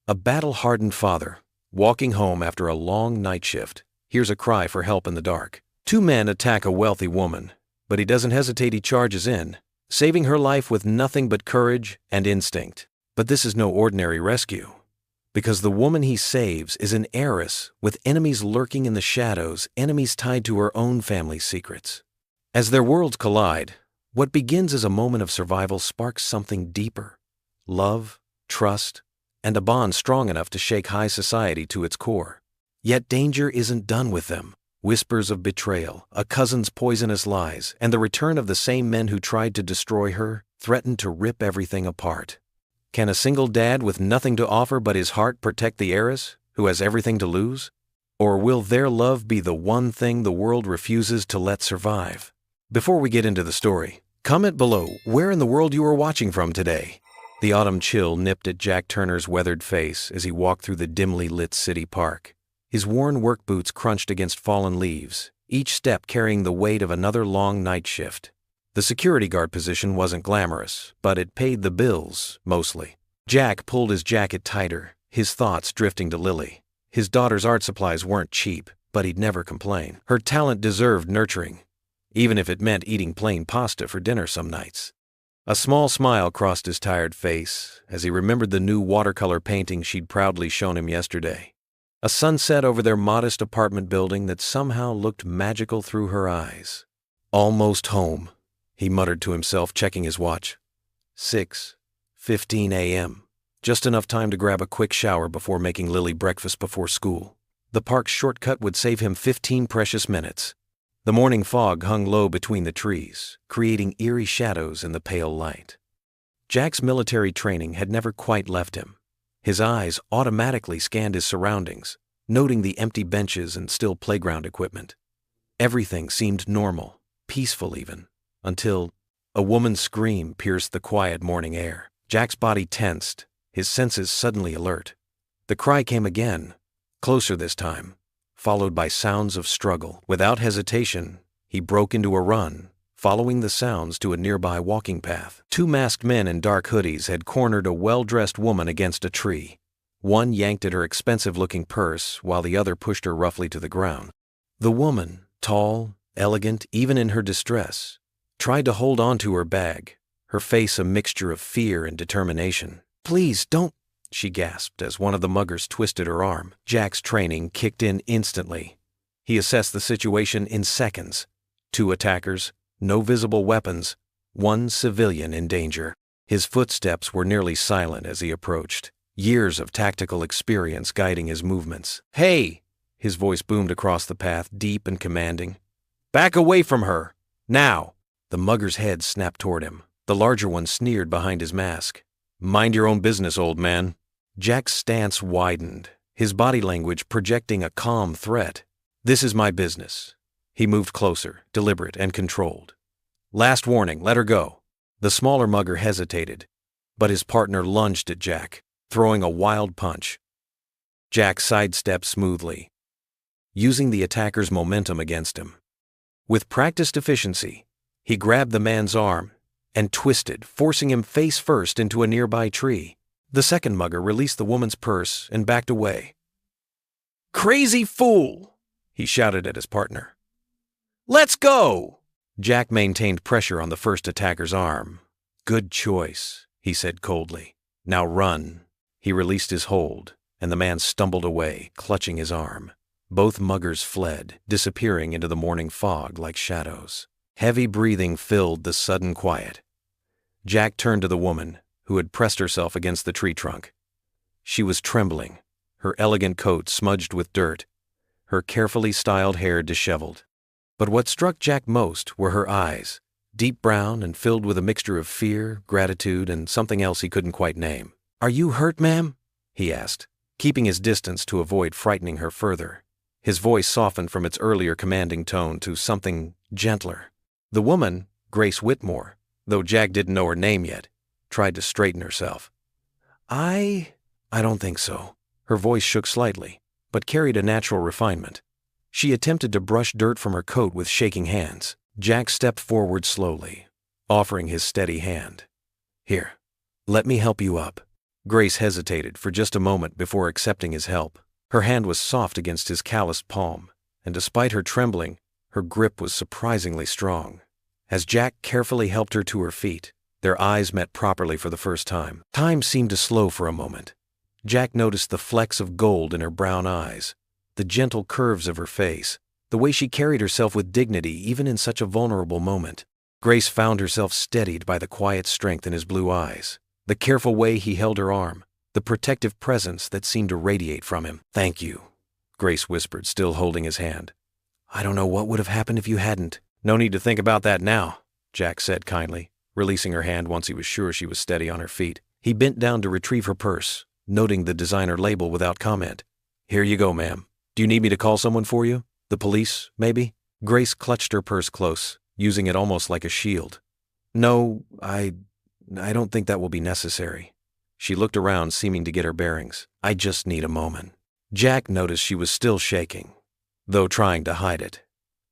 A battle-hardened father, walking home after a long night shift, hears a cry for help in the dark. Two men attack a wealthy woman, but he doesn't hesitate. He charges in, saving her life with nothing but courage and instinct. But this is no ordinary rescue, because the woman he saves is an heiress with enemies lurking in the shadows, enemies tied to her own family's secrets. As their worlds collide, what begins as a moment of survival sparks something deeper: love, trust, and a bond strong enough to shake high society to its core. Yet danger isn't done with them. Whispers of betrayal, a cousin's poisonous lies, and the return of the same men who tried to destroy her threaten to rip everything apart. Can a single dad with nothing to offer but his heart protect the heiress, who has everything to lose? Or will their love be the one thing the world refuses to let survive? Before we get into the story, comment below where in the world you are watching from today. The autumn chill nipped at Jack Turner's weathered face as he walked through the dimly lit city park. His worn work boots crunched against fallen leaves, each step carrying the weight of another long night shift. The security guard position wasn't glamorous, but it paid the bills, mostly. Jack pulled his jacket tighter, his thoughts drifting to Lily. His daughter's art supplies weren't cheap, but he'd never complain. Her talent deserved nurturing, even if it meant eating plain pasta for dinner some nights. A small smile crossed his tired face as he remembered the new watercolor painting she'd proudly shown him yesterday. A sunset over their modest apartment building that somehow looked magical through her eyes. Almost home, he muttered to himself, checking his watch. 6:15 a.m. Just enough time to grab a quick shower before making Lily breakfast before school. The park's shortcut would save him 15 precious minutes. The morning fog hung low between the trees, creating eerie shadows in the pale light. Jack's military training had never quite left him. His eyes automatically scanned his surroundings, noting the empty benches and still playground equipment. Everything seemed normal, peaceful even, until a woman's scream pierced the quiet morning air. Jack's body tensed, his senses suddenly alert. The cry came again, closer this time, followed by sounds of struggle. Without hesitation, he broke into a run, following the sounds to a nearby walking path. Two masked men in dark hoodies had cornered a well-dressed woman against a tree. One yanked at her expensive-looking purse while the other pushed her roughly to the ground. The woman, tall, elegant, even in her distress, tried to hold on to her bag, her face a mixture of fear and determination. "Please, don't," she gasped as one of the muggers twisted her arm. Jack's training kicked in instantly. He assessed the situation in seconds. Two attackers, no visible weapons, one civilian in danger. His footsteps were nearly silent as he approached, years of tactical experience guiding his movements. "Hey!" His voice boomed across the path, deep and commanding. "Back away from her! Now!" The mugger's head snapped toward him. The larger one sneered behind his mask. "Mind your own business, old man." Jack's stance widened, his body language projecting a calm threat. "This is my business." He moved closer, deliberate and controlled. "Last warning, let her go." The smaller mugger hesitated, but his partner lunged at Jack, throwing a wild punch. Jack sidestepped smoothly, using the attacker's momentum against him. With practiced efficiency, he grabbed the man's arm and twisted, forcing him face first into a nearby tree. The second mugger released the woman's purse and backed away. "Crazy fool!" he shouted at his partner. "Let's go!" Jack maintained pressure on the first attacker's arm. "Good choice," he said coldly. "Now run." He released his hold, and the man stumbled away, clutching his arm. Both muggers fled, disappearing into the morning fog like shadows. Heavy breathing filled the sudden quiet. Jack turned to the woman, who had pressed herself against the tree trunk. She was trembling, her elegant coat smudged with dirt, her carefully styled hair disheveled. But what struck Jack most were her eyes, deep brown and filled with a mixture of fear, gratitude, and something else he couldn't quite name. "Are you hurt, ma'am?" he asked, keeping his distance to avoid frightening her further. His voice softened from its earlier commanding tone to something gentler. The woman, Grace Whitmore, though Jack didn't know her name yet, tried to straighten herself. I don't think so." Her voice shook slightly, but carried a natural refinement. She attempted to brush dirt from her coat with shaking hands. Jack stepped forward slowly, offering his steady hand. "Here, let me help you up." Grace hesitated for just a moment before accepting his help. Her hand was soft against his calloused palm, and despite her trembling, her grip was surprisingly strong. As Jack carefully helped her to her feet, their eyes met properly for the first time. Time seemed to slow for a moment. Jack noticed the flecks of gold in her brown eyes, the gentle curves of her face, the way she carried herself with dignity even in such a vulnerable moment. Grace found herself steadied by the quiet strength in his blue eyes, the careful way he held her arm, the protective presence that seemed to radiate from him. "Thank you," Grace whispered, still holding his hand. "I don't know what would have happened if you hadn't." "No need to think about that now," Jack said kindly, releasing her hand once he was sure she was steady on her feet. He bent down to retrieve her purse, noting the designer label without comment. "Here you go, ma'am. Do you need me to call someone for you? The police, maybe?" Grace clutched her purse close, using it almost like a shield. "No, I don't think that will be necessary." She looked around, seeming to get her bearings. "I just need a moment." Jack noticed she was still shaking, though trying to hide it.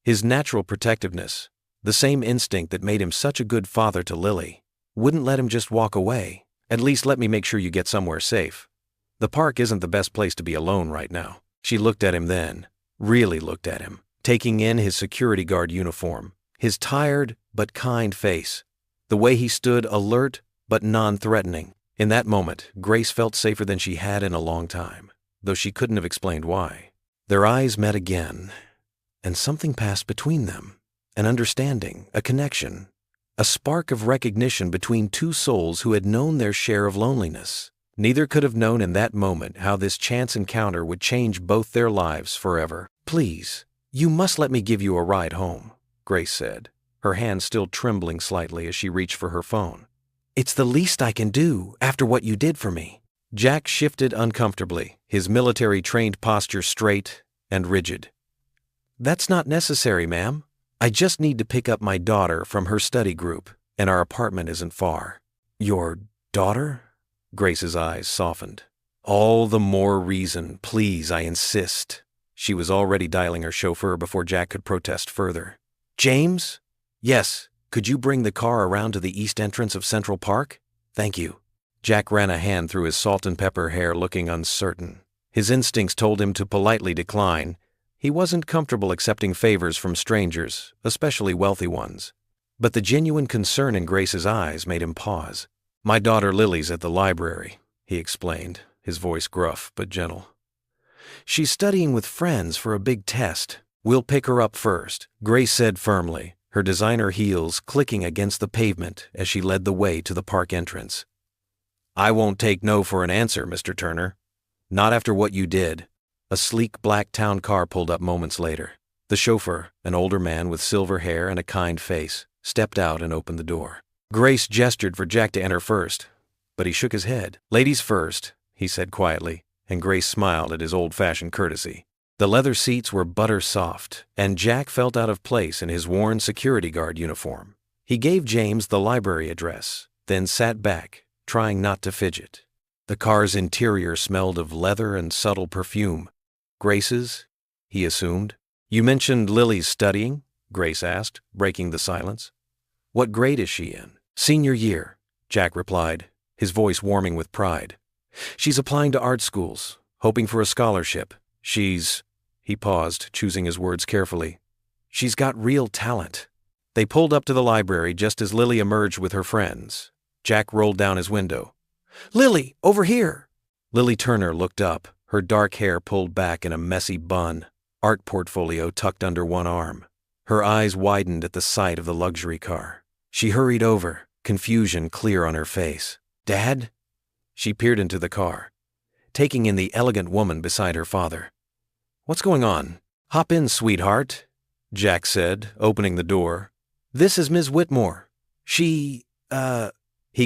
His natural protectiveness, the same instinct that made him such a good father to Lily, wouldn't let him just walk away. "At least let me make sure you get somewhere safe. The park isn't the best place to be alone right now." She looked at him then, really looked at him, taking in his security guard uniform, his tired but kind face, the way he stood alert but non-threatening. In that moment, Grace felt safer than she had in a long time, though she couldn't have explained why. Their eyes met again, and something passed between them. An understanding, a connection, a spark of recognition between two souls who had known their share of loneliness. Neither could have known in that moment how this chance encounter would change both their lives forever. "Please, you must let me give you a ride home," Grace said, her hand still trembling slightly as she reached for her phone. "It's the least I can do after what you did for me." Jack shifted uncomfortably, his military-trained posture straight and rigid. "That's not necessary, ma'am. I just need to pick up my daughter from her study group, and our apartment isn't far." "Your daughter?" Grace's eyes softened. "All the more reason, please, I insist." She was already dialing her chauffeur before Jack could protest further. "James? Yes, could you bring the car around to the east entrance of Central Park? Thank you." Jack ran a hand through his salt and pepper hair, looking uncertain. His instincts told him to politely decline. He wasn't comfortable accepting favors from strangers, especially wealthy ones. But the genuine concern in Grace's eyes made him pause. "My daughter Lily's at the library," he explained, his voice gruff but gentle. "She's studying with friends for a big test. We'll pick her up first," Grace said firmly, her designer heels clicking against the pavement as she led the way to the park entrance. "I won't take no for an answer, Mr. Turner. Not after what you did." A sleek black town car pulled up moments later. The chauffeur, an older man with silver hair and a kind face, stepped out and opened the door. Grace gestured for Jack to enter first, but he shook his head. "Ladies first," he said quietly, and Grace smiled at his old-fashioned courtesy. The leather seats were butter-soft, and Jack felt out of place in his worn security guard uniform. He gave James the library address, then sat back, trying not to fidget. The car's interior smelled of leather and subtle perfume. "Grace's?" he assumed. "You mentioned Lily's studying?" Grace asked, breaking the silence. "What grade is she in?" "Senior year," Jack replied, his voice warming with pride. "She's applying to art schools, hoping for a scholarship. He paused, choosing his words carefully. "She's got real talent." They pulled up to the library just as Lily emerged with her friends. Jack rolled down his window. "Lily, over here!" Lily Turner looked up, her dark hair pulled back in a messy bun, art portfolio tucked under one arm. Her eyes widened at the sight of the luxury car. She hurried over, confusion clear on her face. "Dad?" She peered into the car, taking in the elegant woman beside her father. "What's going on?" "Hop in, sweetheart," Jack said, opening the door. "This is Ms. Whitmore. He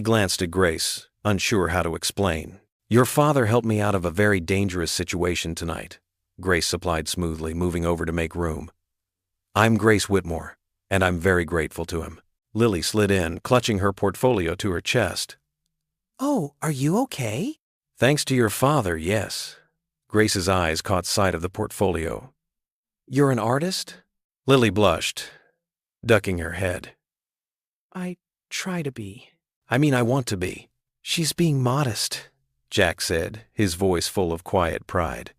glanced at Grace, unsure how to explain. "Your father helped me out of a very dangerous situation tonight," Grace supplied smoothly, moving over to make room. "I'm Grace Whitmore, and I'm very grateful to him." Lily slid in, clutching her portfolio to her chest. "Oh, are you okay?" "Thanks to your father, yes." Grace's eyes caught sight of the portfolio. "You're an artist?" Lily blushed, ducking her head. "I try to be." I want to be." She's being modest. Jack said, his voice full of quiet pride.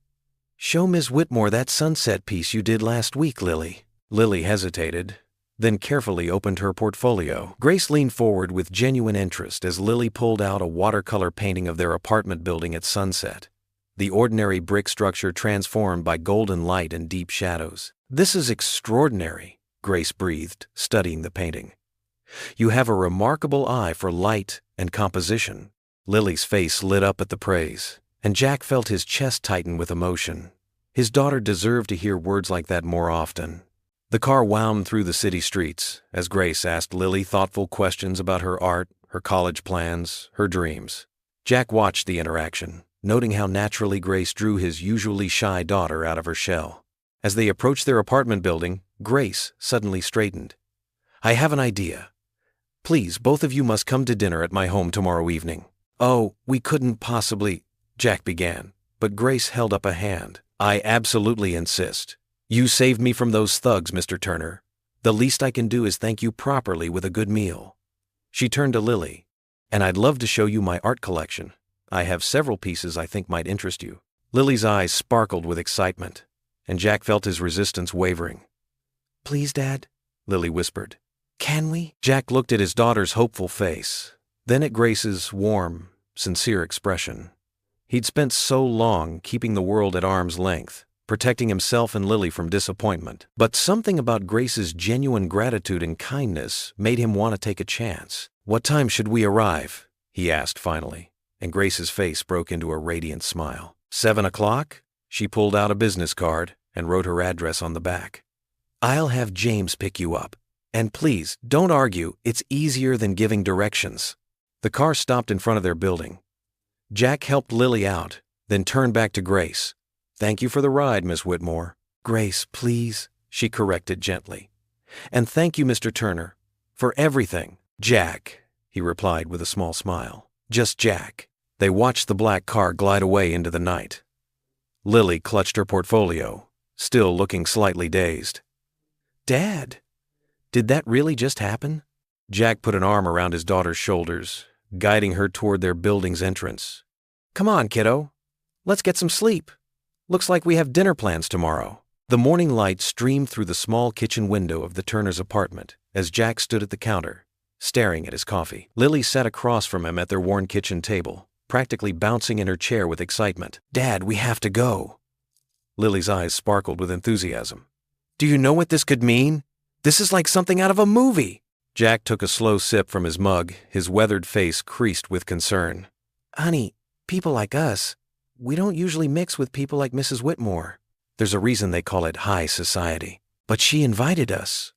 "Show Miss Whitmore that sunset piece you did last week, Lily." Lily hesitated, then carefully opened her portfolio. Grace leaned forward with genuine interest as Lily pulled out a watercolor painting of their apartment building at sunset, the ordinary brick structure transformed by golden light and deep shadows. "This is extraordinary," Grace breathed, studying the painting. "You have a remarkable eye for light and composition." Lily's face lit up at the praise, and Jack felt his chest tighten with emotion. His daughter deserved to hear words like that more often. The car wound through the city streets as Grace asked Lily thoughtful questions about her art, her college plans, her dreams. Jack watched the interaction, noting how naturally Grace drew his usually shy daughter out of her shell. As they approached their apartment building, Grace suddenly straightened. "I have an idea. Please, both of you must come to dinner at my home tomorrow evening." "Oh, we couldn't possibly," Jack began, but Grace held up a hand. "I absolutely insist. You saved me from those thugs, Mr. Turner. The least I can do is thank you properly with a good meal." She turned to Lily. "And I'd love to show you my art collection. I have several pieces I think might interest you." Lily's eyes sparkled with excitement, and Jack felt his resistance wavering. "Please, Dad," Lily whispered. "can we?" Jack looked at his daughter's hopeful face, then at Grace's warm, sincere expression. He'd spent so long keeping the world at arm's length, protecting himself and Lily from disappointment. But something about Grace's genuine gratitude and kindness made him want to take a chance. "What time should we arrive?" he asked finally, and Grace's face broke into a radiant smile. 7 o'clock? She pulled out a business card and wrote her address on the back. "I'll have James pick you up. And please, don't argue, it's easier than giving directions." The car stopped in front of their building. Jack helped Lily out, then turned back to Grace. "Thank you for the ride, Miss Whitmore." "Grace, please," she corrected gently. "And thank you, Mr. Turner, for everything." "Jack," he replied with a small smile. "Just Jack." They watched the black car glide away into the night. Lily clutched her portfolio, still looking slightly dazed. "Dad, did that really just happen?" Jack put an arm around his daughter's shoulders, guiding her toward their building's entrance. "Come on, kiddo. Let's get some sleep. Looks like we have dinner plans tomorrow." The morning light streamed through the small kitchen window of the Turners' apartment as Jack stood at the counter, staring at his coffee. Lily sat across from him at their worn kitchen table, practically bouncing in her chair with excitement. "Dad, we have to go." Lily's eyes sparkled with enthusiasm. "Do you know what this could mean? This is like something out of a movie." Jack took a slow sip from his mug, his weathered face creased with concern. "Honey, people like us, we don't usually mix with people like Mrs. Whitmore. There's a reason they call it high society." "But she invited us,"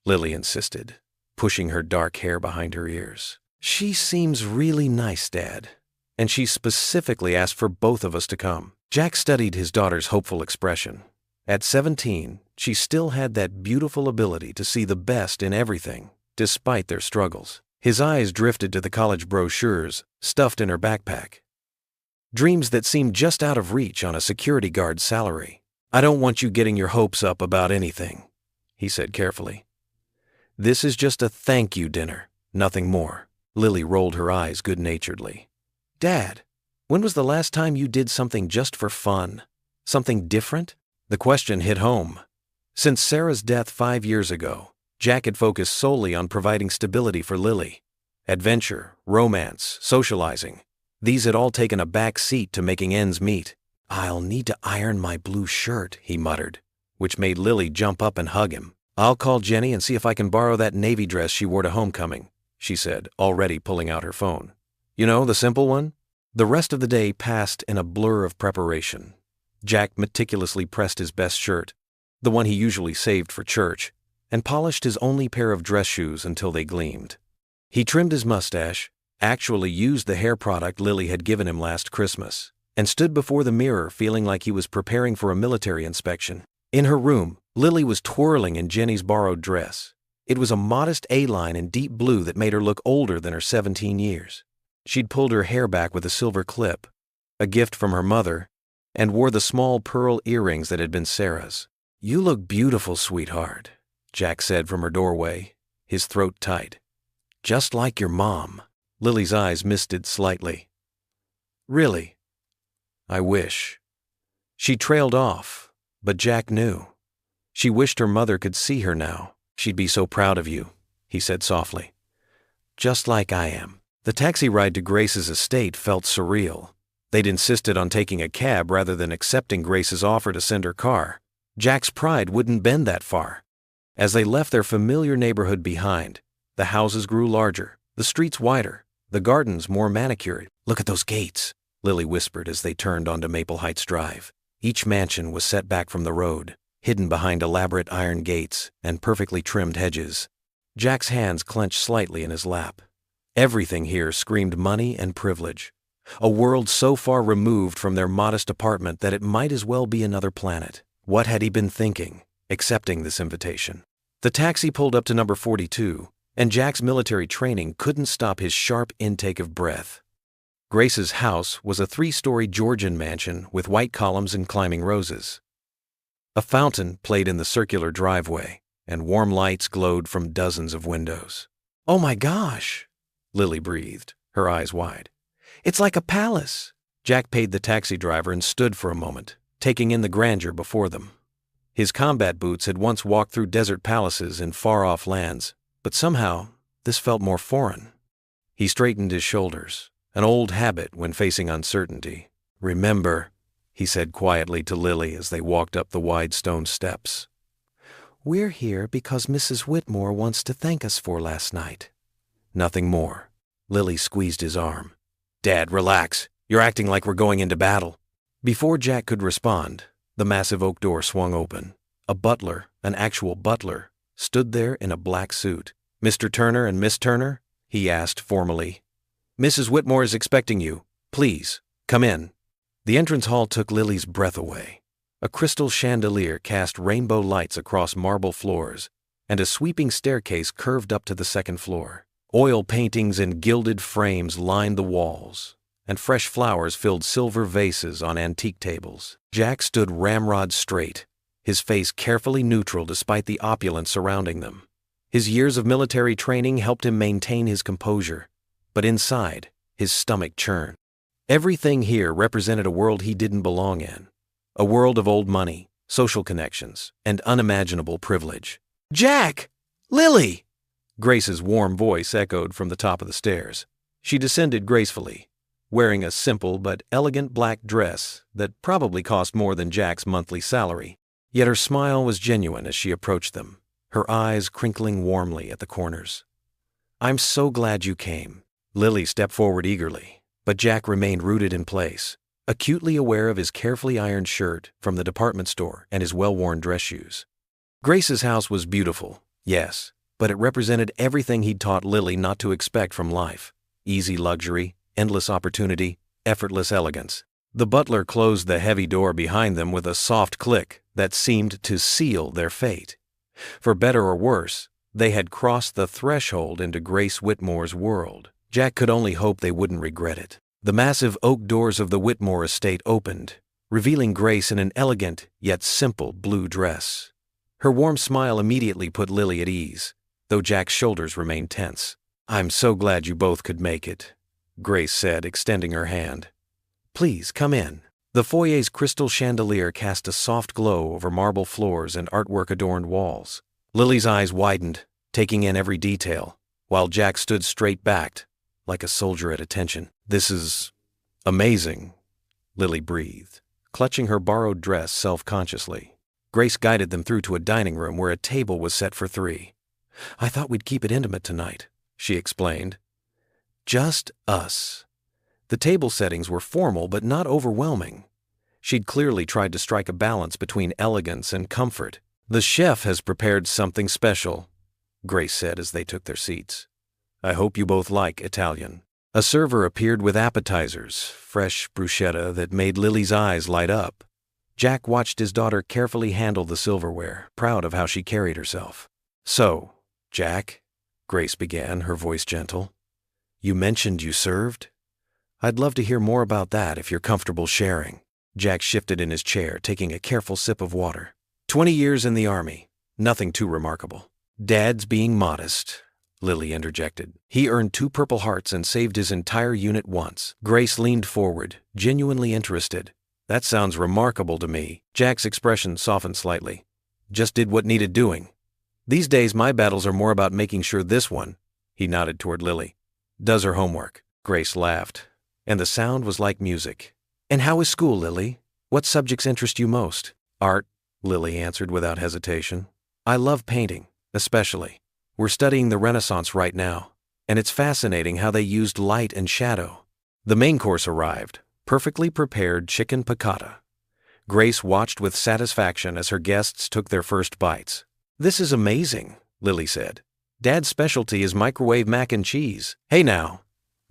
Lily insisted, pushing her dark hair behind her ears. "She seems really nice, Dad. And she specifically asked for both of us to come." Jack studied his daughter's hopeful expression. At 17, she still had that beautiful ability to see the best in everything, despite their struggles. His eyes drifted to the college brochures stuffed in her backpack. Dreams that seemed just out of reach on a security guard's salary. "I don't want you getting your hopes up about anything," he said carefully. "This is just a thank you dinner, nothing more." Lily rolled her eyes good-naturedly. "Dad, when was the last time you did something just for fun? Something different?" The question hit home. Since Sarah's death 5 years ago, Jack had focused solely on providing stability for Lily. Adventure, romance, socializing. These had all taken a back seat to making ends meet. "I'll need to iron my blue shirt," he muttered, which made Lily jump up and hug him. "I'll call Jenny and see if I can borrow that navy dress she wore to homecoming," she said, already pulling out her phone. "You know, the simple one?" The rest of the day passed in a blur of preparation. Jack meticulously pressed his best shirt, the one he usually saved for church, and polished his only pair of dress shoes until they gleamed. He trimmed his mustache, actually used the hair product Lily had given him last Christmas, and stood before the mirror feeling like he was preparing for a military inspection. In her room, Lily was twirling in Jenny's borrowed dress. It was a modest A-line in deep blue that made her look older than her 17 years. She'd pulled her hair back with a silver clip, a gift from her mother, and wore the small pearl earrings that had been Sarah's. "You look beautiful, sweetheart," Jack said from her doorway, his throat tight. "Just like your mom." Lily's eyes misted slightly. Really? I wish. She trailed off, but Jack knew. She wished her mother could see her now. She'd be so proud of you, he said softly. Just like I am. The taxi ride to Grace's estate felt surreal. They'd insisted on taking a cab rather than accepting Grace's offer to send her car. Jack's pride wouldn't bend that far. As they left their familiar neighborhood behind, the houses grew larger, the streets wider, the gardens more manicured. Look at those gates, Lily whispered as they turned onto Maple Heights Drive. Each mansion was set back from the road, hidden behind elaborate iron gates and perfectly trimmed hedges. Jack's hands clenched slightly in his lap. Everything here screamed money and privilege. A world so far removed from their modest apartment that it might as well be another planet. What had he been thinking, accepting this invitation? The taxi pulled up to number 42, and Jack's military training couldn't stop his sharp intake of breath. Grace's house was a 3-story Georgian mansion with white columns and climbing roses. A fountain played in the circular driveway, and warm lights glowed from dozens of windows. "Oh my gosh," Lily breathed, her eyes wide. "It's like a palace." Jack paid the taxi driver and stood for a moment, taking in the grandeur before them. His combat boots had once walked through desert palaces in far-off lands, but somehow this felt more foreign. He straightened his shoulders, an old habit when facing uncertainty. "Remember," he said quietly to Lily as they walked up the wide stone steps. "We're here because Mrs. Whitmore wants to thank us for last night." Nothing more. Lily squeezed his arm. "Dad, relax. You're acting like we're going into battle." Before Jack could respond, the massive oak door swung open. A butler, an actual butler, stood there in a black suit. "Mr. Turner and Miss Turner?" he asked formally. "Mrs. Whitmore is expecting you. Please, come in." The entrance hall took Lily's breath away. A crystal chandelier cast rainbow lights across marble floors, and a sweeping staircase curved up to the second floor. Oil paintings in gilded frames lined the walls, and fresh flowers filled silver vases on antique tables. Jack stood ramrod straight, his face carefully neutral despite the opulence surrounding them. His years of military training helped him maintain his composure, but inside, his stomach churned. Everything here represented a world he didn't belong in, a world of old money, social connections, and unimaginable privilege. "Jack! Lily!" Grace's warm voice echoed from the top of the stairs. She descended gracefully, wearing a simple but elegant black dress that probably cost more than Jack's monthly salary. Yet her smile was genuine as she approached them, her eyes crinkling warmly at the corners. "I'm so glad you came." Lily stepped forward eagerly, but Jack remained rooted in place, acutely aware of his carefully ironed shirt from the department store and his well-worn dress shoes. Grace's house was beautiful, yes, but it represented everything he'd taught Lily not to expect from life: easy luxury, endless opportunity, effortless elegance. The butler closed the heavy door behind them with a soft click that seemed to seal their fate. For better or worse, they had crossed the threshold into Grace Whitmore's world. Jack could only hope they wouldn't regret it. The massive oak doors of the Whitmore estate opened, revealing Grace in an elegant yet simple blue dress. Her warm smile immediately put Lily at ease, though Jack's shoulders remained tense. "I'm so glad you both could make it," Grace said, extending her hand. "Please, come in." The foyer's crystal chandelier cast a soft glow over marble floors and artwork-adorned walls. Lily's eyes widened, taking in every detail, while Jack stood straight-backed, like a soldier at attention. "This is amazing," Lily breathed, clutching her borrowed dress self-consciously. Grace guided them through to a dining room where a table was set for 3. "I thought we'd keep it intimate tonight," she explained. "Just us." The table settings were formal but not overwhelming. She'd clearly tried to strike a balance between elegance and comfort. "The chef has prepared something special," Grace said as they took their seats. "I hope you both like Italian." A server appeared with appetizers, fresh bruschetta that made Lily's eyes light up. Jack watched his daughter carefully handle the silverware, proud of how she carried herself. "So, Jack," Grace began, her voice gentle, "you mentioned you served? I'd love to hear more about that if you're comfortable sharing." Jack shifted in his chair, taking a careful sip of water. 20 years in the Army. Nothing too remarkable. Dad's being modest. Lily interjected. He earned 2 Purple Hearts and saved his entire unit once. Grace leaned forward, genuinely interested. That sounds remarkable to me. Jack's expression softened slightly. Just did what needed doing. These days my battles are more about making sure this one, he nodded toward Lily, does her homework. Grace laughed, and the sound was like music. And how is school, Lily? What subjects interest you most? Art, Lily answered without hesitation. I love painting, especially. We're studying the Renaissance right now, and it's fascinating how they used light and shadow. The main course arrived, perfectly prepared chicken piccata. Grace watched with satisfaction as her guests took their first bites. This is amazing, Lily said. Dad's specialty is microwave mac and cheese. Hey now,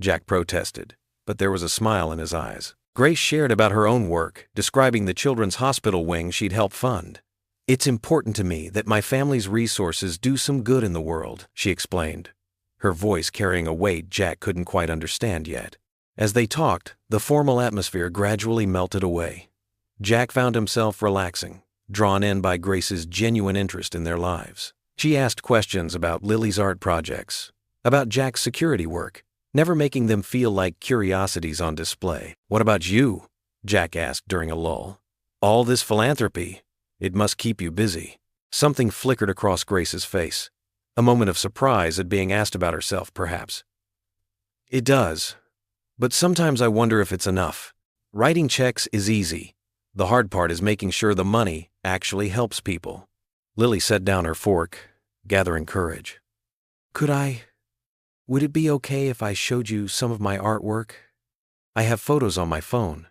Jack protested, but there was a smile in his eyes. Grace shared about her own work, describing the children's hospital wing she'd helped fund. It's important to me that my family's resources do some good in the world, she explained, her voice carrying a weight Jack couldn't quite understand yet. As they talked, the formal atmosphere gradually melted away. Jack found himself relaxing, drawn in by Grace's genuine interest in their lives. She asked questions about Lily's art projects, about Jack's security work, never making them feel like curiosities on display. What about you? Jack asked during a lull. All this philanthropy. It must keep you busy. Something flickered across Grace's face. A moment of surprise at being asked about herself, perhaps. It does. But sometimes I wonder if it's enough. Writing checks is easy. The hard part is making sure the money actually helps people. Lily set down her fork, gathering courage. Would it be okay if I showed you some of my artwork? I have photos on my phone.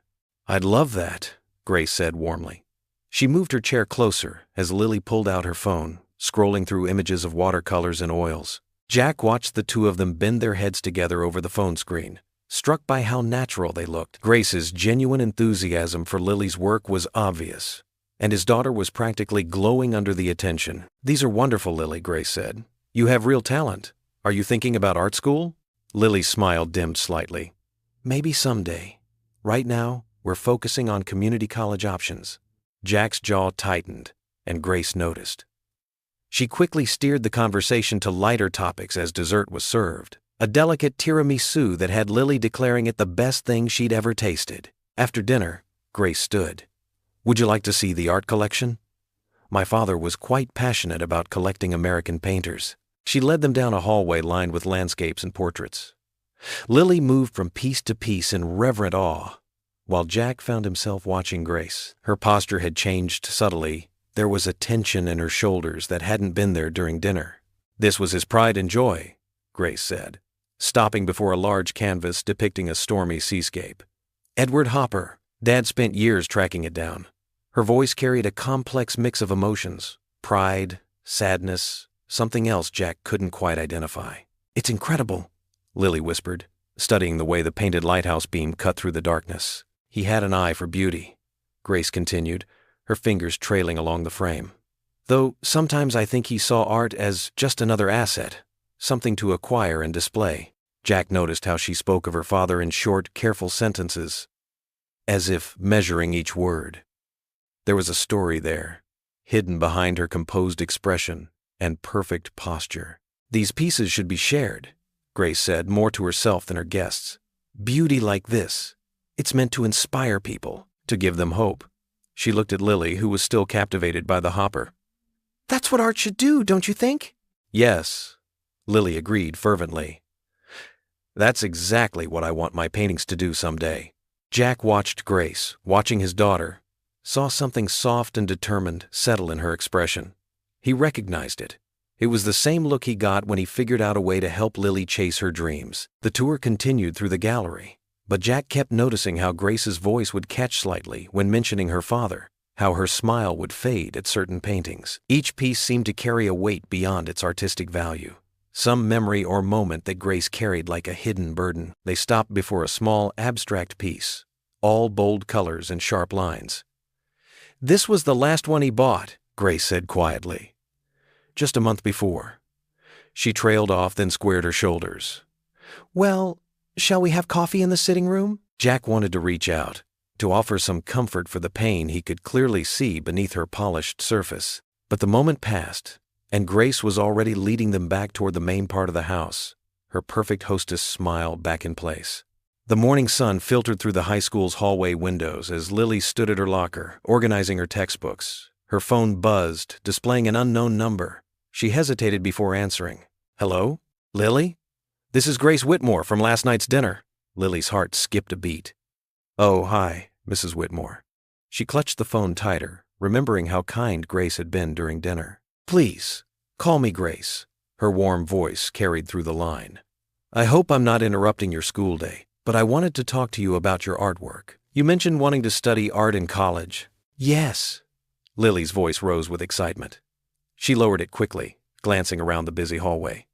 I'd love that, Grace said warmly. She moved her chair closer as Lily pulled out her phone, scrolling through images of watercolors and oils. Jack watched the two of them bend their heads together over the phone screen, struck by how natural they looked. Grace's genuine enthusiasm for Lily's work was obvious, and his daughter was practically glowing under the attention. These are wonderful, Lily, Grace said. You have real talent. Are you thinking about art school? Lily's smile dimmed slightly. Maybe someday. Right now, we're focusing on community college options. Jack's jaw tightened, and Grace noticed. She quickly steered the conversation to lighter topics as dessert was served, a delicate tiramisu that had Lily declaring it the best thing she'd ever tasted. After dinner, Grace stood. Would you like to see the art collection? My father was quite passionate about collecting American painters. She led them down a hallway lined with landscapes and portraits. Lily moved from piece to piece in reverent awe, while Jack found himself watching Grace. Her posture had changed subtly. There was a tension in her shoulders that hadn't been there during dinner. This was his pride and joy, Grace said, stopping before a large canvas depicting a stormy seascape. Edward Hopper. Dad spent years tracking it down. Her voice carried a complex mix of emotions, pride, sadness, something else Jack couldn't quite identify. It's incredible, Lily whispered, studying the way the painted lighthouse beam cut through the darkness. He had an eye for beauty, Grace continued, her fingers trailing along the frame. Though sometimes I think he saw art as just another asset, something to acquire and display. Jack noticed how she spoke of her father in short, careful sentences, as if measuring each word. There was a story there, hidden behind her composed expression and perfect posture. These pieces should be shared, Grace said, more to herself than her guests. Beauty like this. It's meant to inspire people, to give them hope. She looked at Lily, who was still captivated by the hopper. That's what art should do, don't you think? Yes, Lily agreed fervently. That's exactly what I want my paintings to do someday. Jack watched Grace, watching his daughter, saw something soft and determined settle in her expression. He recognized it. It was the same look he got when he figured out a way to help Lily chase her dreams. The tour continued through the gallery, but Jack kept noticing how Grace's voice would catch slightly when mentioning her father, how her smile would fade at certain paintings. Each piece seemed to carry a weight beyond its artistic value, some memory or moment that Grace carried like a hidden burden. They stopped before a small, abstract piece, all bold colors and sharp lines. This was the last one he bought, Grace said quietly. Just a month before. She trailed off, then squared her shoulders. Well, shall we have coffee in the sitting room? Jack wanted to reach out, to offer some comfort for the pain he could clearly see beneath her polished surface. But the moment passed, and Grace was already leading them back toward the main part of the house, her perfect hostess smile back in place. The morning sun filtered through the high school's hallway windows as Lily stood at her locker, organizing her textbooks. Her phone buzzed, displaying an unknown number. She hesitated before answering. "Hello? Lily? This is Grace Whitmore from last night's dinner." Lily's heart skipped a beat. "Oh, hi, Mrs. Whitmore." She clutched the phone tighter, remembering how kind Grace had been during dinner. "Please, call me Grace." Her warm voice carried through the line. "I hope I'm not interrupting your school day, but I wanted to talk to you about your artwork. You mentioned wanting to study art in college." "Yes." Lily's voice rose with excitement. She lowered it quickly, glancing around the busy hallway.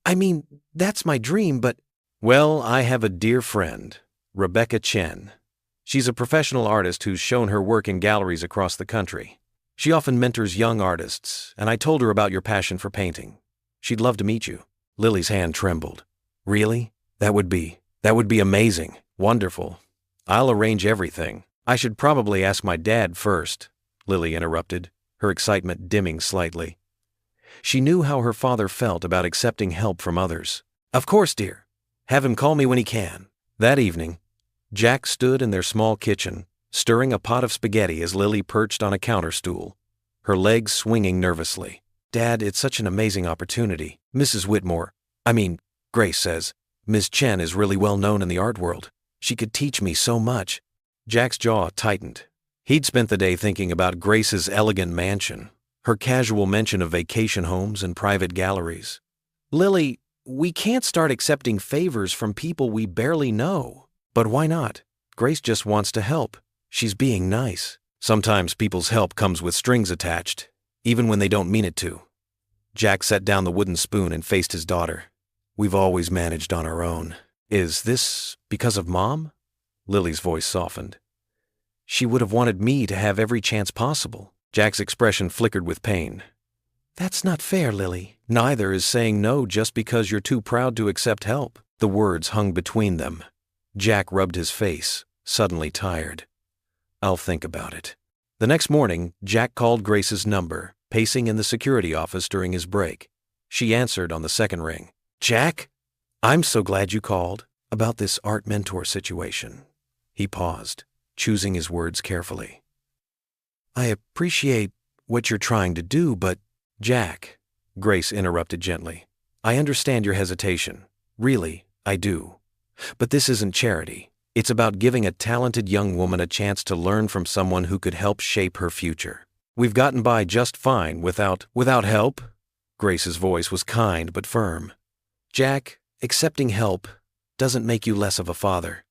"I mean, that's my dream, but—" "Well, I have a dear friend, Rebecca Chen. She's a professional artist who's shown her work in galleries across the country. She often mentors young artists, and I told her about your passion for painting. She'd love to meet you." Lily's hand trembled. "Really? That would be amazing. Wonderful. I'll arrange everything. I should probably ask my dad first," Lily interrupted, her excitement dimming slightly. She knew how her father felt about accepting help from others. "Of course, dear. Have him call me when he can." That evening, Jack stood in their small kitchen, stirring a pot of spaghetti as Lily perched on a counter stool, her legs swinging nervously. "Dad, it's such an amazing opportunity. Grace says, Miss Chen is really well known in the art world. She could teach me so much." Jack's jaw tightened. He'd spent the day thinking about Grace's elegant mansion, her casual mention of vacation homes and private galleries. "Lily, we can't start accepting favors from people we barely know." "But why not? Grace just wants to help. She's being nice." "Sometimes people's help comes with strings attached, even when they don't mean it to." Jack set down the wooden spoon and faced his daughter. "We've always managed on our own." "Is this because of Mom?" Lily's voice softened. "She would have wanted me to have every chance possible." Jack's expression flickered with pain. "That's not fair, Lily." "Neither is saying no just because you're too proud to accept help." The words hung between them. Jack rubbed his face, suddenly tired. "I'll think about it." The next morning, Jack called Grace's number, pacing in the security office during his break. She answered on the second ring. "Jack? I'm so glad you called. About this art mentor situation." He paused, choosing his words carefully. "I appreciate what you're trying to do, but—" "Jack," Grace interrupted gently, "I understand your hesitation. Really, I do. But this isn't charity. It's about giving a talented young woman a chance to learn from someone who could help shape her future. We've gotten by just fine without help." Grace's voice was kind but firm. "Jack, accepting help doesn't make you less of a father.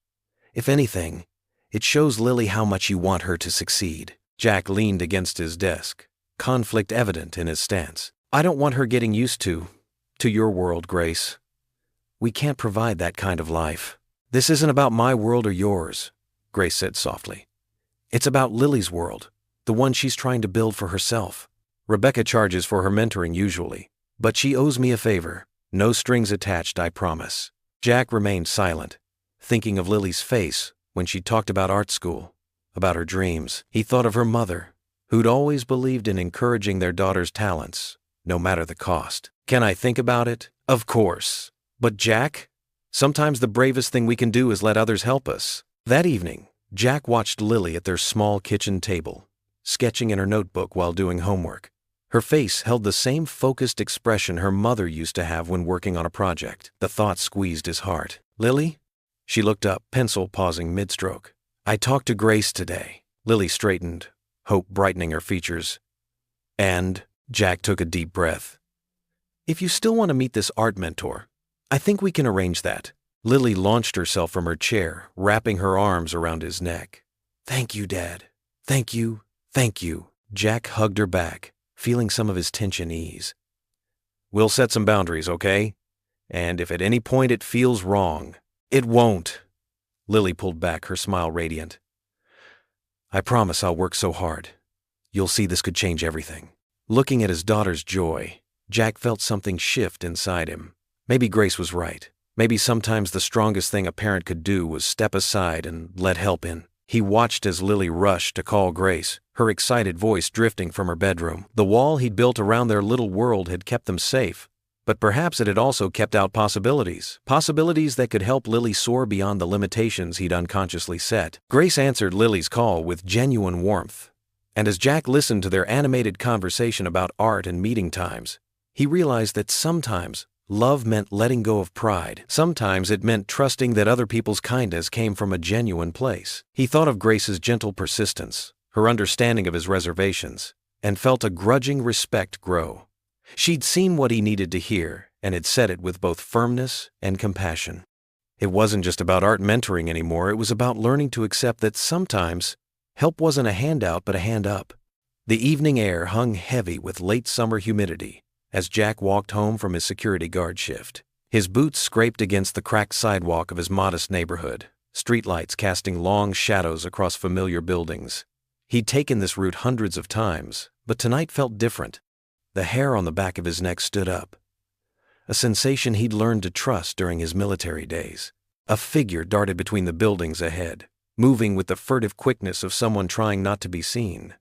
If anything, it shows Lily how much you want her to succeed." Jack leaned against his desk, conflict evident in his stance. "I don't want her getting used to your world, Grace. We can't provide that kind of life." "This isn't about my world or yours," Grace said softly. "It's about Lily's world, the one she's trying to build for herself. Rebecca charges for her mentoring usually, but she owes me a favor. No strings attached, I promise." Jack remained silent, thinking of Lily's face when she talked about art school, about her dreams. He thought of her mother, who'd always believed in encouraging their daughter's talents, no matter the cost. "Can I think about it?" "Of course. But Jack, sometimes the bravest thing we can do is let others help us." That evening, Jack watched Lily at their small kitchen table, sketching in her notebook while doing homework. Her face held the same focused expression her mother used to have when working on a project. The thought squeezed his heart. "Lily?" She looked up, pencil pausing mid-stroke. "I talked to Grace today." Lily straightened, hope brightening her features. "And?" Jack took a deep breath. "If you still want to meet this art mentor, I think we can arrange that." Lily launched herself from her chair, wrapping her arms around his neck. "Thank you, Dad. Thank you. Thank you." Jack hugged her back, feeling some of his tension ease. "We'll set some boundaries, okay? And if at any point it feels wrong—" "It won't." Lily pulled back, her smile radiant. "I promise I'll work so hard. You'll see this could change everything." Looking at his daughter's joy, Jack felt something shift inside him. Maybe Grace was right. Maybe sometimes the strongest thing a parent could do was step aside and let help in. He watched as Lily rushed to call Grace, her excited voice drifting from her bedroom. The wall he'd built around their little world had kept them safe, but perhaps it had also kept out possibilities. Possibilities that could help Lily soar beyond the limitations he'd unconsciously set. Grace answered Lily's call with genuine warmth, and as Jack listened to their animated conversation about art and meeting times, he realized that sometimes love meant letting go of pride. Sometimes it meant trusting that other people's kindness came from a genuine place. He thought of Grace's gentle persistence, her understanding of his reservations, and felt a grudging respect grow. She'd seen what he needed to hear, and had said it with both firmness and compassion. It wasn't just about art mentoring anymore, it was about learning to accept that sometimes help wasn't a handout but a hand up. The evening air hung heavy with late summer humidity as Jack walked home from his security guard shift. His boots scraped against the cracked sidewalk of his modest neighborhood, streetlights casting long shadows across familiar buildings. He'd taken this route hundreds of times, but tonight felt different. The hair on the back of his neck stood up, a sensation he'd learned to trust during his military days. A figure darted between the buildings ahead, moving with the furtive quickness of someone trying not to be seen.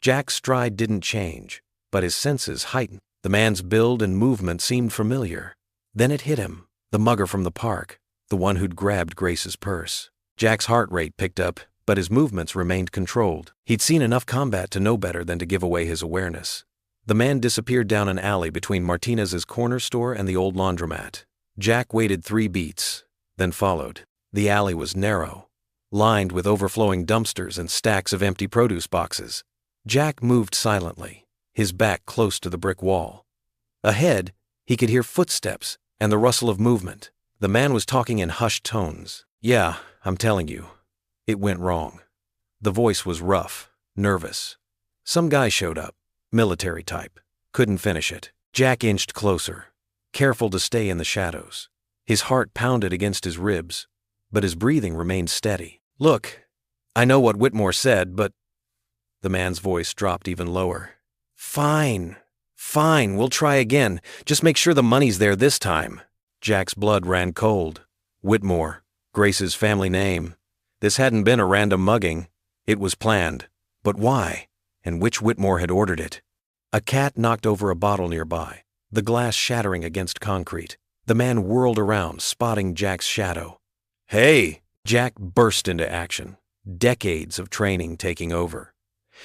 Jack's stride didn't change, but his senses heightened. The man's build and movement seemed familiar. Then it hit him, the mugger from the park, the one who'd grabbed Grace's purse. Jack's heart rate picked up, but his movements remained controlled. He'd seen enough combat to know better than to give away his awareness. The man disappeared down an alley between Martinez's corner store and the old laundromat. Jack waited 3 beats, then followed. The alley was narrow, lined with overflowing dumpsters and stacks of empty produce boxes. Jack moved silently, his back close to the brick wall. Ahead, he could hear footsteps and the rustle of movement. The man was talking in hushed tones. "Yeah, I'm telling you, it went wrong." The voice was rough, nervous. "Some guy showed up, military type. Couldn't finish it." Jack inched closer, careful to stay in the shadows. His heart pounded against his ribs, but his breathing remained steady. "Look, I know what Whitmore said, but..." The man's voice dropped even lower. Fine, we'll try again. Just make sure the money's there this time." Jack's blood ran cold. Whitmore, Grace's family name. This hadn't been a random mugging. It was planned. But why? And which Whitmore had ordered it? A cat knocked over a bottle nearby, the glass shattering against concrete. The man whirled around, spotting Jack's shadow. "Hey!" Jack burst into action, decades of training taking over.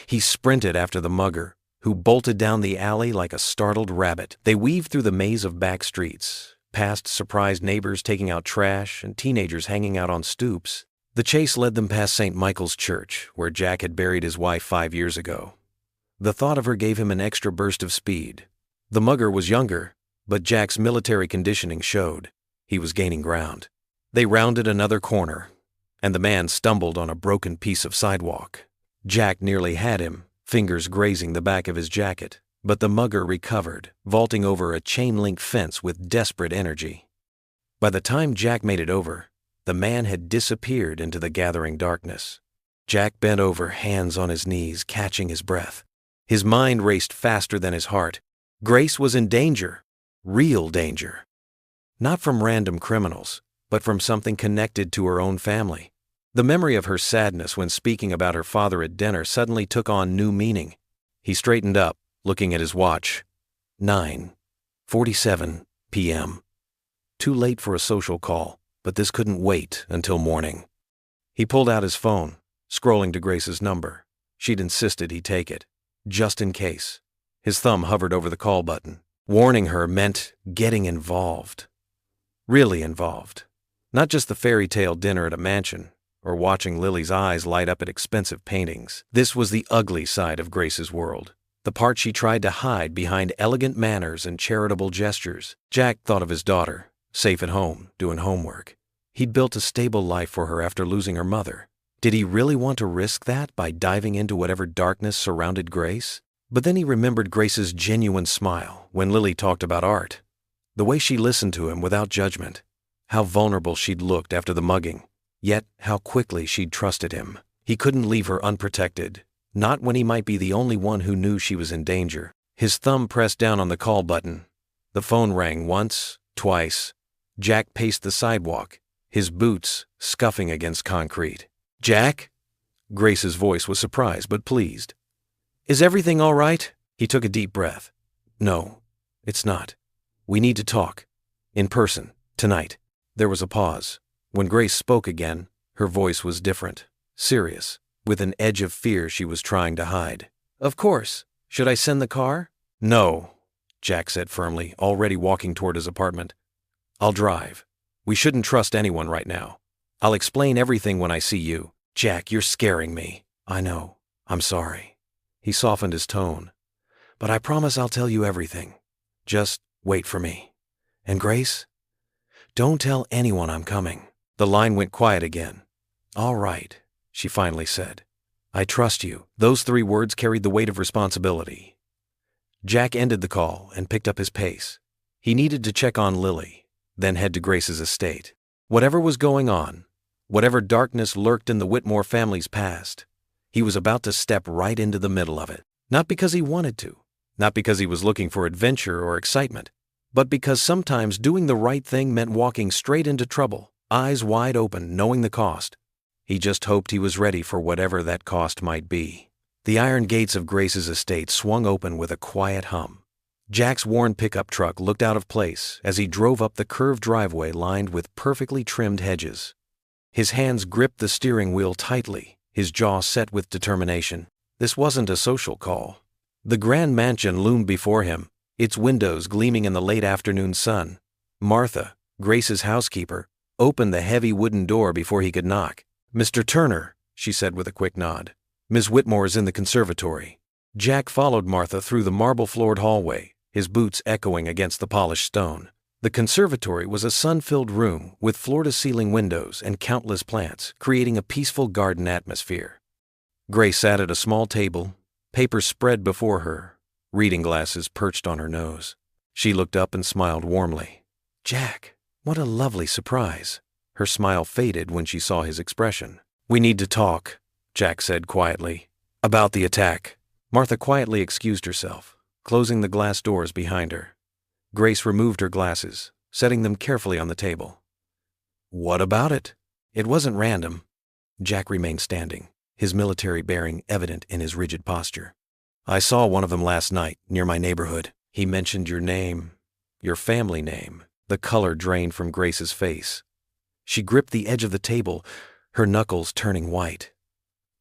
He sprinted after the mugger, who bolted down the alley like a startled rabbit. They weaved through the maze of back streets, past surprised neighbors taking out trash and teenagers hanging out on stoops. The chase led them past St. Michael's Church, where Jack had buried his wife 5 years ago. The thought of her gave him an extra burst of speed. The mugger was younger, but Jack's military conditioning showed. He was gaining ground. They rounded another corner, and the man stumbled on a broken piece of sidewalk. Jack nearly had him, fingers grazing the back of his jacket, but the mugger recovered, vaulting over a chain-link fence with desperate energy. By the time Jack made it over, the man had disappeared into the gathering darkness. Jack bent over, hands on his knees, catching his breath. His mind raced faster than his heart. Grace was in danger, real danger. Not from random criminals, but from something connected to her own family. The memory of her sadness when speaking about her father at dinner suddenly took on new meaning. He straightened up, looking at his watch. 9:47 p.m. Too late for a social call, but this couldn't wait until morning. He pulled out his phone, scrolling to Grace's number. She'd insisted he take it, just in case. His thumb hovered over the call button. Warning her meant getting involved. Really involved. Not just the fairy tale dinner at a mansion, or watching Lily's eyes light up at expensive paintings. This was the ugly side of Grace's world, the part she tried to hide behind elegant manners and charitable gestures. Jack thought of his daughter, safe at home, doing homework. He'd built a stable life for her after losing her mother. Did he really want to risk that by diving into whatever darkness surrounded Grace? But then he remembered Grace's genuine smile when Lily talked about art, the way she listened to him without judgment, how vulnerable she'd looked after the mugging. Yet, how quickly she'd trusted him. He couldn't leave her unprotected, not when he might be the only one who knew she was in danger. His thumb pressed down on the call button. The phone rang once, twice. Jack paced the sidewalk, his boots scuffing against concrete. "Jack?" Grace's voice was surprised but pleased. Is everything all right? He took a deep breath. No, it's not. We need to talk. In person, tonight. There was a pause. When Grace spoke again, her voice was different, serious, with an edge of fear she was trying to hide. Of course. Should I send the car? No, Jack said firmly, already walking toward his apartment. I'll drive. We shouldn't trust anyone right now. I'll explain everything when I see you. Jack, you're scaring me. I know. I'm sorry. He softened his tone. But I promise I'll tell you everything. Just wait for me. And Grace? Don't tell anyone I'm coming. The line went quiet again. All right, she finally said. I trust you. Those 3 words carried the weight of responsibility. Jack ended the call and picked up his pace. He needed to check on Lily, then head to Grace's estate. Whatever was going on, whatever darkness lurked in the Whitmore family's past, he was about to step right into the middle of it. Not because he wanted to, not because he was looking for adventure or excitement, but because sometimes doing the right thing meant walking straight into trouble, eyes wide open, knowing the cost. He just hoped he was ready for whatever that cost might be. The iron gates of Grace's estate swung open with a quiet hum. Jack's worn pickup truck looked out of place as he drove up the curved driveway lined with perfectly trimmed hedges. His hands gripped the steering wheel tightly, his jaw set with determination. This wasn't a social call. The grand mansion loomed before him, its windows gleaming in the late afternoon sun. Martha, Grace's housekeeper, opened the heavy wooden door before he could knock. Mr. Turner, she said with a quick nod. Ms. Whitmore's in the conservatory. Jack followed Martha through the marble-floored hallway, his boots echoing against the polished stone. The conservatory was a sun-filled room with floor-to-ceiling windows and countless plants, creating a peaceful garden atmosphere. Grace sat at a small table, papers spread before her, reading glasses perched on her nose. She looked up and smiled warmly. Jack, what a lovely surprise. Her smile faded when she saw his expression. We need to talk, Jack said quietly. About the attack. Martha quietly excused herself, closing the glass doors behind her. Grace removed her glasses, setting them carefully on the table. What about it? It wasn't random. Jack remained standing, his military bearing evident in his rigid posture. I saw one of them last night, near my neighborhood. He mentioned your name, your family name. The color drained from Grace's face. She gripped the edge of the table, her knuckles turning white.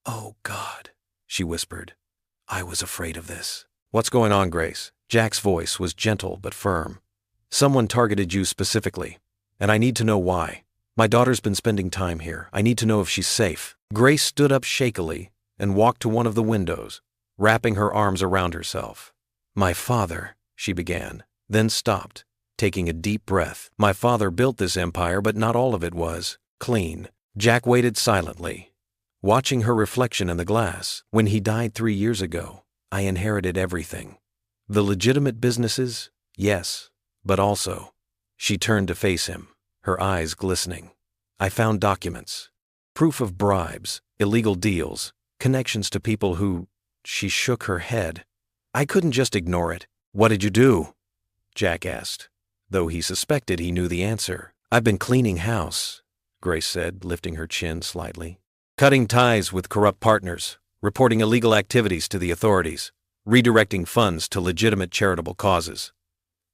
Oh, God, she whispered. I was afraid of this. What's going on, Grace? Jack's voice was gentle but firm. Someone targeted you specifically, and I need to know why. My daughter's been spending time here. I need to know if she's safe. Grace stood up shakily and walked to one of the windows, wrapping her arms around herself. My father, she began, then stopped, taking a deep breath. My father built this empire, but not all of it was clean. Jack waited silently, watching her reflection in the glass. When he died 3 years ago, I inherited everything. The legitimate businesses, yes, but also. She turned to face him, her eyes glistening. I found documents, proof of bribes, illegal deals, connections to people who... She shook her head. I couldn't just ignore it. What did you do? Jack asked, though he suspected he knew the answer. I've been cleaning house, Grace said, lifting her chin slightly. Cutting ties with corrupt partners, reporting illegal activities to the authorities, redirecting funds to legitimate charitable causes.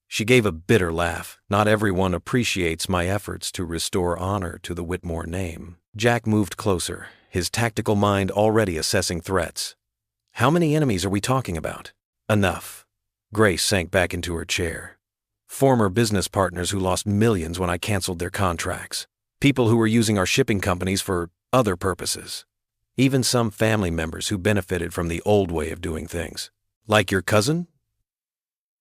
She gave a bitter laugh. Not everyone appreciates my efforts to restore honor to the Whitmore name. Jack moved closer, his tactical mind already assessing threats. How many enemies are we talking about? Enough. Grace sank back into her chair. Former business partners who lost millions when I canceled their contracts. People who were using our shipping companies for other purposes. Even some family members who benefited from the old way of doing things. Like your cousin?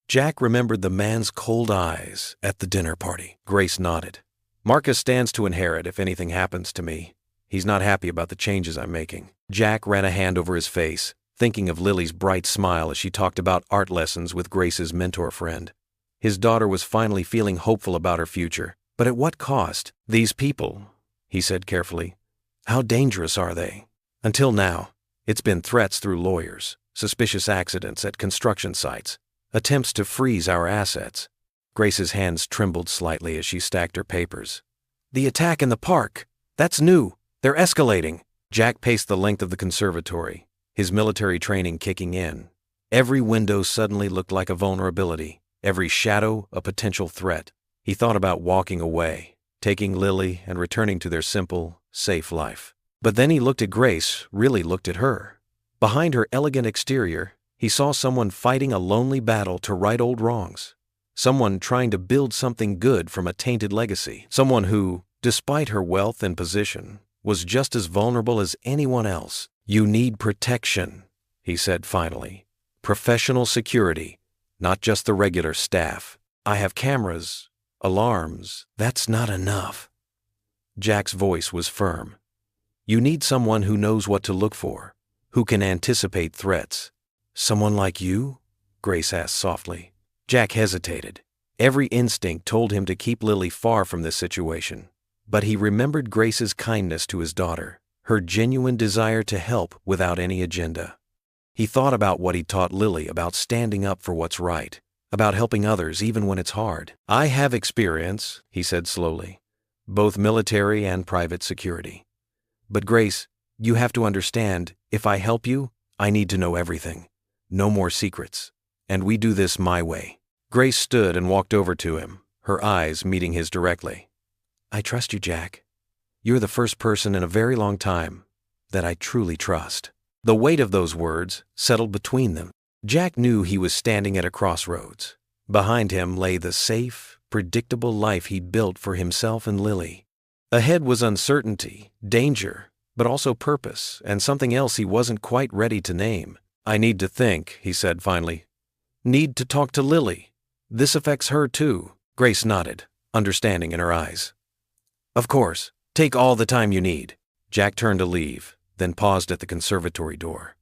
Jack remembered the man's cold eyes at the dinner party. Grace nodded. Marcus stands to inherit if anything happens to me. He's not happy about the changes I'm making. Jack ran a hand over his face, thinking of Lily's bright smile as she talked about art lessons with Grace's mentor friend. His daughter was finally feeling hopeful about her future. But at what cost? These people, he said carefully. How dangerous are they? Until now, it's been threats through lawyers, suspicious accidents at construction sites, attempts to freeze our assets. Grace's hands trembled slightly as she stacked her papers. The attack in the park. That's new. They're escalating. Jack paced the length of the conservatory, his military training kicking in. Every window suddenly looked like a vulnerability, every shadow a potential threat. He thought about walking away, taking Lily and returning to their simple, safe life. But then he looked at Grace, really looked at her. Behind her elegant exterior, he saw someone fighting a lonely battle to right old wrongs. Someone trying to build something good from a tainted legacy. Someone who, despite her wealth and position, was just as vulnerable as anyone else. "You need protection," he said finally. "Professional security, not just the regular staff. I have cameras, alarms. That's not enough." Jack's voice was firm. "You need someone who knows what to look for, who can anticipate threats." "Someone like you?" Grace asked softly. Jack hesitated. Every instinct told him to keep Lily far from this situation. But he remembered Grace's kindness to his daughter, her genuine desire to help without any agenda. He thought about what he taught Lily about standing up for what's right, about helping others even when it's hard. "I have experience," he said slowly, "both military and private security. But Grace, you have to understand, if I help you, I need to know everything. No more secrets. And we do this my way." Grace stood and walked over to him, her eyes meeting his directly. "I trust you, Jack. You're the first person in a very long time that I truly trust." The weight of those words settled between them. Jack knew he was standing at a crossroads. Behind him lay the safe, predictable life he'd built for himself and Lily. Ahead was uncertainty, danger, but also purpose, and something else he wasn't quite ready to name. "I need to think," he said finally. "Need to talk to Lily. This affects her too." Grace nodded, understanding in her eyes. "Of course. Take all the time you need." Jack turned to leave, then paused at the conservatory door.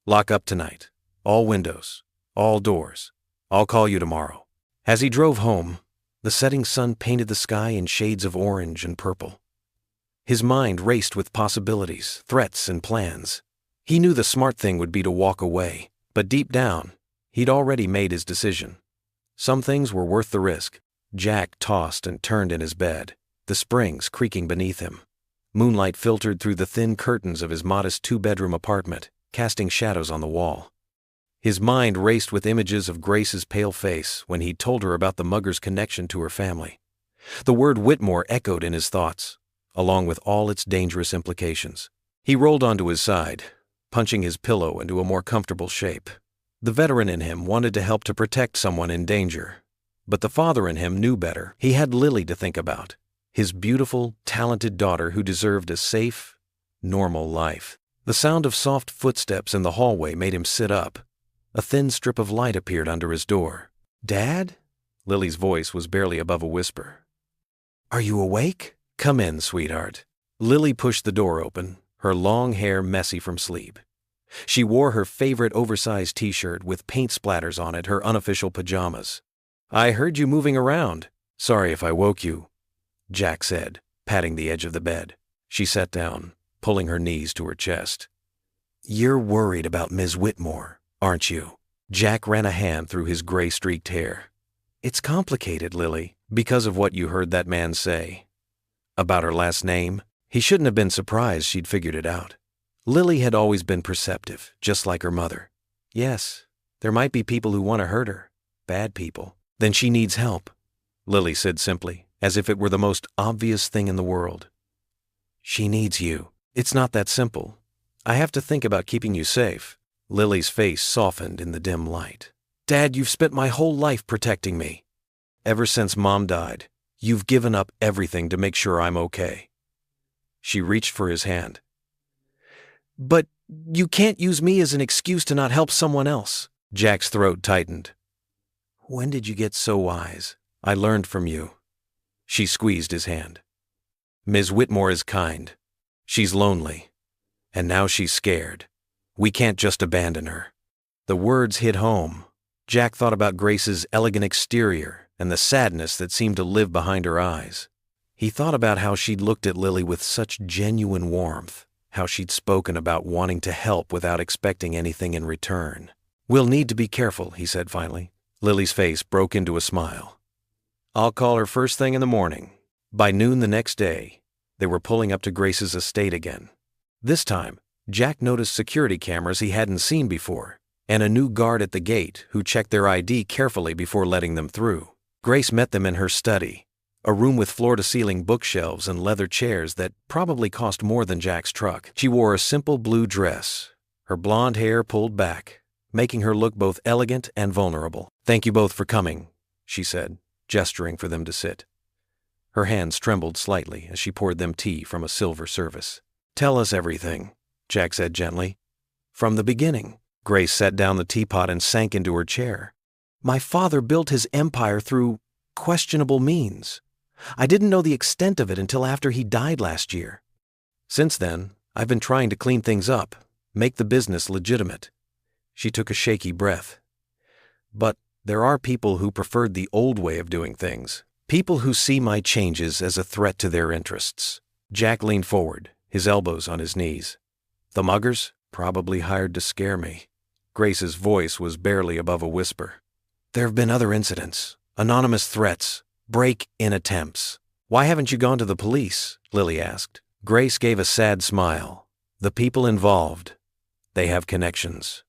"Lock up tonight. All windows. All doors. I'll call you tomorrow." As he drove home, the setting sun painted the sky in shades of orange and purple. His mind raced with possibilities, threats, and plans. He knew the smart thing would be to walk away, but deep down, he'd already made his decision. Some things were worth the risk. Jack tossed and turned in his bed, the springs creaking beneath him. Moonlight filtered through the thin curtains of his modest two-bedroom apartment, casting shadows on the wall. His mind raced with images of Grace's pale face when he'd told her about the mugger's connection to her family. The word Whitmore echoed in his thoughts, along with all its dangerous implications. He rolled onto his side, punching his pillow into a more comfortable shape. The veteran in him wanted to help to protect someone in danger. But the father in him knew better. He had Lily to think about, his beautiful, talented daughter who deserved a safe, normal life. The sound of soft footsteps in the hallway made him sit up. A thin strip of light appeared under his door. "Dad?" Lily's voice was barely above a whisper. "Are you awake? Come in, sweetheart." Lily pushed the door open, her long hair messy from sleep. She wore her favorite oversized t-shirt with paint splatters on it, her unofficial pajamas. "I heard you moving around. Sorry if I woke you," Jack said, patting the edge of the bed. She sat down, pulling her knees to her chest. "You're worried about Ms. Whitmore, aren't you?" Jack ran a hand through his gray-streaked hair. "It's complicated, Lily, because of what you heard that man say. About her last name, he shouldn't have been surprised she'd figured it out. Lily had always been perceptive, just like her mother. Yes, there might be people who want to hurt her, bad people. Then she needs help," Lily said simply, as if it were the most obvious thing in the world. "She needs you. It's not that simple. I have to think about keeping you safe." Lily's face softened in the dim light. "Dad, you've spent my whole life protecting me. Ever since Mom died, you've given up everything to make sure I'm okay." She reached for his hand. "But you can't use me as an excuse to not help someone else." Jack's throat tightened. "When did you get so wise? I learned from you." She squeezed his hand. "Ms. Whitmore is kind. She's lonely. And now she's scared. We can't just abandon her." The words hit home. Jack thought about Grace's elegant exterior and the sadness that seemed to live behind her eyes. He thought about how she'd looked at Lily with such genuine warmth, how she'd spoken about wanting to help without expecting anything in return. "We'll need to be careful," he said finally. Lily's face broke into a smile. "I'll call her first thing in the morning." By noon the next day, they were pulling up to Grace's estate again. This time, Jack noticed security cameras he hadn't seen before, and a new guard at the gate who checked their ID carefully before letting them through. Grace met them in her study, a room with floor-to-ceiling bookshelves and leather chairs that probably cost more than Jack's truck. She wore a simple blue dress, her blonde hair pulled back, making her look both elegant and vulnerable. "Thank you both for coming," she said, gesturing for them to sit. Her hands trembled slightly as she poured them tea from a silver service. "Tell us everything," Jack said gently. "From the beginning." Grace set down the teapot and sank into her chair. "My father built his empire through questionable means. I didn't know the extent of it until after he died last year. Since then, I've been trying to clean things up, make the business legitimate." She took a shaky breath. "But there are people who preferred the old way of doing things. People who see my changes as a threat to their interests." Jack leaned forward, his elbows on his knees. "The muggers? Probably hired to scare me." Grace's voice was barely above a whisper. "There have been other incidents, anonymous threats, break-in attempts." "Why haven't you gone to the police?" Lily asked. Grace gave a sad smile. "The people involved, they have connections,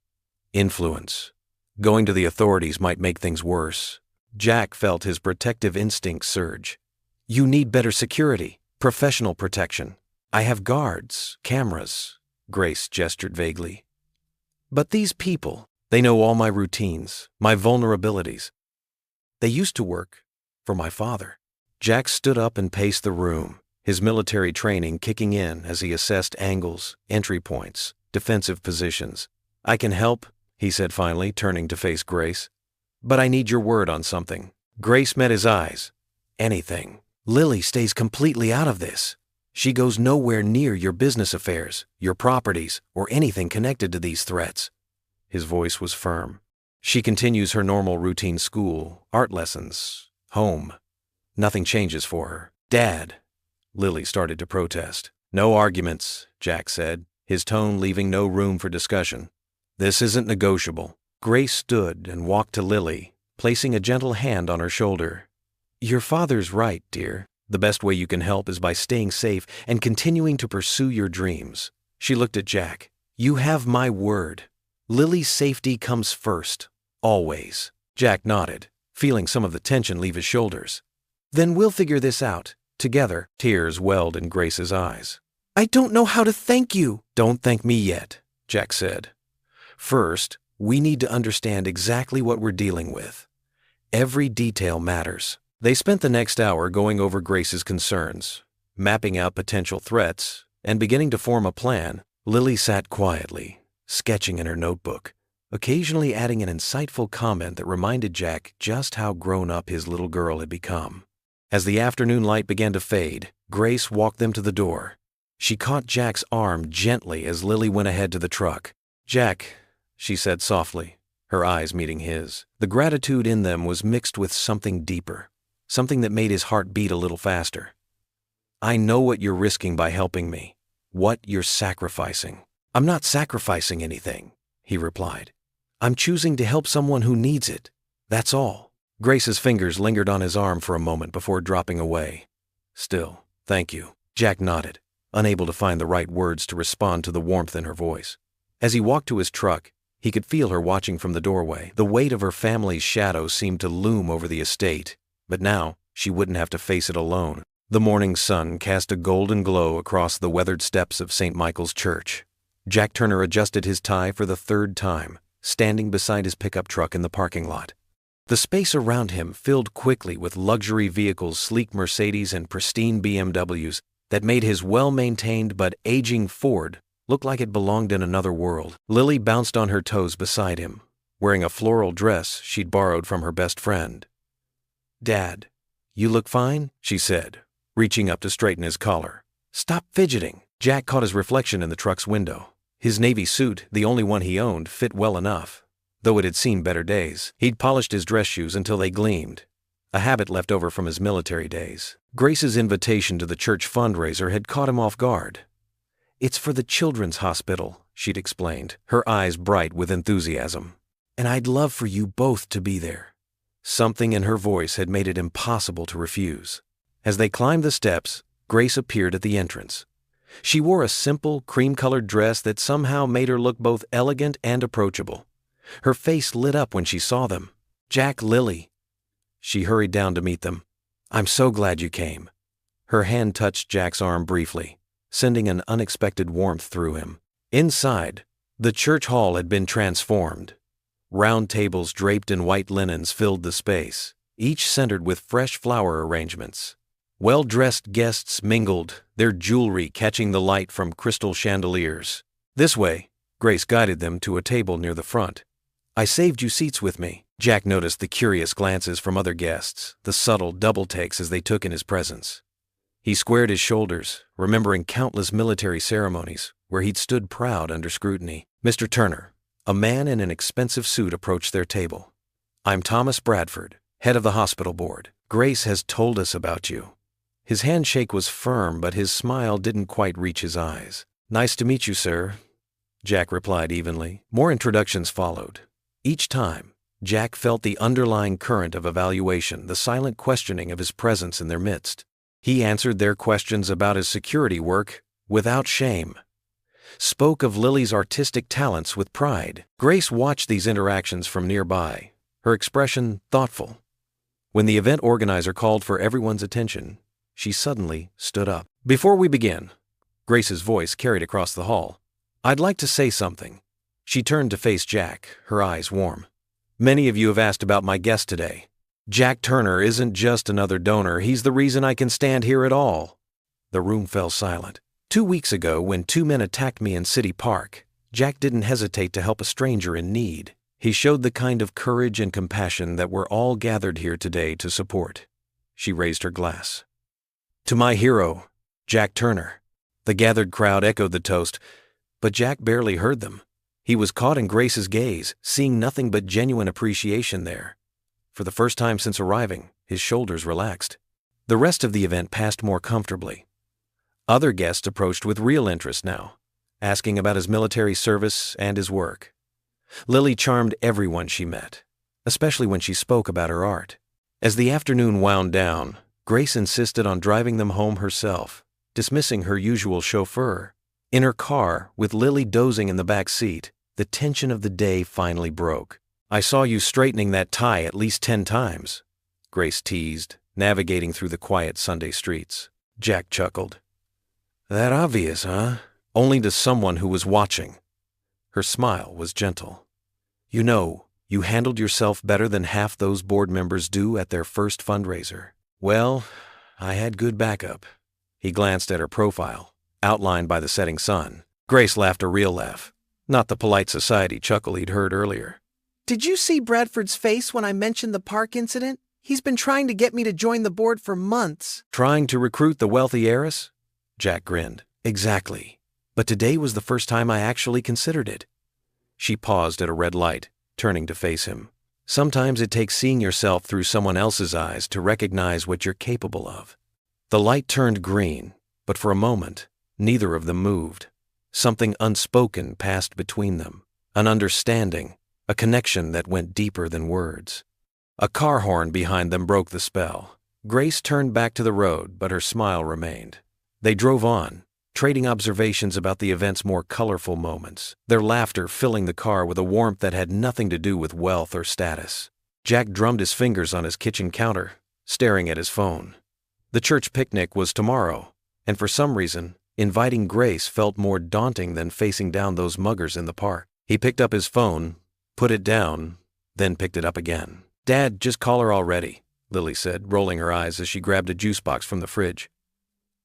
influence. Going to the authorities might make things worse." Jack felt his protective instincts surge. "You need better security, professional protection." "I have guards, cameras," Grace gestured vaguely. "But these people, they know all my routines, my vulnerabilities. They used to work for my father." Jack stood up and paced the room, his military training kicking in as he assessed angles, entry points, defensive positions. "I can help," he said finally, turning to face Grace. "But I need your word on something." Grace met his eyes. "Anything. Lily stays completely out of this. She goes nowhere near your business affairs, your properties, or anything connected to these threats." His voice was firm. "She continues her normal routine: school, art lessons, home. Nothing changes for her." "Dad," Lily started to protest. "No arguments," Jack said, his tone leaving no room for discussion. "This isn't negotiable." Grace stood and walked to Lily, placing a gentle hand on her shoulder. "Your father's right, dear. The best way you can help is by staying safe and continuing to pursue your dreams." She looked at Jack. "You have my word. Lily's safety comes first, always." Jack nodded, feeling some of the tension leave his shoulders. "Then we'll figure this out, together." Tears welled in Grace's eyes. "I don't know how to thank you." "Don't thank me yet," Jack said. "First, we need to understand exactly what we're dealing with. Every detail matters." They spent the next hour going over Grace's concerns, mapping out potential threats, and beginning to form a plan. Lily sat quietly, sketching in her notebook, occasionally adding an insightful comment that reminded Jack just how grown up his little girl had become. As the afternoon light began to fade, Grace walked them to the door. She caught Jack's arm gently as Lily went ahead to the truck. "Jack," she said softly, her eyes meeting his. The gratitude in them was mixed with something deeper, something that made his heart beat a little faster. "I know what you're risking by helping me, what you're sacrificing." "I'm not sacrificing anything," he replied. "I'm choosing to help someone who needs it. That's all." Grace's fingers lingered on his arm for a moment before dropping away. "Still, thank you." Jack nodded, unable to find the right words to respond to the warmth in her voice. As he walked to his truck, he could feel her watching from the doorway. The weight of her family's shadow seemed to loom over the estate, but now she wouldn't have to face it alone. The morning sun cast a golden glow across the weathered steps of St. Michael's Church. Jack Turner adjusted his tie for the third time, standing beside his pickup truck in the parking lot. The space around him filled quickly with luxury vehicles, sleek Mercedes and pristine BMWs that made his well-maintained but aging Ford look like it belonged in another world. Lily bounced on her toes beside him, wearing a floral dress she'd borrowed from her best friend. "Dad, you look fine," she said, reaching up to straighten his collar. "Stop fidgeting." Jack caught his reflection in the truck's window. His navy suit, the only one he owned, fit well enough, though it had seen better days. He'd polished his dress shoes until they gleamed, a habit left over from his military days. Grace's invitation to the church fundraiser had caught him off guard. "It's for the children's hospital," she'd explained, her eyes bright with enthusiasm. "And I'd love for you both to be there." Something in her voice had made it impossible to refuse. As they climbed the steps, Grace appeared at the entrance. She wore a simple, cream-colored dress that somehow made her look both elegant and approachable. Her face lit up when she saw them. "Jack, Lily." She hurried down to meet them. "I'm so glad you came." Her hand touched Jack's arm briefly, sending an unexpected warmth through him. Inside, the church hall had been transformed. Round tables draped in white linens filled the space, each centered with fresh flower arrangements. Well-dressed guests mingled, their jewelry catching the light from crystal chandeliers. "This way," Grace guided them to a table near the front. "I saved you seats with me." Jack noticed the curious glances from other guests, the subtle double takes as they took in his presence. He squared his shoulders, remembering countless military ceremonies where he'd stood proud under scrutiny. "Mr. Turner," a man in an expensive suit approached their table. "I'm Thomas Bradford, head of the hospital board. Grace has told us about you." His handshake was firm, but his smile didn't quite reach his eyes. "Nice to meet you, sir," Jack replied evenly. More introductions followed. Each time, Jack felt the underlying current of evaluation, the silent questioning of his presence in their midst. He answered their questions about his security work without shame, spoke of Lily's artistic talents with pride. Grace watched these interactions from nearby, her expression thoughtful. When the event organizer called for everyone's attention, she suddenly stood up. "Before we begin," Grace's voice carried across the hall, "I'd like to say something." She turned to face Jack, her eyes warm. "Many of you have asked about my guest today. Jack Turner isn't just another donor, he's the reason I can stand here at all." The room fell silent. 2 weeks ago, when 2 men attacked me in City Park, Jack didn't hesitate to help a stranger in need. He showed the kind of courage and compassion that we're all gathered here today to support. She raised her glass. "To my hero, Jack Turner." The gathered crowd echoed the toast, but Jack barely heard them. He was caught in Grace's gaze, seeing nothing but genuine appreciation there. For the first time since arriving, his shoulders relaxed. The rest of the event passed more comfortably. Other guests approached with real interest now, asking about his military service and his work. Lily charmed everyone she met, especially when she spoke about her art. As the afternoon wound down, Grace insisted on driving them home herself, dismissing her usual chauffeur. In her car, with Lily dozing in the back seat, the tension of the day finally broke. "I saw you straightening that tie at least 10 times, Grace teased, navigating through the quiet Sunday streets. Jack chuckled. "That obvious, huh?" Only to someone who was watching. Her smile was gentle. "You know, you handled yourself better than half those board members do at their first fundraiser." "Well, I had good backup." He glanced at her profile, outlined by the setting sun. Grace laughed a real laugh, not the polite society chuckle he'd heard earlier. "Did you see Bradford's face when I mentioned the park incident? He's been trying to get me to join the board for months." "Trying to recruit the wealthy heiress?" Jack grinned. "Exactly. But today was the first time I actually considered it." She paused at a red light, turning to face him. "Sometimes it takes seeing yourself through someone else's eyes to recognize what you're capable of." The light turned green, but for a moment, neither of them moved. Something unspoken passed between them, an understanding, a connection that went deeper than words. A car horn behind them broke the spell. Grace turned back to the road, but her smile remained. They drove on, trading observations about the event's more colorful moments, their laughter filling the car with a warmth that had nothing to do with wealth or status. Jack drummed his fingers on his kitchen counter, staring at his phone. The church picnic was tomorrow, and for some reason, inviting Grace felt more daunting than facing down those muggers in the park. He picked up his phone, put it down, then picked it up again. "Dad, just call her already," Lily said, rolling her eyes as she grabbed a juice box from the fridge.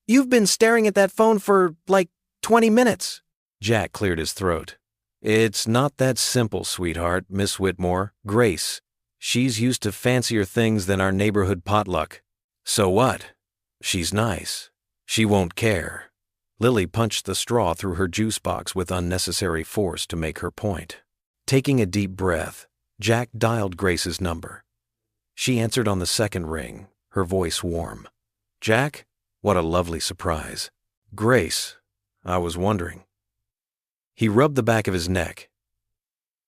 "You've been staring at that phone for, 20 minutes. Jack cleared his throat. "It's not that simple, sweetheart, Miss Whitmore. Grace. She's used to fancier things than our neighborhood potluck." "So what? She's nice. She won't care." Lily punched the straw through her juice box with unnecessary force to make her point. Taking a deep breath, Jack dialed Grace's number. She answered on the second ring, her voice warm. "Jack? What a lovely surprise." "Grace, I was wondering." He rubbed the back of his neck.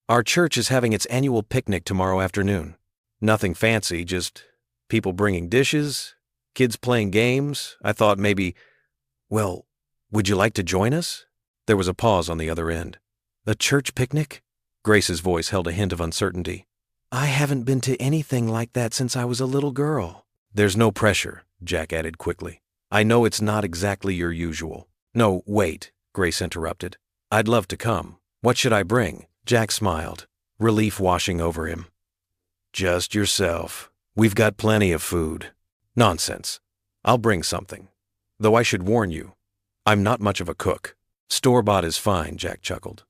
"Our church is having its annual picnic tomorrow afternoon. Nothing fancy, just people bringing dishes, kids playing games. I thought maybe..." "Well, Would you like to join us? There was a pause on the other end. A church picnic? Grace's voice held a hint of uncertainty. I haven't been to anything like that since I was a little girl. There's no pressure, Jack added quickly. I know it's not exactly your usual. No, wait, Grace interrupted. I'd love to come. What should I bring? Jack smiled, relief washing over him. Just yourself. We've got plenty of food. Nonsense. I'll bring something. Though I should warn you, I'm not much of a cook. Store-bought is fine, Jack chuckled.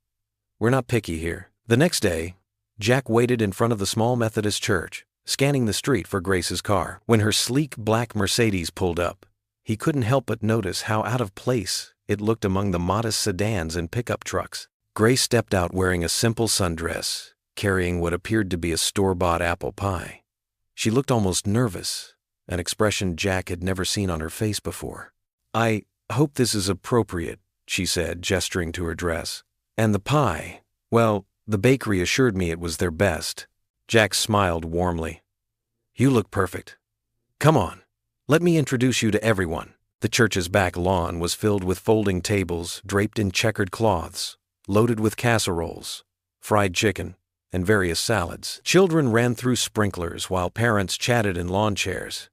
We're not picky here. The next day, Jack waited in front of the small Methodist church, scanning the street for Grace's car. When her sleek black Mercedes pulled up, he couldn't help but notice how out of place it looked among the modest sedans and pickup trucks. Grace stepped out wearing a simple sundress, carrying what appeared to be a store-bought apple pie. She looked almost nervous, an expression Jack had never seen on her face before. I hope this is appropriate, she said, gesturing to her dress. And the pie, well, the bakery assured me it was their best. Jack smiled warmly. You look perfect. Come on, let me introduce you to everyone. The church's back lawn was filled with folding tables draped in checkered cloths, loaded with casseroles, fried chicken, and various salads. Children ran through sprinklers while parents chatted in lawn chairs.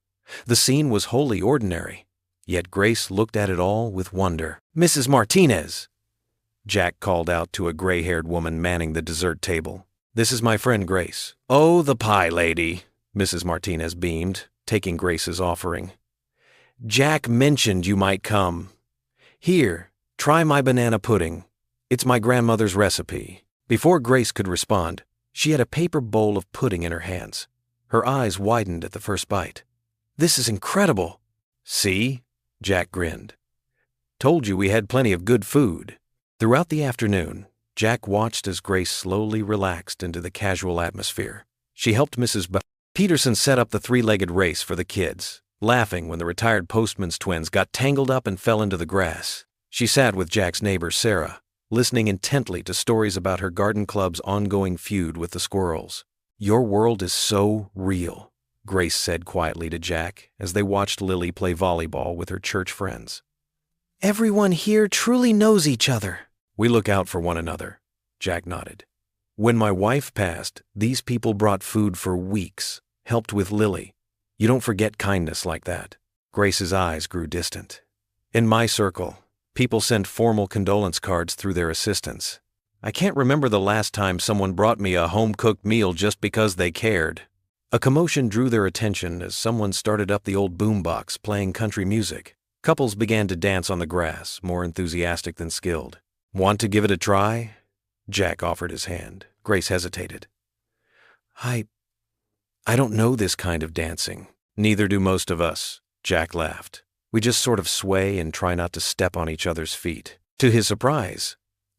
The scene was wholly ordinary, yet Grace looked at it all with wonder. Mrs. Martinez! Jack called out to a gray-haired woman manning the dessert table. This is my friend Grace. Oh, the pie lady, Mrs. Martinez beamed, taking Grace's offering. Jack mentioned you might come. Here, try my banana pudding. It's my grandmother's recipe. Before Grace could respond, she had a paper bowl of pudding in her hands. Her eyes widened at the first bite. This is incredible. See? Jack grinned. Told you we had plenty of good food. Throughout the afternoon, Jack watched as Grace slowly relaxed into the casual atmosphere. She helped Mrs. Peterson set up the three-legged race for the kids, laughing when the retired postman's twins got tangled up and fell into the grass. She sat with Jack's neighbor, Sarah, listening intently to stories about her garden club's ongoing feud with the squirrels. Your world is so real, Grace said quietly to Jack as they watched Lily play volleyball with her church friends. Everyone here truly knows each other. We look out for one another, Jack nodded. When my wife passed, these people brought food for weeks, helped with Lily. You don't forget kindness like that. Grace's eyes grew distant. In my circle, people sent formal condolence cards through their assistants. I can't remember the last time someone brought me a home-cooked meal just because they cared. A commotion drew their attention as someone started up the old boombox playing country music. Couples began to dance on the grass, more enthusiastic than skilled. Want to give it a try? Jack offered his hand. Grace hesitated. I don't know this kind of dancing. Neither do most of us, Jack laughed. We just sort of sway and try not to step on each other's feet. To his surprise,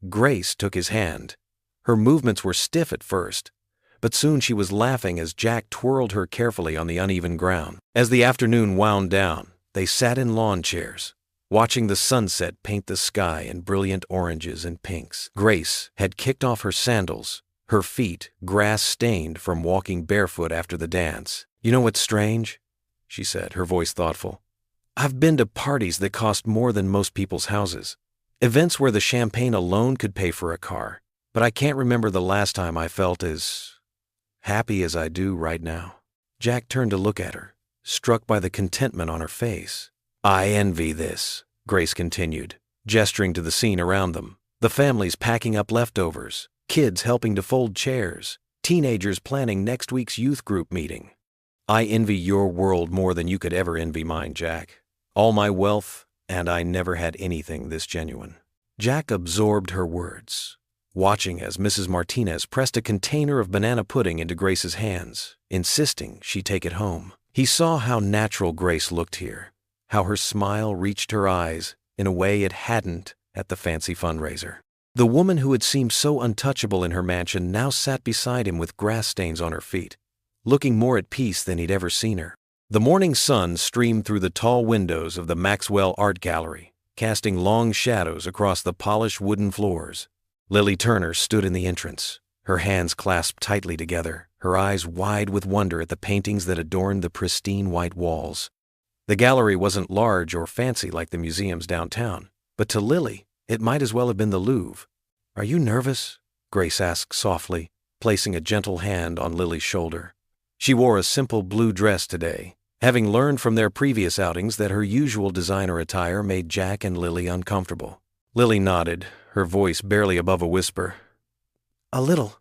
Grace took his hand. Her movements were stiff at first, but soon she was laughing as Jack twirled her carefully on the uneven ground. As the afternoon wound down, they sat in lawn chairs, watching the sunset paint the sky in brilliant oranges and pinks. Grace had kicked off her sandals, her feet grass-stained from walking barefoot after the dance. You know what's strange? She said, her voice thoughtful. I've been to parties that cost more than most people's houses. Events where the champagne alone could pay for a car. But I can't remember the last time I felt as happy as I do right now. Jack turned to look at her, struck by the contentment on her face. I envy this, Grace continued, gesturing to the scene around them. The families packing up leftovers, kids helping to fold chairs, teenagers planning next week's youth group meeting. I envy your world more than you could ever envy mine, Jack. All my wealth, and I never had anything this genuine. Jack absorbed her words, watching as Mrs. Martinez pressed a container of banana pudding into Grace's hands, insisting she take it home. He saw how natural Grace looked here, how her smile reached her eyes in a way it hadn't at the fancy fundraiser. The woman who had seemed so untouchable in her mansion now sat beside him with grass stains on her feet, looking more at peace than he'd ever seen her. The morning sun streamed through the tall windows of the Maxwell Art Gallery, casting long shadows across the polished wooden floors. Lily Turner stood in the entrance, her hands clasped tightly together, her eyes wide with wonder at the paintings that adorned the pristine white walls. The gallery wasn't large or fancy like the museums downtown. but to Lily, it might as well have been the Louvre. "Are you nervous?" Grace asked softly, placing a gentle hand on Lily's shoulder. She wore a simple blue dress today, having learned from their previous outings that her usual designer attire made Jack and Lily uncomfortable. Lily nodded, her voice barely above a whisper. "A little.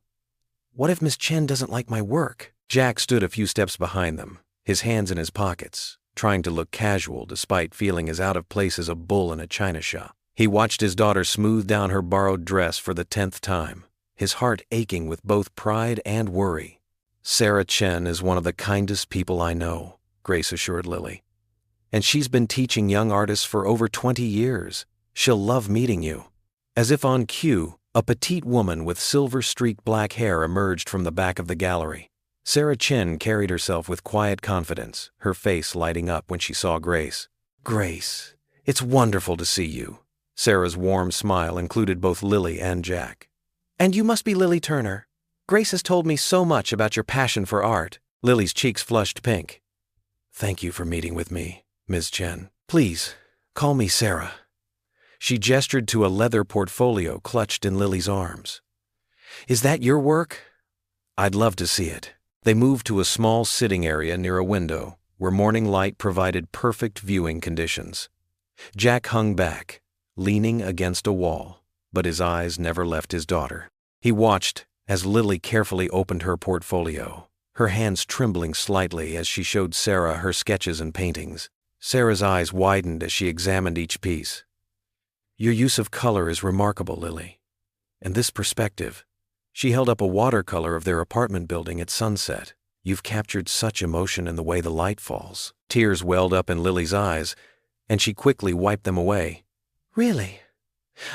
What if Miss Chen doesn't like my work?" Jack stood a few steps behind them, his hands in his pockets, trying to look casual despite feeling as out of place as a bull in a china shop. He watched his daughter smooth down her borrowed dress for the 10th time, his heart aching with both pride and worry. "Sarah Chen is one of the kindest people I know," Grace assured Lily. "And she's been teaching young artists for over 20 years. She'll love meeting you." As if on cue, a petite woman with silver-streaked black hair emerged from the back of the gallery. Sarah Chen carried herself with quiet confidence, her face lighting up when she saw Grace. "Grace, it's wonderful to see you." Sarah's warm smile included both Lily and Jack. "And you must be Lily Turner. Grace has told me so much about your passion for art." Lily's cheeks flushed pink. "Thank you for meeting with me, Ms. Chen. Please, call me Sarah." She gestured to a leather portfolio clutched in Lily's arms. "Is that your work? I'd love to see it." They moved to a small sitting area near a window, where morning light provided perfect viewing conditions. Jack hung back, leaning against a wall, but his eyes never left his daughter. He watched as Lily carefully opened her portfolio, her hands trembling slightly as she showed Sarah her sketches and paintings. Sarah's eyes widened as she examined each piece. "Your use of color is remarkable, Lily. And this perspective." She held up a watercolor of their apartment building at sunset. "You've captured such emotion in the way the light falls." Tears welled up in Lily's eyes, and she quickly wiped them away. "Really?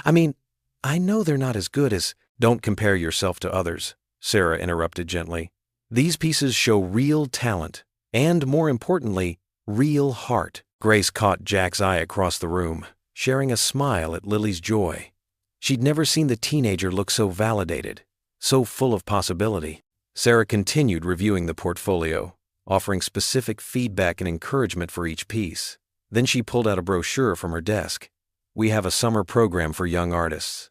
I mean, I know they're not as good as—" "Don't compare yourself to others," Sarah interrupted gently. "These pieces show real talent, and more importantly, real heart." Grace caught Jack's eye across the room, sharing a smile at Lily's joy. She'd never seen the teenager look so validated, so full of possibility. Sarah continued reviewing the portfolio, offering specific feedback and encouragement for each piece. Then she pulled out a brochure from her desk. "We have a summer program for young artists.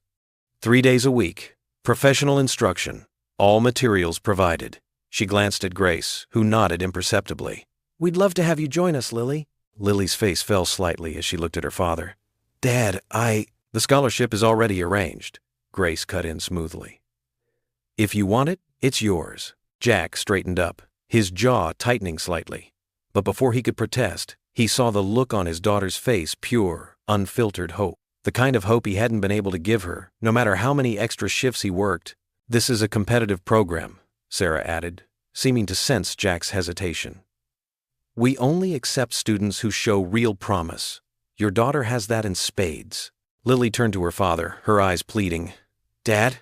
3 days a week, professional instruction, all materials provided." She glanced at Grace, who nodded imperceptibly. "We'd love to have you join us, Lily." Lily's face fell slightly as she looked at her father. "Dad, The scholarship is already arranged," Grace cut in smoothly. "If you want it, it's yours." Jack straightened up, his jaw tightening slightly. But before he could protest, he saw the look on his daughter's face, pure, unfiltered hope. The kind of hope he hadn't been able to give her, no matter how many extra shifts he worked. "This is a competitive program," Sarah added, seeming to sense Jack's hesitation. "We only accept students who show real promise. Your daughter has that in spades." Lily turned to her father, her eyes pleading. "Dad,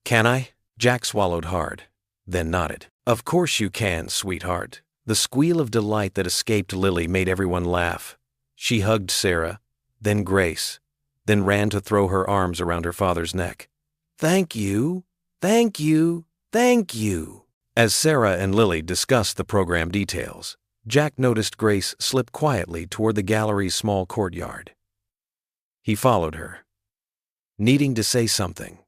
can I?" Jack swallowed hard, then nodded. "Of course you can, sweetheart." The squeal of delight that escaped Lily made everyone laugh. She hugged Sarah, then Grace, then ran to throw her arms around her father's neck. "Thank you, thank you, thank you." As Sarah and Lily discussed the program details, Jack noticed Grace slip quietly toward the gallery's small courtyard. He followed her, needing to say something,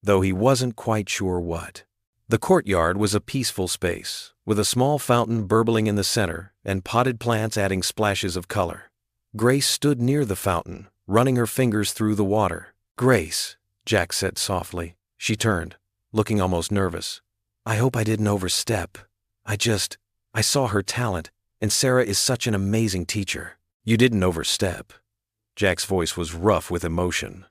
though he wasn't quite sure what. The courtyard was a peaceful space, with a small fountain burbling in the center and potted plants adding splashes of color. Grace stood near the fountain, running her fingers through the water. "Grace," Jack said softly. She turned, looking almost nervous. "I hope I didn't overstep. I saw her talent, and Sarah is such an amazing teacher." "You didn't overstep." Jack's voice was rough with emotion.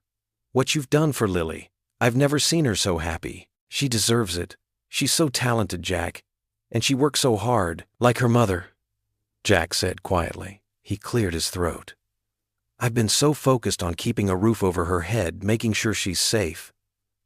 "What you've done for Lily, I've never seen her so happy. She deserves it. She's so talented, Jack, and she works so hard, like her mother," Jack said quietly. He cleared his throat. "I've been so focused on keeping a roof over her head, making sure she's safe.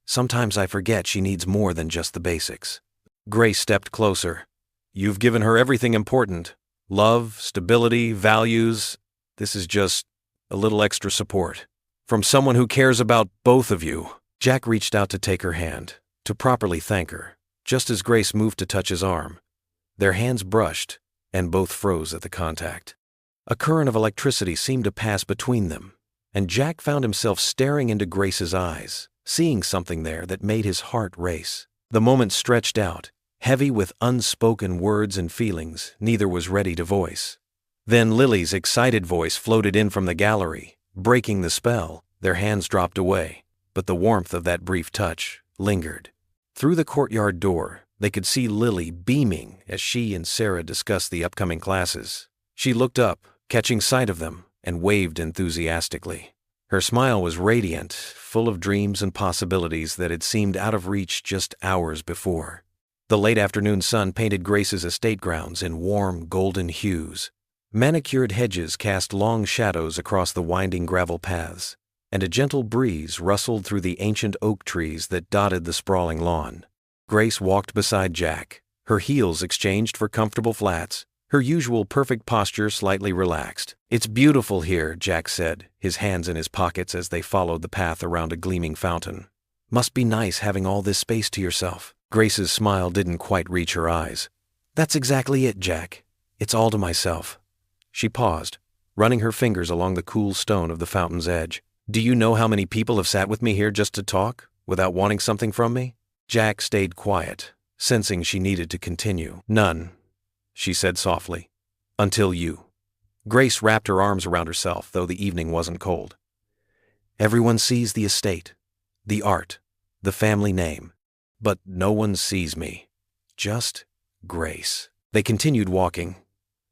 Sometimes I forget she needs more than just the basics." Grace stepped closer. "You've given her everything important. Love, stability, values. This is just a little extra support. From someone who cares about both of you." Jack reached out to take her hand, to properly thank her, just as Grace moved to touch his arm. Their hands brushed, and both froze at the contact. A current of electricity seemed to pass between them, and Jack found himself staring into Grace's eyes, seeing something there that made his heart race. The moment stretched out, heavy with unspoken words and feelings neither was ready to voice. Then Lily's excited voice floated in from the gallery, breaking the spell. Their hands dropped away, but the warmth of that brief touch lingered. Through the courtyard door, they could see Lily beaming as she and Sarah discussed the upcoming classes. She looked up, catching sight of them, and waved enthusiastically. Her smile was radiant, full of dreams and possibilities that had seemed out of reach just hours before. The late afternoon sun painted Grace's estate grounds in warm, golden hues. Manicured hedges cast long shadows across the winding gravel paths, and a gentle breeze rustled through the ancient oak trees that dotted the sprawling lawn. Grace walked beside Jack, her heels exchanged for comfortable flats, her usual perfect posture slightly relaxed. "It's beautiful here," Jack said, his hands in his pockets as they followed the path around a gleaming fountain. "Must be nice having all this space to yourself." Grace's smile didn't quite reach her eyes. "That's exactly it, Jack. It's all to myself." She paused, running her fingers along the cool stone of the fountain's edge. "Do you know how many people have sat with me here just to talk, without wanting something from me?" Jack stayed quiet, sensing she needed to continue. "None," she said softly. "Until you." Grace wrapped her arms around herself, though the evening wasn't cold. "Everyone sees the estate, the art, the family name, but no one sees me. Just Grace." They continued walking,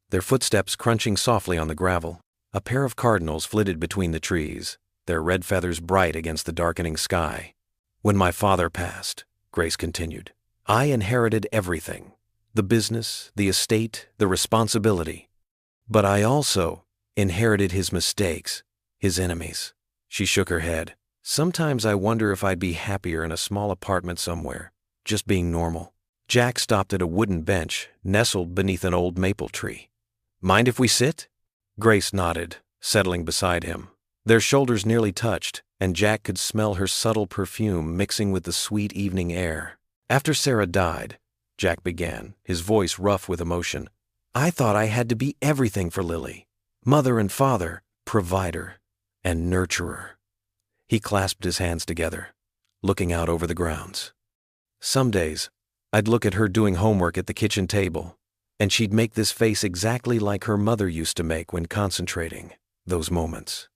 their footsteps crunching softly on the gravel. A pair of cardinals flitted between the trees, their red feathers bright against the darkening sky. "When my father passed," Grace continued, "I inherited everything. The business, the estate, the responsibility. But I also inherited his mistakes, his enemies." She shook her head. "Sometimes I wonder if I'd be happier in a small apartment somewhere, just being normal." Jack stopped at a wooden bench nestled beneath an old maple tree. "Mind if we sit?" Grace nodded, settling beside him. Their shoulders nearly touched, and Jack could smell her subtle perfume mixing with the sweet evening air. "After Sarah died," Jack began, his voice rough with emotion, "I thought I had to be everything for Lily. Mother and father, provider, and nurturer." He clasped his hands together, looking out over the grounds. "Some days, I'd look at her doing homework at the kitchen table, and she'd make this face exactly like her mother used to make when concentrating. Those moments."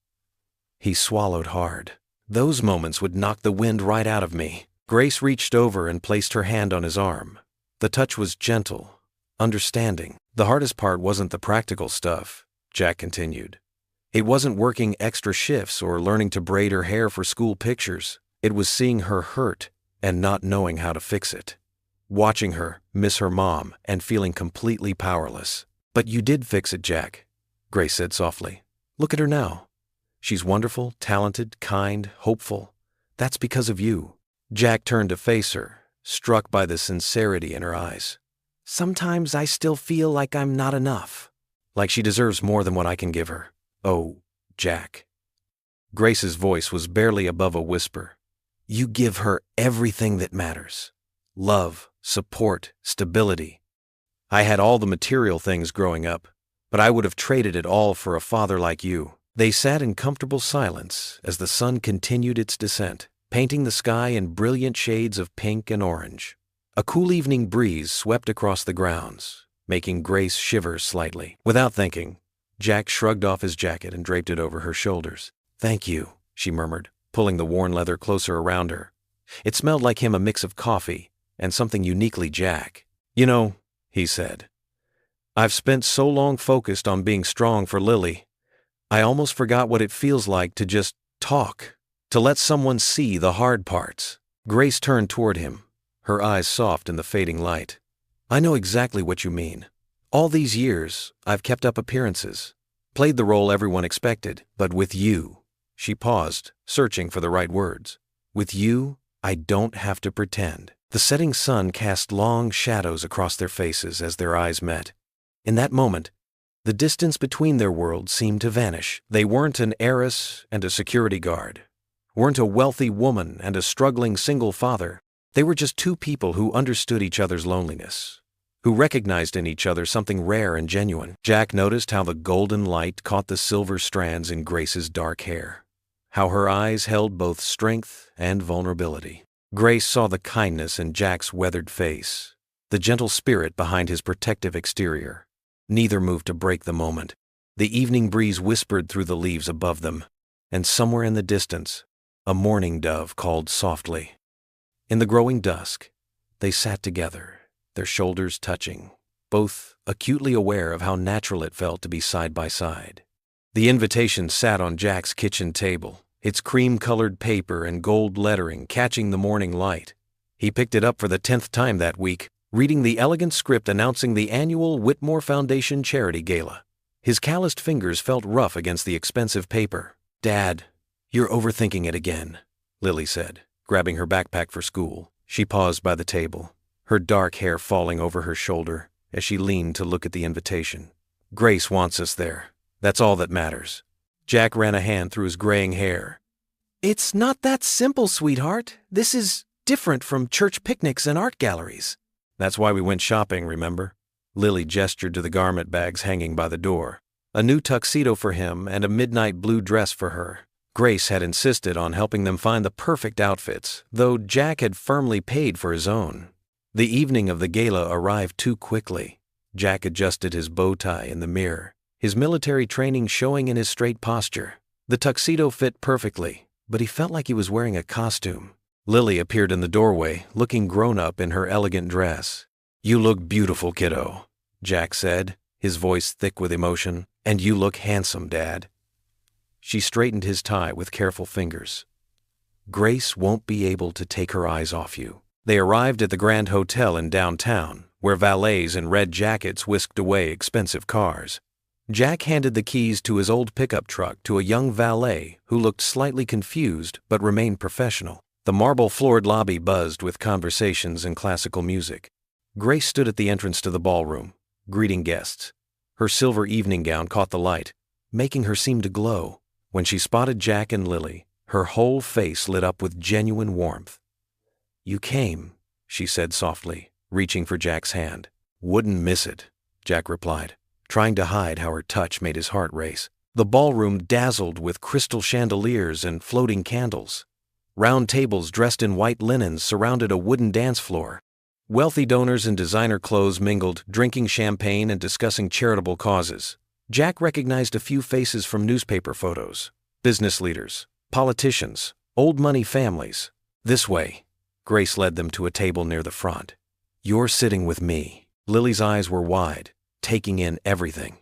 He swallowed hard. "Those moments would knock the wind right out of me." Grace reached over and placed her hand on his arm. The touch was gentle, understanding. "The hardest part wasn't the practical stuff," Jack continued. "It wasn't working extra shifts or learning to braid her hair for school pictures. It was seeing her hurt and not knowing how to fix it. Watching her miss her mom and feeling completely powerless." "But you did fix it, Jack," Grace said softly. "Look at her now. She's wonderful, talented, kind, hopeful. That's because of you." Jack turned to face her, struck by the sincerity in her eyes. "Sometimes I still feel like I'm not enough. Like she deserves more than what I can give her." "Oh, Jack." Grace's voice was barely above a whisper. "You give her everything that matters. Love, support, stability. I had all the material things growing up, but I would have traded it all for a father like you." They sat in comfortable silence as the sun continued its descent, painting the sky in brilliant shades of pink and orange. A cool evening breeze swept across the grounds, making Grace shiver slightly. Without thinking, Jack shrugged off his jacket and draped it over her shoulders. "Thank you," she murmured, pulling the worn leather closer around her. It smelled like him, a mix of coffee and something uniquely Jack. "You know," he said, "I've spent so long focused on being strong for Lily, I almost forgot what it feels like to just talk, to let someone see the hard parts." Grace turned toward him, her eyes soft in the fading light. "I know exactly what you mean. All these years, I've kept up appearances, played the role everyone expected, but with you," she paused, searching for the right words. "With you, I don't have to pretend." The setting sun cast long shadows across their faces as their eyes met. In that moment, the distance between their worlds seemed to vanish. They weren't an heiress and a security guard, weren't a wealthy woman and a struggling single father. They were just two people who understood each other's loneliness, who recognized in each other something rare and genuine. Jack noticed how the golden light caught the silver strands in Grace's dark hair, how her eyes held both strength and vulnerability. Grace saw the kindness in Jack's weathered face, the gentle spirit behind his protective exterior. Neither moved to break the moment. The evening breeze whispered through the leaves above them, and somewhere in the distance, a mourning dove called softly. In the growing dusk, they sat together, their shoulders touching, both acutely aware of how natural it felt to be side by side. The invitation sat on Jack's kitchen table, its cream-colored paper and gold lettering catching the morning light. He picked it up for the 10th time that week, reading the elegant script announcing the annual Whitmore Foundation Charity Gala. His calloused fingers felt rough against the expensive paper. "Dad, you're overthinking it again," Lily said, grabbing her backpack for school. She paused by the table, her dark hair falling over her shoulder as she leaned to look at the invitation. "Grace wants us there. That's all that matters." Jack ran a hand through his graying hair. It's not that simple, sweetheart. This is different from church picnics and art galleries. "That's why we went shopping, remember?" Lily gestured to the garment bags hanging by the door. A new tuxedo for him and a midnight blue dress for her. Grace had insisted on helping them find the perfect outfits, though Jack had firmly paid for his own. The evening of the gala arrived too quickly. Jack adjusted his bow tie in the mirror, his military training showing in his straight posture. The tuxedo fit perfectly, but he felt like he was wearing a costume. Lily appeared in the doorway, looking grown-up in her elegant dress. "You look beautiful, kiddo," Jack said, his voice thick with emotion. "And you look handsome, Dad." She straightened his tie with careful fingers. "Grace won't be able to take her eyes off you." They arrived at the Grand Hotel in downtown, where valets in red jackets whisked away expensive cars. Jack handed the keys to his old pickup truck to a young valet who looked slightly confused but remained professional. The marble-floored lobby buzzed with conversations and classical music. Grace stood at the entrance to the ballroom, greeting guests. Her silver evening gown caught the light, making her seem to glow. When she spotted Jack and Lily, her whole face lit up with genuine warmth. "You came," she said softly, reaching for Jack's hand. "Wouldn't miss it," Jack replied, trying to hide how her touch made his heart race. The ballroom dazzled with crystal chandeliers and floating candles. Round tables dressed in white linens surrounded a wooden dance floor. Wealthy donors in designer clothes mingled, drinking champagne and discussing charitable causes. Jack recognized a few faces from newspaper photos. Business leaders, politicians, old money families. "This way." Grace led them to a table near the front. "You're sitting with me." Lily's eyes were wide, taking in everything.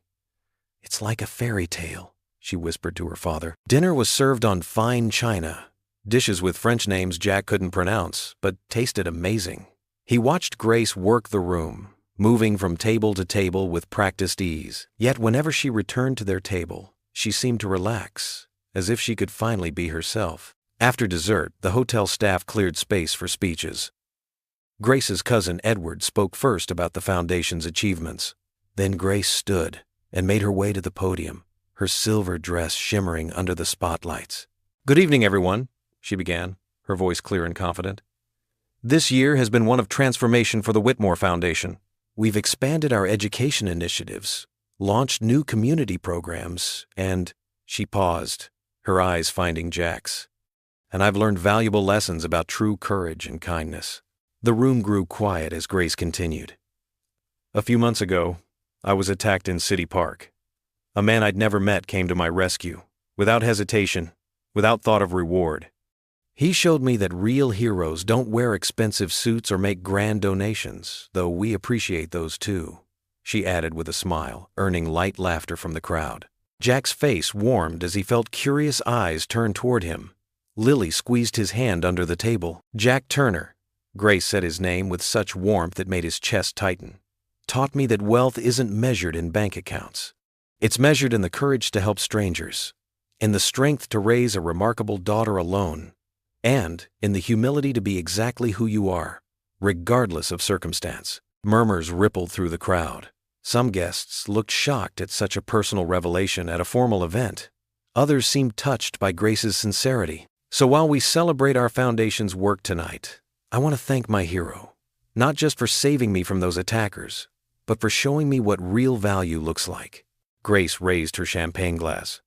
"It's like a fairy tale," she whispered to her father. Dinner was served on fine china, dishes with French names Jack couldn't pronounce, but tasted amazing. He watched Grace work the room, moving from table to table with practiced ease. Yet whenever she returned to their table, she seemed to relax, as if she could finally be herself. After dessert, the hotel staff cleared space for speeches. Grace's cousin Edward spoke first about the foundation's achievements. Then Grace stood and made her way to the podium, her silver dress shimmering under the spotlights. "Good evening, everyone," she began, her voice clear and confident. "This year has been one of transformation for the Whitmore Foundation. We've expanded our education initiatives, launched new community programs, and—" She paused, her eyes finding Jack's. "And I've learned valuable lessons about true courage and kindness." The room grew quiet as Grace continued. "A few months ago, I was attacked in City Park. A man I'd never met came to my rescue, without hesitation, without thought of reward. He showed me that real heroes don't wear expensive suits or make grand donations, though we appreciate those too," she added with a smile, earning light laughter from the crowd. Jack's face warmed as he felt curious eyes turn toward him. Lily squeezed his hand under the table. "Jack Turner," Grace said his name with such warmth it made his chest tighten, "taught me that wealth isn't measured in bank accounts. It's measured in the courage to help strangers, in the strength to raise a remarkable daughter alone, and in the humility to be exactly who you are, regardless of circumstance." Murmurs rippled through the crowd. Some guests looked shocked at such a personal revelation at a formal event. Others seemed touched by Grace's sincerity. "So while we celebrate our foundation's work tonight, I want to thank my hero, not just for saving me from those attackers, but for showing me what real value looks like." Grace raised her champagne glass.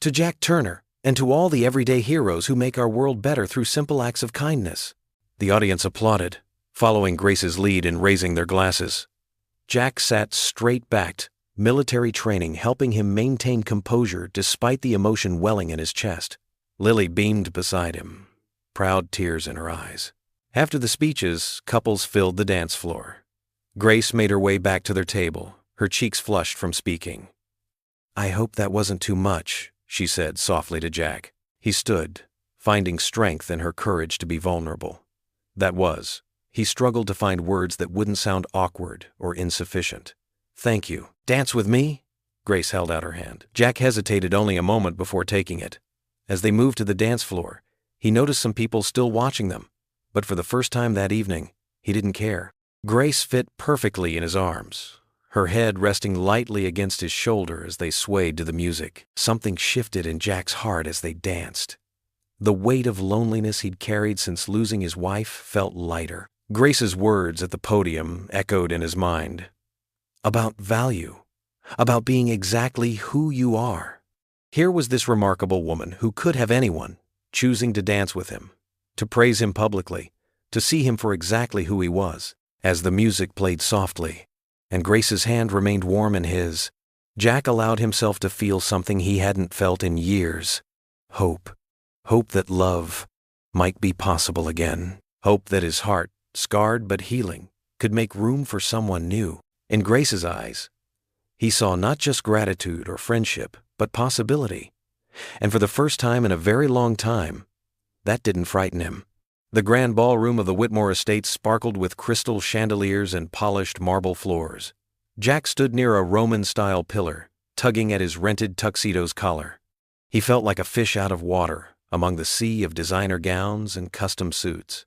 "To Jack Turner, And to all the everyday heroes who make our world better through simple acts of kindness." The audience applauded, following Grace's lead in raising their glasses. Jack sat straight-backed, military training helping him maintain composure despite the emotion welling in his chest. Lily beamed beside him, proud tears in her eyes. After the speeches, couples filled the dance floor. Grace made her way back to their table, her cheeks flushed from speaking. "I hope that wasn't too much," she said softly to Jack. He stood, finding strength in her courage to be vulnerable. That was. He struggled to find words that wouldn't sound awkward or insufficient. "Thank you. Dance with me?" Grace held out her hand. Jack hesitated only a moment before taking it. As they moved to the dance floor, he noticed some people still watching them, but for the first time that evening, he didn't care. Grace fit perfectly in his arms, her head resting lightly against his shoulder as they swayed to the music. Something shifted in Jack's heart as they danced. The weight of loneliness he'd carried since losing his wife felt lighter. Grace's words at the podium echoed in his mind. About value. About being exactly who you are. Here was this remarkable woman who could have anyone, choosing to dance with him, to praise him publicly, to see him for exactly who he was. As the music played softly, and Grace's hand remained warm in his, Jack allowed himself to feel something he hadn't felt in years. Hope. Hope that love might be possible again. Hope that his heart, scarred but healing, could make room for someone new. In Grace's eyes, he saw not just gratitude or friendship, but possibility. And for the first time in a very long time, that didn't frighten him. The grand ballroom of the Whitmore estate sparkled with crystal chandeliers and polished marble floors. Jack stood near a Roman-style pillar, tugging at his rented tuxedo's collar. He felt like a fish out of water among the sea of designer gowns and custom suits.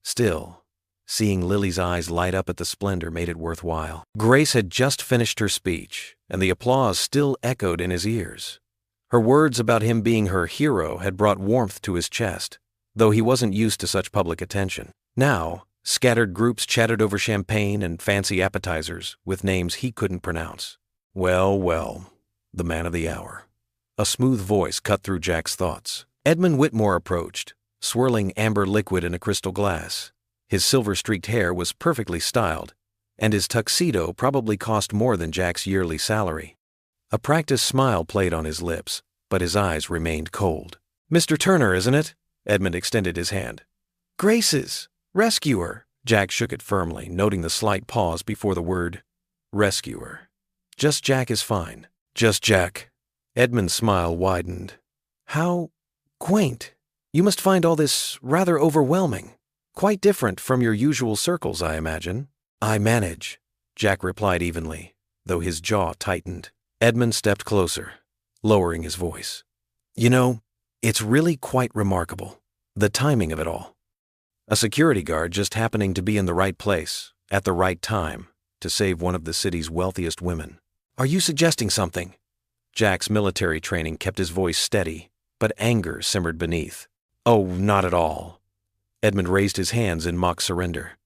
Still, seeing Lily's eyes light up at the splendor made it worthwhile. Grace had just finished her speech, and the applause still echoed in his ears. Her words about him being her hero had brought warmth to his chest, though he wasn't used to such public attention. Now, scattered groups chatted over champagne and fancy appetizers with names he couldn't pronounce. Well, well, the man of the hour. A smooth voice cut through Jack's thoughts. Edmund Whitmore approached, swirling amber liquid in a crystal glass. His silver-streaked hair was perfectly styled, and his tuxedo probably cost more than Jack's yearly salary. A practiced smile played on his lips, but his eyes remained cold. "Mr. Turner, isn't it?" Edmund extended his hand. "Grace's rescuer." Jack shook it firmly, noting the slight pause before the word rescuer. "Just Jack is fine." "Just Jack." Edmund's smile widened. "How quaint. You must find all this rather overwhelming. Quite different from your usual circles, I imagine." "I manage," Jack replied evenly, though his jaw tightened. Edmund stepped closer, lowering his voice. "You know, it's really quite remarkable, the timing of it all. A security guard just happening to be in the right place, at the right time, to save one of the city's wealthiest women. Are you suggesting something?" Jack's military training kept his voice steady, but anger simmered beneath. "Oh, not at all." Edmund raised his hands in mock surrender.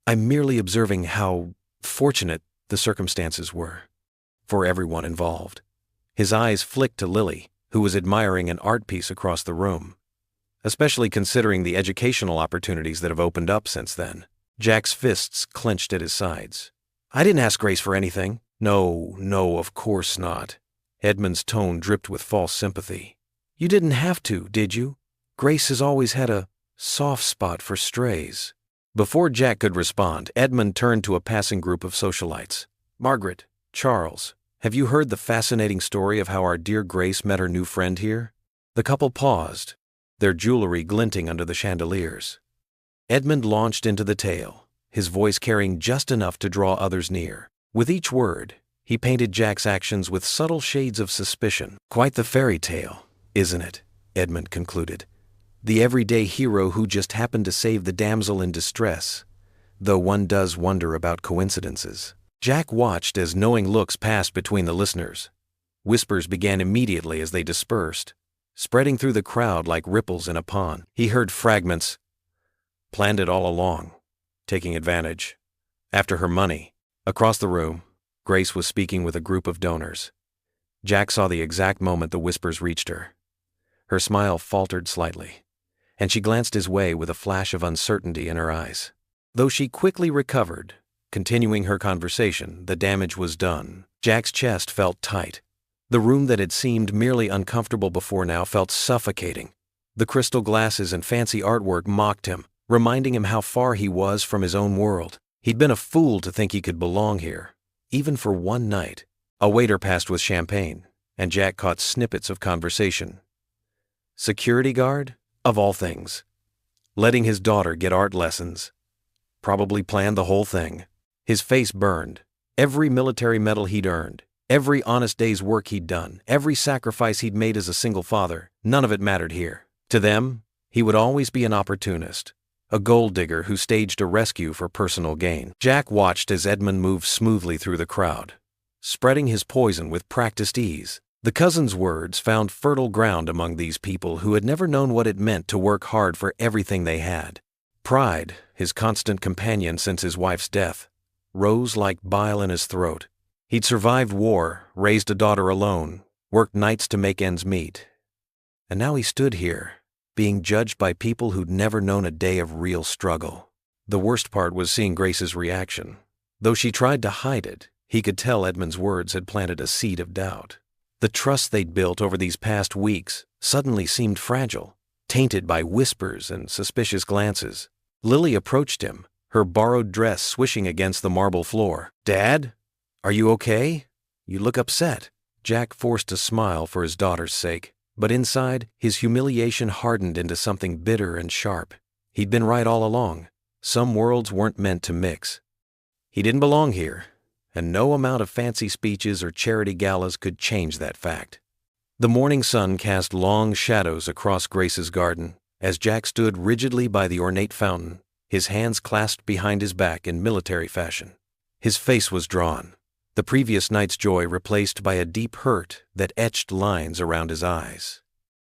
"I'm merely observing how fortunate the circumstances were, for everyone involved." His eyes flicked to Lily, who was admiring an art piece across the room, especially considering the educational opportunities that have opened up since then. Jack's fists clenched at his sides. "I didn't ask Grace for anything." No, of course not." Edmund's tone dripped with false sympathy. "You didn't have to, did you? Grace has always had a soft spot for strays." Before Jack could respond, Edmund turned to a passing group of socialites. "Margaret, Charles, have you heard the fascinating story of how our dear Grace met her new friend here?" The couple paused, their jewelry glinting under the chandeliers. Edmund launched into the tale, his voice carrying just enough to draw others near. With each word, he painted Jack's actions with subtle shades of suspicion. "Quite the fairy tale, isn't it?" Edmund concluded. "The everyday hero who just happened to save the damsel in distress, though one does wonder about coincidences." Jack watched as knowing looks passed between the listeners. Whispers began immediately as they dispersed, spreading through the crowd like ripples in a pond. He heard fragments. "Planned it all along, taking advantage. After her money." Across the room, Grace was speaking with a group of donors. Jack saw the exact moment the whispers reached her. Her smile faltered slightly, and she glanced his way with a flash of uncertainty in her eyes. Though she quickly recovered, continuing her conversation, the damage was done. Jack's chest felt tight. The room that had seemed merely uncomfortable before now felt suffocating. The crystal glasses and fancy artwork mocked him, reminding him how far he was from his own world. He'd been a fool to think he could belong here, even for one night. A waiter passed with champagne, and Jack caught snippets of conversation. Security guard? Of all things. Letting his daughter get art lessons. Probably planned the whole thing. His face burned. Every military medal he'd earned, every honest day's work he'd done, every sacrifice he'd made as a single father, none of it mattered here. To them, he would always be an opportunist, a gold digger who staged a rescue for personal gain. Jack watched as Edmund moved smoothly through the crowd, spreading his poison with practiced ease. The cousin's words found fertile ground among these people who had never known what it meant to work hard for everything they had. Pride, his constant companion since his wife's death, rose like bile in his throat. He'd survived war, raised a daughter alone, worked nights to make ends meet. And now he stood here, being judged by people who'd never known a day of real struggle. The worst part was seeing Grace's reaction. Though she tried to hide it, he could tell Edmund's words had planted a seed of doubt. The trust they'd built over these past weeks suddenly seemed fragile, tainted by whispers and suspicious glances. Lily approached him, her borrowed dress swishing against the marble floor. "Dad? Are you okay? You look upset." Jack forced a smile for his daughter's sake, but inside, his humiliation hardened into something bitter and sharp. He'd been right all along. Some worlds weren't meant to mix. He didn't belong here, and no amount of fancy speeches or charity galas could change that fact. The morning sun cast long shadows across Grace's garden as Jack stood rigidly by the ornate fountain, his hands clasped behind his back in military fashion. His face was drawn, the previous night's joy replaced by a deep hurt that etched lines around his eyes.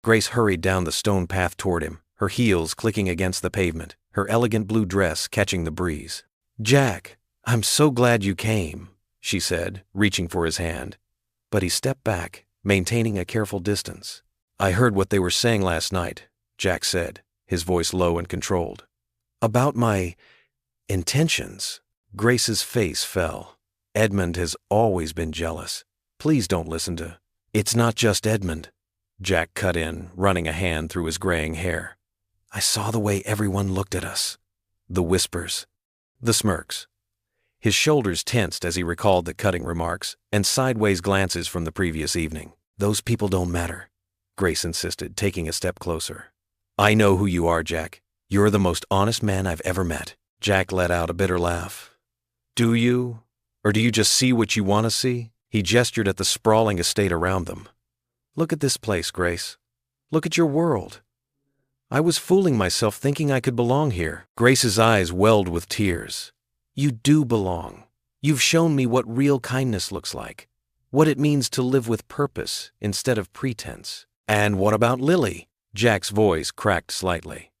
Grace hurried down the stone path toward him, her heels clicking against the pavement, her elegant blue dress catching the breeze. "Jack, I'm so glad you came," she said, reaching for his hand. But he stepped back, maintaining a careful distance. "I heard what they were saying last night," Jack said, his voice low and controlled. "About my intentions." Grace's face fell. "Edmund has always been jealous. Please don't listen to—" "It's not just Edmund," Jack cut in, running a hand through his graying hair. "I saw the way everyone looked at us. The whispers, the smirks." His shoulders tensed as he recalled the cutting remarks and sideways glances from the previous evening. "Those people don't matter," Grace insisted, taking a step closer. "I know who you are, Jack. You're the most honest man I've ever met." Jack let out a bitter laugh. "Do you? Or do you just see what you want to see?" He gestured at the sprawling estate around them. "Look at this place, Grace. Look at your world. I was fooling myself thinking I could belong here." Grace's eyes welled with tears. "You do belong. You've shown me what real kindness looks like, what it means to live with purpose instead of pretense." "And what about Lily?" Jack's voice cracked slightly.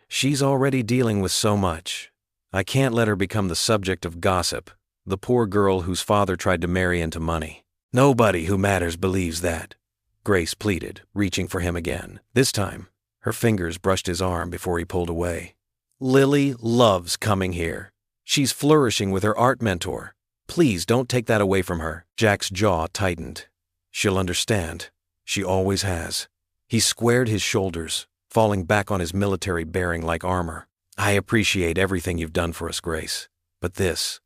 "She's already dealing with so much. I can't let her become the subject of gossip, the poor girl whose father tried to marry into money." "Nobody who matters believes that," Grace pleaded, reaching for him again. This time, her fingers brushed his arm before he pulled away. "Lily loves coming here. She's flourishing with her art mentor. Please don't take that away from her." Jack's jaw tightened. "She'll understand. She always has." He squared his shoulders, falling back on his military bearing like armor. "I appreciate everything you've done for us, Grace. But this,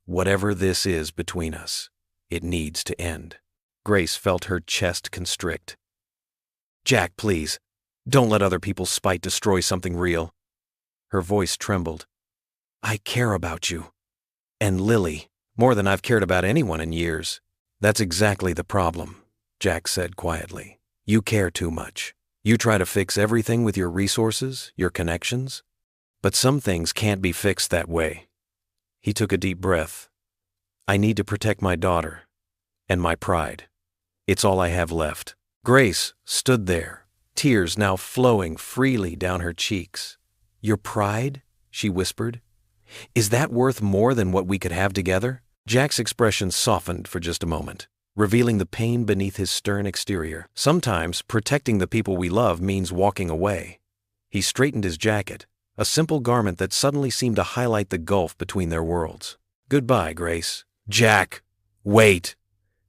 whatever this is between us, it needs to end." Grace felt her chest constrict. "Jack, please, don't let other people's spite destroy something real." Her voice trembled. "I care about you. And Lily, more than I've cared about anyone in years." "That's exactly the problem," Jack said quietly. "You care too much. You try to fix everything with your resources, your connections. But some things can't be fixed that way." He took a deep breath. "I need to protect my daughter. And my pride. It's all I have left." Grace stood there, tears now flowing freely down her cheeks. "Your pride?" she whispered. "Is that worth more than what we could have together?" Jack's expression softened for just a moment. revealing the pain beneath his stern exterior. Sometimes, protecting the people we love means walking away. He straightened his jacket, a simple garment that suddenly seemed to highlight the gulf between their worlds. "Goodbye, Grace." "Jack, wait!"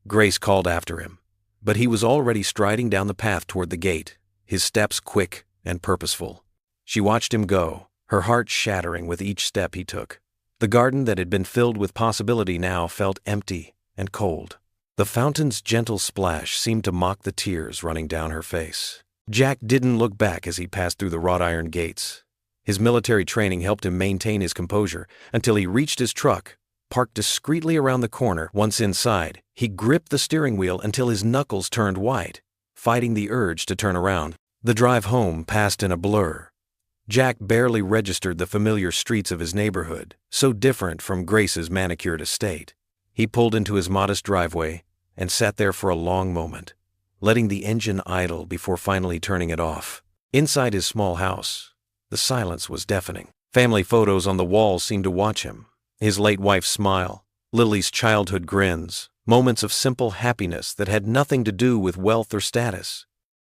Grace called after him. But he was already striding down the path toward the gate, his steps quick and purposeful. She watched him go, her heart shattering with each step he took. The garden that had been filled with possibility now felt empty and cold. The fountain's gentle splash seemed to mock the tears running down her face. Jack didn't look back as he passed through the wrought iron gates. His military training helped him maintain his composure until he reached his truck, parked discreetly around the corner. Once inside, he gripped the steering wheel until his knuckles turned white, fighting the urge to turn around. The drive home passed in a blur. Jack barely registered the familiar streets of his neighborhood, so different from Grace's manicured estate. He pulled into his modest driveway and sat there for a long moment, letting the engine idle before finally turning it off. Inside his small house, the silence was deafening. Family photos on the walls seemed to watch him. His late wife's smile, Lily's childhood grins, moments of simple happiness that had nothing to do with wealth or status.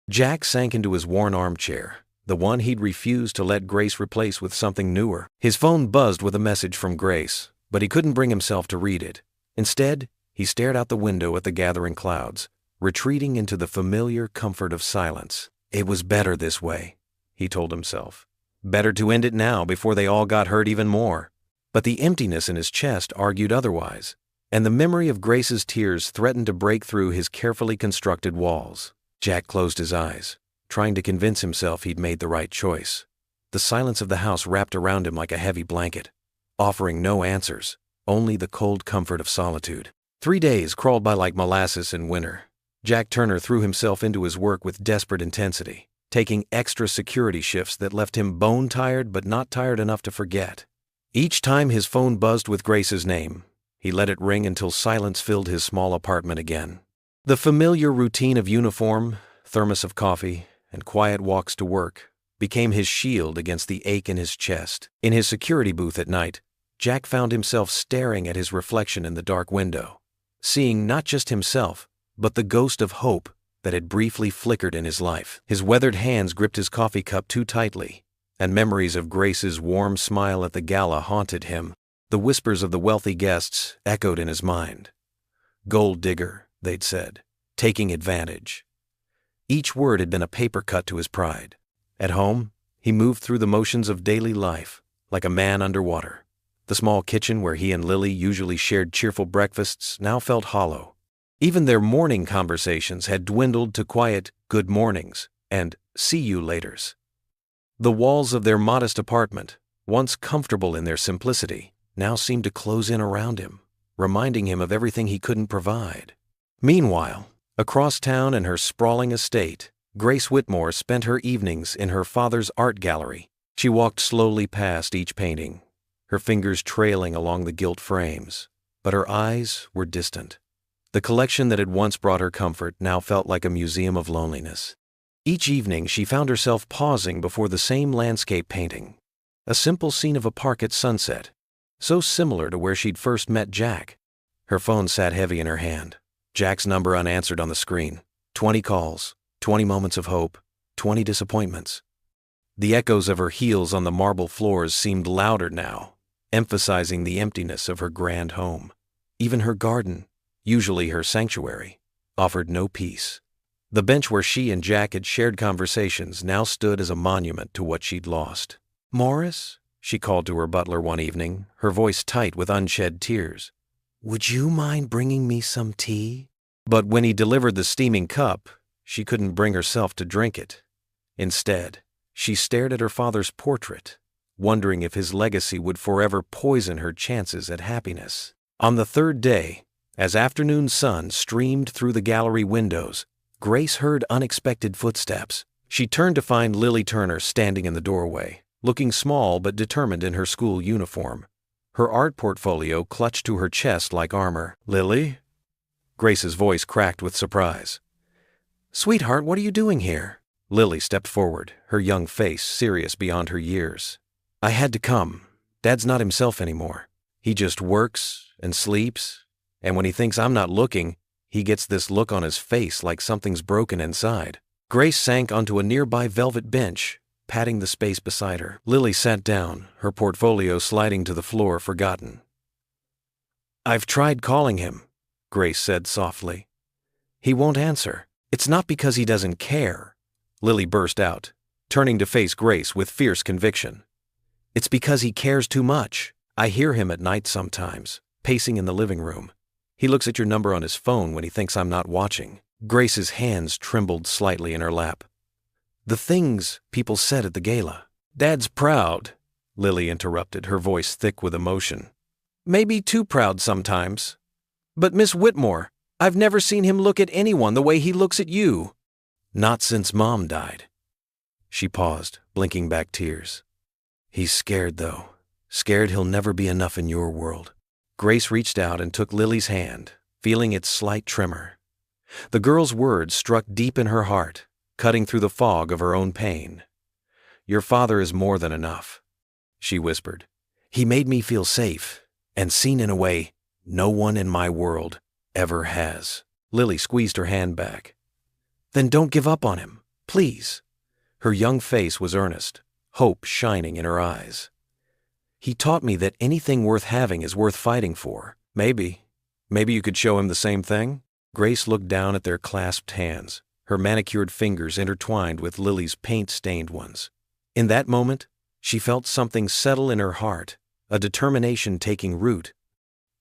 Jack sank into his worn armchair, the one he'd refused to let Grace replace with something newer. His phone buzzed with a message from Grace, but he couldn't bring himself to read it. Instead, he stared out the window at the gathering clouds, retreating into the familiar comfort of silence. It was better this way, he told himself. Better to end it now before they all got hurt even more. But the emptiness in his chest argued otherwise, and the memory of Grace's tears threatened to break through his carefully constructed walls. Jack closed his eyes, trying to convince himself he'd made the right choice. The silence of the house wrapped around him like a heavy blanket, offering no answers, only the cold comfort of solitude. 3 days crawled by like molasses in winter. Jack Turner threw himself into his work with desperate intensity, taking extra security shifts that left him bone-tired but not tired enough to forget. Each time his phone buzzed with Grace's name, he let it ring until silence filled his small apartment again. The familiar routine of uniform, thermos of coffee, and quiet walks to work became his shield against the ache in his chest. In his security booth at night, Jack found himself staring at his reflection in the dark window, seeing not just himself, but the ghost of hope that had briefly flickered in his life. His weathered hands gripped his coffee cup too tightly, and memories of Grace's warm smile at the gala haunted him. The whispers of the wealthy guests echoed in his mind. "Gold digger," they'd said, "taking advantage." Each word had been a paper cut to his pride. At home, he moved through the motions of daily life, like a man underwater. The small kitchen where he and Lily usually shared cheerful breakfasts now felt hollow. Even their morning conversations had dwindled to quiet "good mornings" and "see you laters." The walls of their modest apartment, once comfortable in their simplicity, now seemed to close in around him, reminding him of everything he couldn't provide. Meanwhile, across town in her sprawling estate, Grace Whitmore spent her evenings in her father's art gallery. She walked slowly past each painting, her fingers trailing along the gilt frames, but her eyes were distant. The collection that had once brought her comfort now felt like a museum of loneliness. Each evening she found herself pausing before the same landscape painting, a simple scene of a park at sunset, so similar to where she'd first met Jack. Her phone sat heavy in her hand, Jack's number unanswered on the screen. 20 calls, 20 moments of hope, 20 disappointments. The echoes of her heels on the marble floors seemed louder now, emphasizing the emptiness of her grand home. Even her garden, usually her sanctuary, offered no peace. The bench where she and Jack had shared conversations now stood as a monument to what she'd lost. "Morris," she called to her butler one evening, her voice tight with unshed tears, "would you mind bringing me some tea?" But when he delivered the steaming cup, she couldn't bring herself to drink it. Instead, she stared at her father's portrait, wondering if his legacy would forever poison her chances at happiness. On the third day, as afternoon sun streamed through the gallery windows, Grace heard unexpected footsteps. She turned to find Lily Turner standing in the doorway, looking small but determined in her school uniform. Her art portfolio clutched to her chest like armor. "Lily?" Grace's voice cracked with surprise. "Sweetheart, what are you doing here?" Lily stepped forward, her young face serious beyond her years. "I had to come. Dad's not himself anymore. He just works and sleeps, and when he thinks I'm not looking, he gets this look on his face like something's broken inside. Grace sank onto a nearby velvet bench, patting the space beside her. Lily sat down, her portfolio sliding to the floor, forgotten. "I've tried calling him," Grace said softly. "He won't answer." "It's not because he doesn't care," Lily burst out, turning to face Grace with fierce conviction. "It's because he cares too much. I hear him at night sometimes, pacing in the living room. He looks at your number on his phone when he thinks I'm not watching." Grace's hands trembled slightly in her lap. "The things people said at the gala." "Dad's proud," Lily interrupted, her voice thick with emotion. "Maybe too proud sometimes. But Miss Whitmore, I've never seen him look at anyone the way he looks at you." "Not since Mom died." She paused, blinking back tears. "He's scared, though. Scared he'll never be enough in your world." Grace reached out and took Lily's hand, feeling its slight tremor. The girl's words struck deep in her heart, cutting through the fog of her own pain. "Your father is more than enough," she whispered. "He made me feel safe and seen in a way no one in my world ever has." Lily squeezed her hand back. "Then don't give up on him, please." Her young face was earnest, hope shining in her eyes. "He taught me that anything worth having is worth fighting for. Maybe you could show him the same thing?" Grace looked down at their clasped hands, her manicured fingers intertwined with Lily's paint-stained ones. In that moment, she felt something settle in her heart, a determination taking root.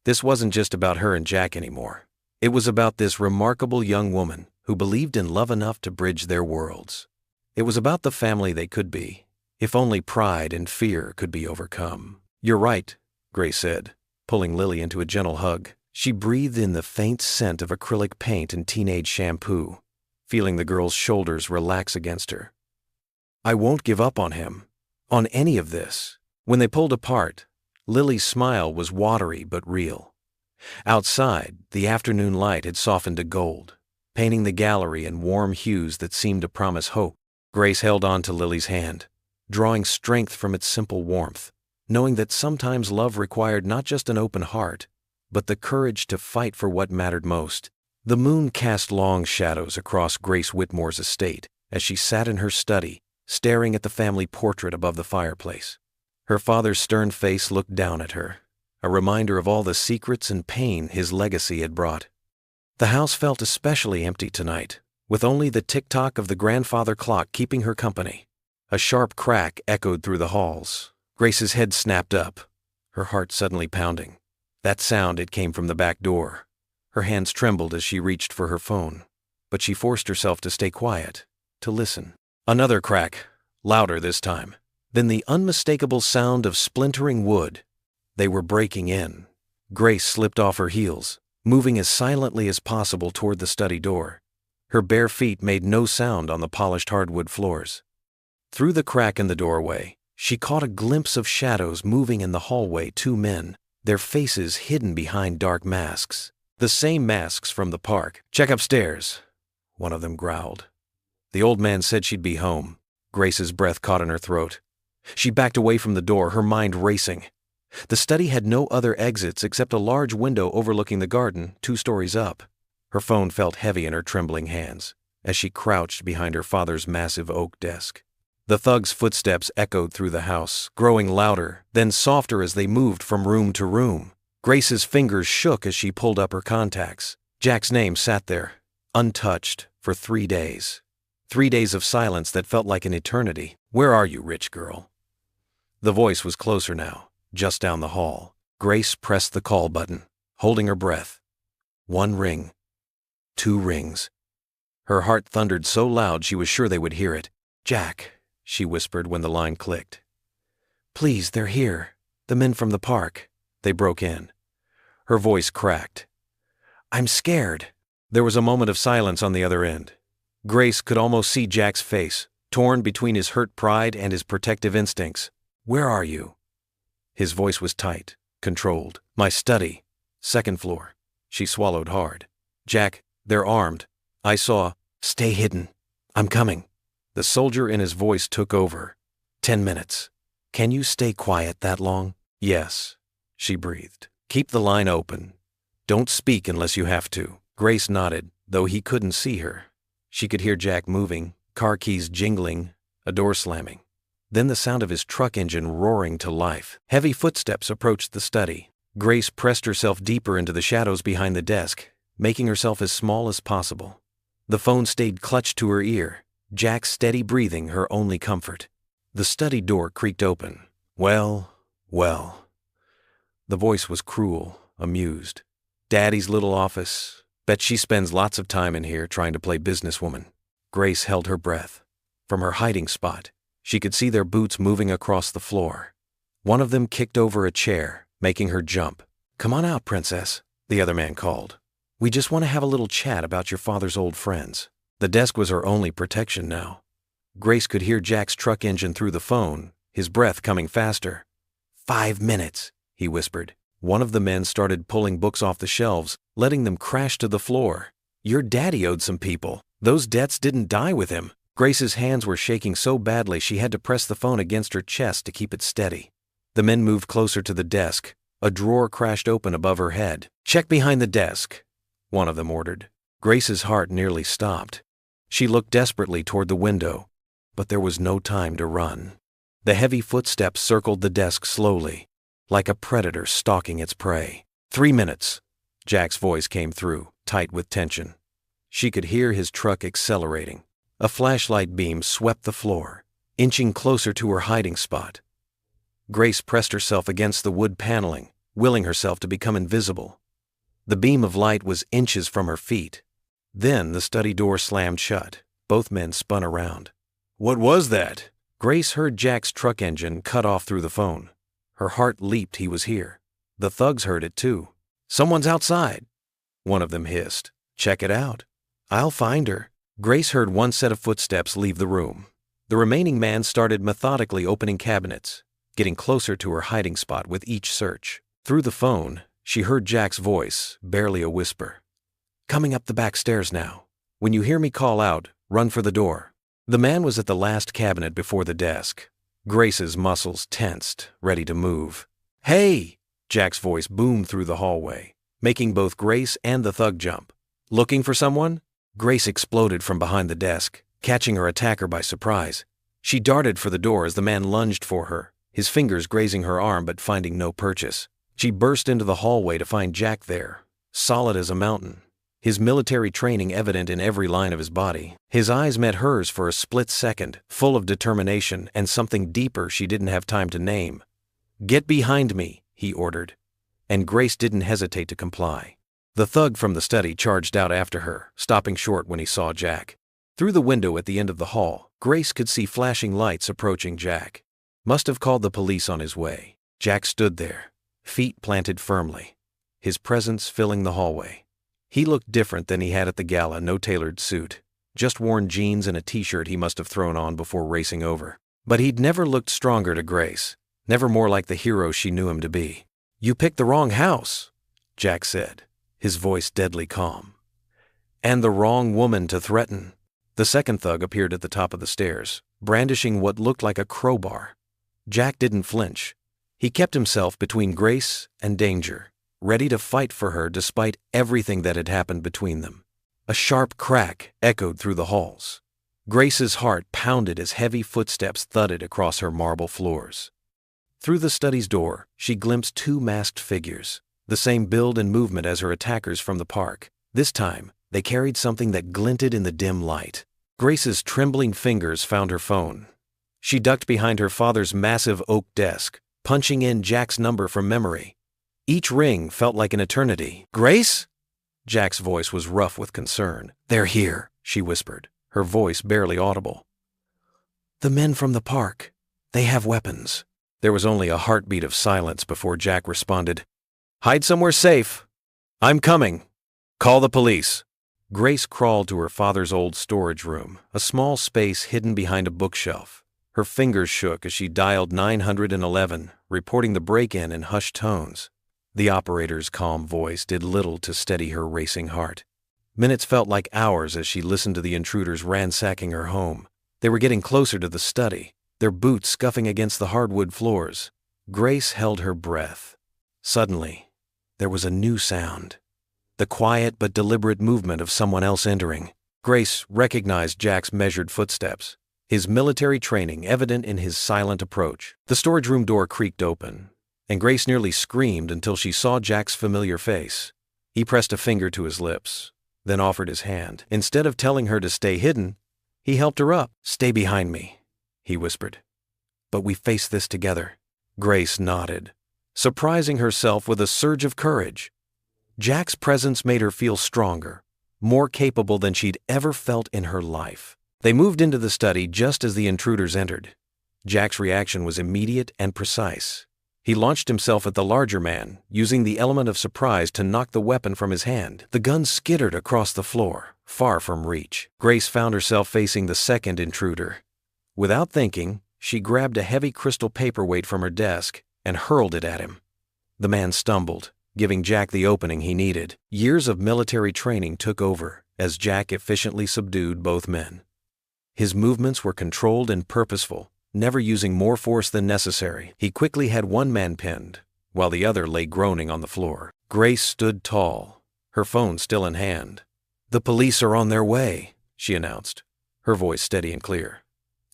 This wasn't just about her and Jack anymore. It was about this remarkable young woman who believed in love enough to bridge their worlds. It was about the family they could be, if only pride and fear could be overcome. "You're right," Grace said, pulling Lily into a gentle hug. She breathed in the faint scent of acrylic paint and teenage shampoo, feeling the girl's shoulders relax against her. "I won't give up on him, on any of this." When they pulled apart, Lily's smile was watery but real. Outside, the afternoon light had softened to gold, painting the gallery in warm hues that seemed to promise hope. Grace held on to Lily's hand, drawing strength from its simple warmth, knowing that sometimes love required not just an open heart, but the courage to fight for what mattered most. The moon cast long shadows across Grace Whitmore's estate as she sat in her study, staring at the family portrait above the fireplace. Her father's stern face looked down at her, a reminder of all the secrets and pain his legacy had brought. The house felt especially empty tonight, with only the tick-tock of the grandfather clock keeping her company. A sharp crack echoed through the halls. Grace's head snapped up, her heart suddenly pounding. That sound, it came from the back door. Her hands trembled as she reached for her phone, but she forced herself to stay quiet, to listen. Another crack, louder this time. Then the unmistakable sound of splintering wood. They were breaking in. Grace slipped off her heels, moving as silently as possible toward the study door. Her bare feet made no sound on the polished hardwood floors. Through the crack in the doorway, she caught a glimpse of shadows moving in the hallway, 2 men, their faces hidden behind dark masks. The same masks from the park. "Check upstairs," one of them growled. "The old man said she'd be home." Grace's breath caught in her throat. She backed away from the door, her mind racing. The study had no other exits except a large window overlooking the garden, 2 stories up. Her phone felt heavy in her trembling hands as she crouched behind her father's massive oak desk. The thug's footsteps echoed through the house, growing louder, then softer as they moved from room to room. Grace's fingers shook as she pulled up her contacts. Jack's name sat there, untouched, for 3 days. 3 days of silence that felt like an eternity. "Where are you, rich girl?" The voice was closer now, just down the hall. Grace pressed the call button, holding her breath. 1 ring. 2 rings. Her heart thundered so loud she was sure they would hear it. "Jack," she whispered when the line clicked. "Please, they're here. The men from the park." They broke in. Her voice cracked. "I'm scared." There was a moment of silence on the other end. Grace could almost see Jack's face, torn between his hurt pride and his protective instincts. "Where are you?" His voice was tight, controlled. "My study. 2nd floor." She swallowed hard. "Jack, they're armed. I saw." "Stay hidden. I'm coming." The soldier in his voice took over. 10 minutes. "Can you stay quiet that long?" "Yes," she breathed. "Keep the line open. Don't speak unless you have to." Grace nodded, though he couldn't see her. She could hear Jack moving, car keys jingling, a door slamming. Then the sound of his truck engine roaring to life. Heavy footsteps approached the study. Grace pressed herself deeper into the shadows behind the desk, making herself as small as possible. The phone stayed clutched to her ear, Jack's steady breathing her only comfort. The study door creaked open. Well. The voice was cruel, amused. Daddy's little office. Bet she spends lots of time in here trying to play businesswoman. Grace held her breath. From her hiding spot, she could see their boots moving across the floor. One of them kicked over a chair, making her jump. "Come on out, princess," the other man called. "We just want to have a little chat about your father's old friends." The desk was her only protection now. Grace could hear Jack's truck engine through the phone, his breath coming faster. 5 minutes, he whispered. One of the men started pulling books off the shelves, letting them crash to the floor. "Your daddy owed some people. Those debts didn't die with him." Grace's hands were shaking so badly she had to press the phone against her chest to keep it steady. The men moved closer to the desk. A drawer crashed open above her head. "Check behind the desk," one of them ordered. Grace's heart nearly stopped. She looked desperately toward the window, but there was no time to run. The heavy footsteps circled the desk slowly, like a predator stalking its prey. 3 minutes, Jack's voice came through, tight with tension. She could hear his truck accelerating. A flashlight beam swept the floor, inching closer to her hiding spot. Grace pressed herself against the wood paneling, willing herself to become invisible. The beam of light was inches from her feet. Then the study door slammed shut. Both men spun around. "What was that?" Grace heard Jack's truck engine cut off through the phone. Her heart leaped he was here. The thugs heard it too. "Someone's outside," one of them hissed. "Check it out. I'll find her." Grace heard one set of footsteps leave the room. The remaining man started methodically opening cabinets, getting closer to her hiding spot with each search. Through the phone, she heard Jack's voice, barely a whisper. "Coming up the back stairs now. When you hear me call out, run for the door." The man was at the last cabinet before the desk. Grace's muscles tensed, ready to move. "Hey!" Jack's voice boomed through the hallway, making both Grace and the thug jump. "Looking for someone?" Grace exploded from behind the desk, catching her attacker by surprise. She darted for the door as the man lunged for her, his fingers grazing her arm but finding no purchase. She burst into the hallway to find Jack there, solid as a mountain, his military training evident in every line of his body. His eyes met hers for a split second, full of determination and something deeper she didn't have time to name. "Get behind me," he ordered, and Grace didn't hesitate to comply. The thug from the study charged out after her, stopping short when he saw Jack. Through the window at the end of the hall, Grace could see flashing lights approaching Jack. Must have called the police on his way. Jack stood there, feet planted firmly, his presence filling the hallway. He looked different than he had at the gala, no tailored suit, just worn jeans and a t-shirt he must have thrown on before racing over. But he'd never looked stronger to Grace, never more like the hero she knew him to be. "You picked the wrong house," Jack said, his voice deadly calm. "And the wrong woman to threaten." The second thug appeared at the top of the stairs, brandishing what looked like a crowbar. Jack didn't flinch. He kept himself between Grace and danger, ready to fight for her despite everything that had happened between them. A sharp crack echoed through the halls. Grace's heart pounded as heavy footsteps thudded across her marble floors. Through the study's door, she glimpsed 2 masked figures, the same build and movement as her attackers from the park. This time, they carried something that glinted in the dim light. Grace's trembling fingers found her phone. She ducked behind her father's massive oak desk, punching in Jack's number from memory. Each ring felt like an eternity. "Grace?" Jack's voice was rough with concern. "They're here," she whispered, her voice barely audible. "The men from the park. They have weapons." There was only a heartbeat of silence before Jack responded, "Hide somewhere safe. I'm coming. Call the police." Grace crawled to her father's old storage room, a small space hidden behind a bookshelf. Her fingers shook as she dialed 911, reporting the break-in in hushed tones. The operator's calm voice did little to steady her racing heart. Minutes felt like hours as she listened to the intruders ransacking her home. They were getting closer to the study, their boots scuffing against the hardwood floors. Grace held her breath. Suddenly, there was a new sound. the quiet but deliberate movement of someone else entering. Grace recognized Jack's measured footsteps, his military training evident in his silent approach. The storage room door creaked open, and Grace nearly screamed until she saw Jack's familiar face. He pressed a finger to his lips, then offered his hand. Instead of telling her to stay hidden, he helped her up. "Stay behind me," he whispered. "But we face this together." Grace nodded, surprising herself with a surge of courage. Jack's presence made her feel stronger, more capable than she'd ever felt in her life. They moved into the study just as the intruders entered. Jack's reaction was immediate and precise. He launched himself at the larger man, using the element of surprise to knock the weapon from his hand. The gun skittered across the floor, far from reach. Grace found herself facing the second intruder. Without thinking, she grabbed a heavy crystal paperweight from her desk and hurled it at him. The man stumbled, giving Jack the opening he needed. Years of military training took over as Jack efficiently subdued both men. His movements were controlled and purposeful, never using more force than necessary. He quickly had one man pinned, while the other lay groaning on the floor. Grace stood tall, her phone still in hand. "The police are on their way," she announced, her voice steady and clear.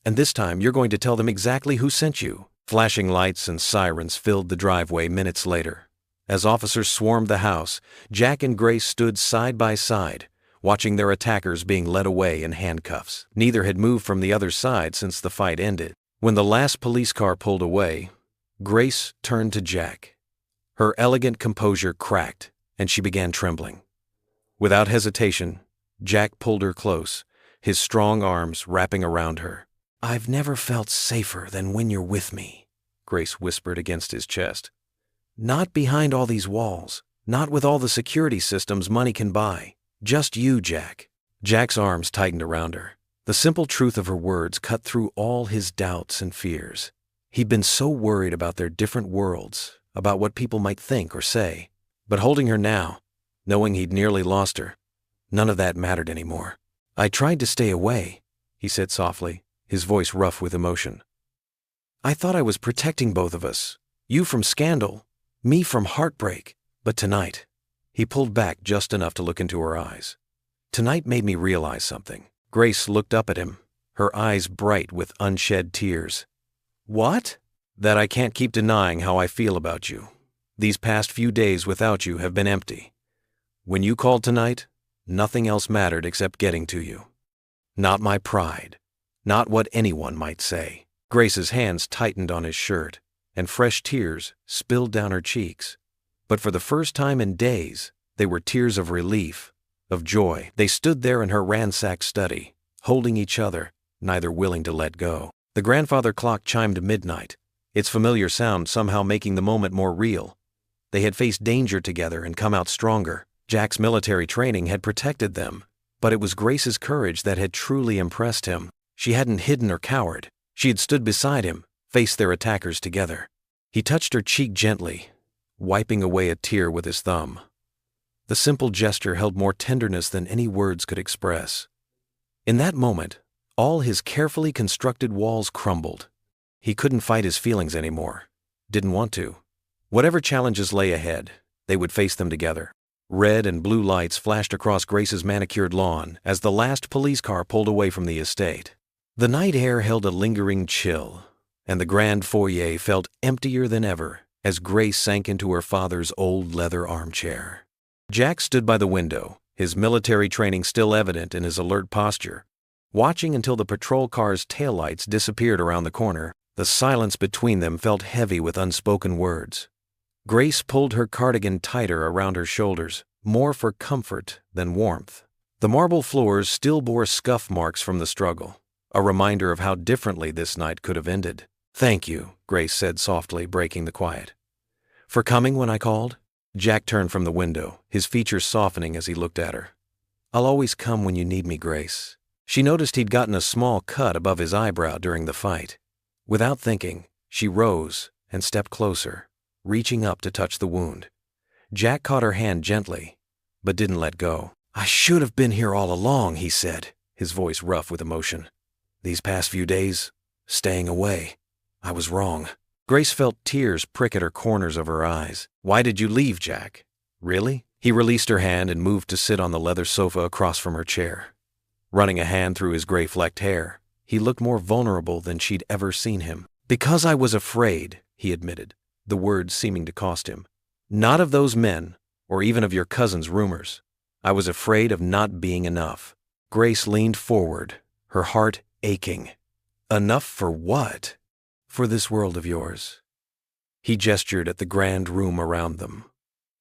"And this time you're going to tell them exactly who sent you." Flashing lights and sirens filled the driveway minutes later. As officers swarmed the house, Jack and Grace stood side by side, watching their attackers being led away in handcuffs. Neither had moved from the other side since the fight ended. When the last police car pulled away, Grace turned to Jack. Her elegant composure cracked, and she began trembling. Without hesitation, Jack pulled her close, his strong arms wrapping around her. "I've never felt safer than when you're with me," Grace whispered against his chest. "Not behind all these walls, not with all the security systems money can buy. Just you, Jack." Jack's arms tightened around her. The simple truth of her words cut through all his doubts and fears. He'd been so worried about their different worlds, about what people might think or say. But holding her now, knowing he'd nearly lost her, none of that mattered anymore. "I tried to stay away," he said softly, his voice rough with emotion. "I thought I was protecting both of us, you from scandal, me from heartbreak. But tonight," he pulled back just enough to look into her eyes. "Tonight made me realize something." Grace looked up at him, her eyes bright with unshed tears. "What?" "That I can't keep denying how I feel about you. These past few days without you have been empty. When you called tonight, nothing else mattered except getting to you. Not my pride, not what anyone might say." Grace's hands tightened on his shirt, and fresh tears spilled down her cheeks. But for the first time in days, they were tears of relief, of joy. They stood there in her ransacked study, holding each other, neither willing to let go. The grandfather clock chimed midnight, its familiar sound somehow making the moment more real. They had faced danger together and come out stronger. Jack's military training had protected them, but it was Grace's courage that had truly impressed him. She hadn't hidden or cowered. She had stood beside him, faced their attackers together. He touched her cheek gently, wiping away a tear with his thumb. The simple gesture held more tenderness than any words could express. In that moment, all his carefully constructed walls crumbled. He couldn't fight his feelings anymore. Didn't want to. Whatever challenges lay ahead, they would face them together. Red and blue lights flashed across Grace's manicured lawn as the last police car pulled away from the estate. The night air held a lingering chill, and the grand foyer felt emptier than ever as Grace sank into her father's old leather armchair. Jack stood by the window, his military training still evident in his alert posture, watching until the patrol car's taillights disappeared around the corner. The silence between them felt heavy with unspoken words. Grace pulled her cardigan tighter around her shoulders, more for comfort than warmth. The marble floors still bore scuff marks from the struggle, a reminder of how differently this night could have ended. "Thank you," Grace said softly, breaking the quiet. "For coming when I called?" Jack turned from the window, his features softening as he looked at her. "I'll always come when you need me, Grace." She noticed he'd gotten a small cut above his eyebrow during the fight. Without thinking, she rose and stepped closer, reaching up to touch the wound. Jack caught her hand gently, but didn't let go. "I should have been here all along," he said, his voice rough with emotion. "These past few days, staying away, I was wrong." Grace felt tears prick at her corners of her eyes. "Why did you leave, Jack?" "Really?" He released her hand and moved to sit on the leather sofa across from her chair. Running a hand through his gray-flecked hair, he looked more vulnerable than she'd ever seen him. "Because I was afraid," he admitted, the words seeming to cost him. "Not of those men, or even of your cousin's rumors. I was afraid of not being enough." Grace leaned forward, her heart aching. "Enough for what?" "For this world of yours." He gestured at the grand room around them.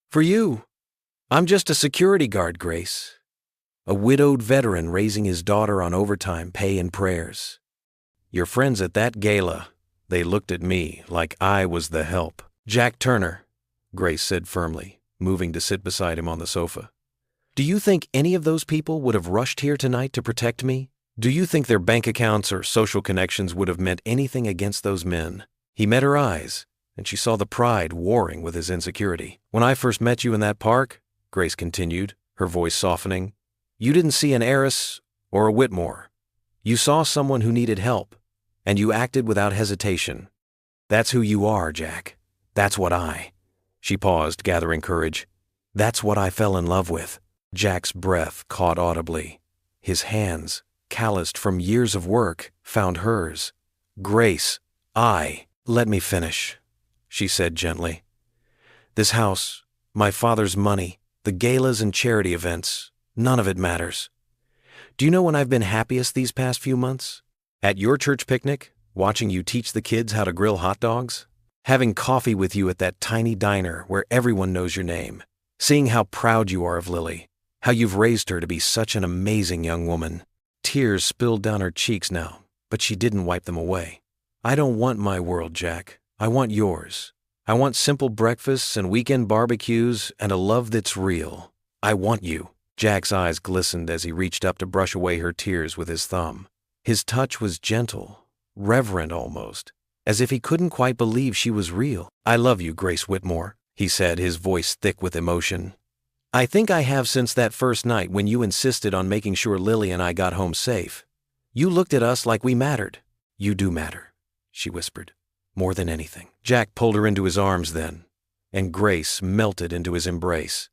"For you. I'm just a security guard, Grace. A widowed veteran raising his daughter on overtime pay and prayers. Your friends at that gala, they looked at me like I was the help." "Jack Turner," Grace said firmly, moving to sit beside him on the sofa. "Do you think any of those people would have rushed here tonight to protect me? Do you think their bank accounts or social connections would have meant anything against those men?" He met her eyes, and she saw the pride warring with his insecurity. "When I first met you in that park," Grace continued, her voice softening, "you didn't see an Heiress or a Whitmore. You saw someone who needed help, and you acted without hesitation. That's who you are, Jack. That's what I—" She paused, gathering courage. "That's what I fell in love with." Jack's breath caught audibly. His hands, calloused from years of work, found hers. "Grace, let me finish," she said gently. "This house, my father's money, the galas and charity events, none of it matters. Do you know when I've been happiest these past few months? At your church picnic, watching you teach the kids how to grill hot dogs? Having coffee with you at that tiny diner where everyone knows your name? Seeing how proud you are of Lily, how you've raised her to be such an amazing young woman." Tears spilled down her cheeks now, but she didn't wipe them away. "I don't want my world, Jack. I want yours. I want simple breakfasts and weekend barbecues and a love that's real. I want you." Jack's eyes glistened as he reached up to brush away her tears with his thumb. His touch was gentle, reverent almost, as if he couldn't quite believe she was real. "I love you, Grace Whitmore," he said, his voice thick with emotion. "I think I have since that first night when you insisted on making sure Lily and I got home safe. You looked at us like we mattered." "You do matter," she whispered, "more than anything." Jack pulled her into his arms then, and Grace melted into his embrace.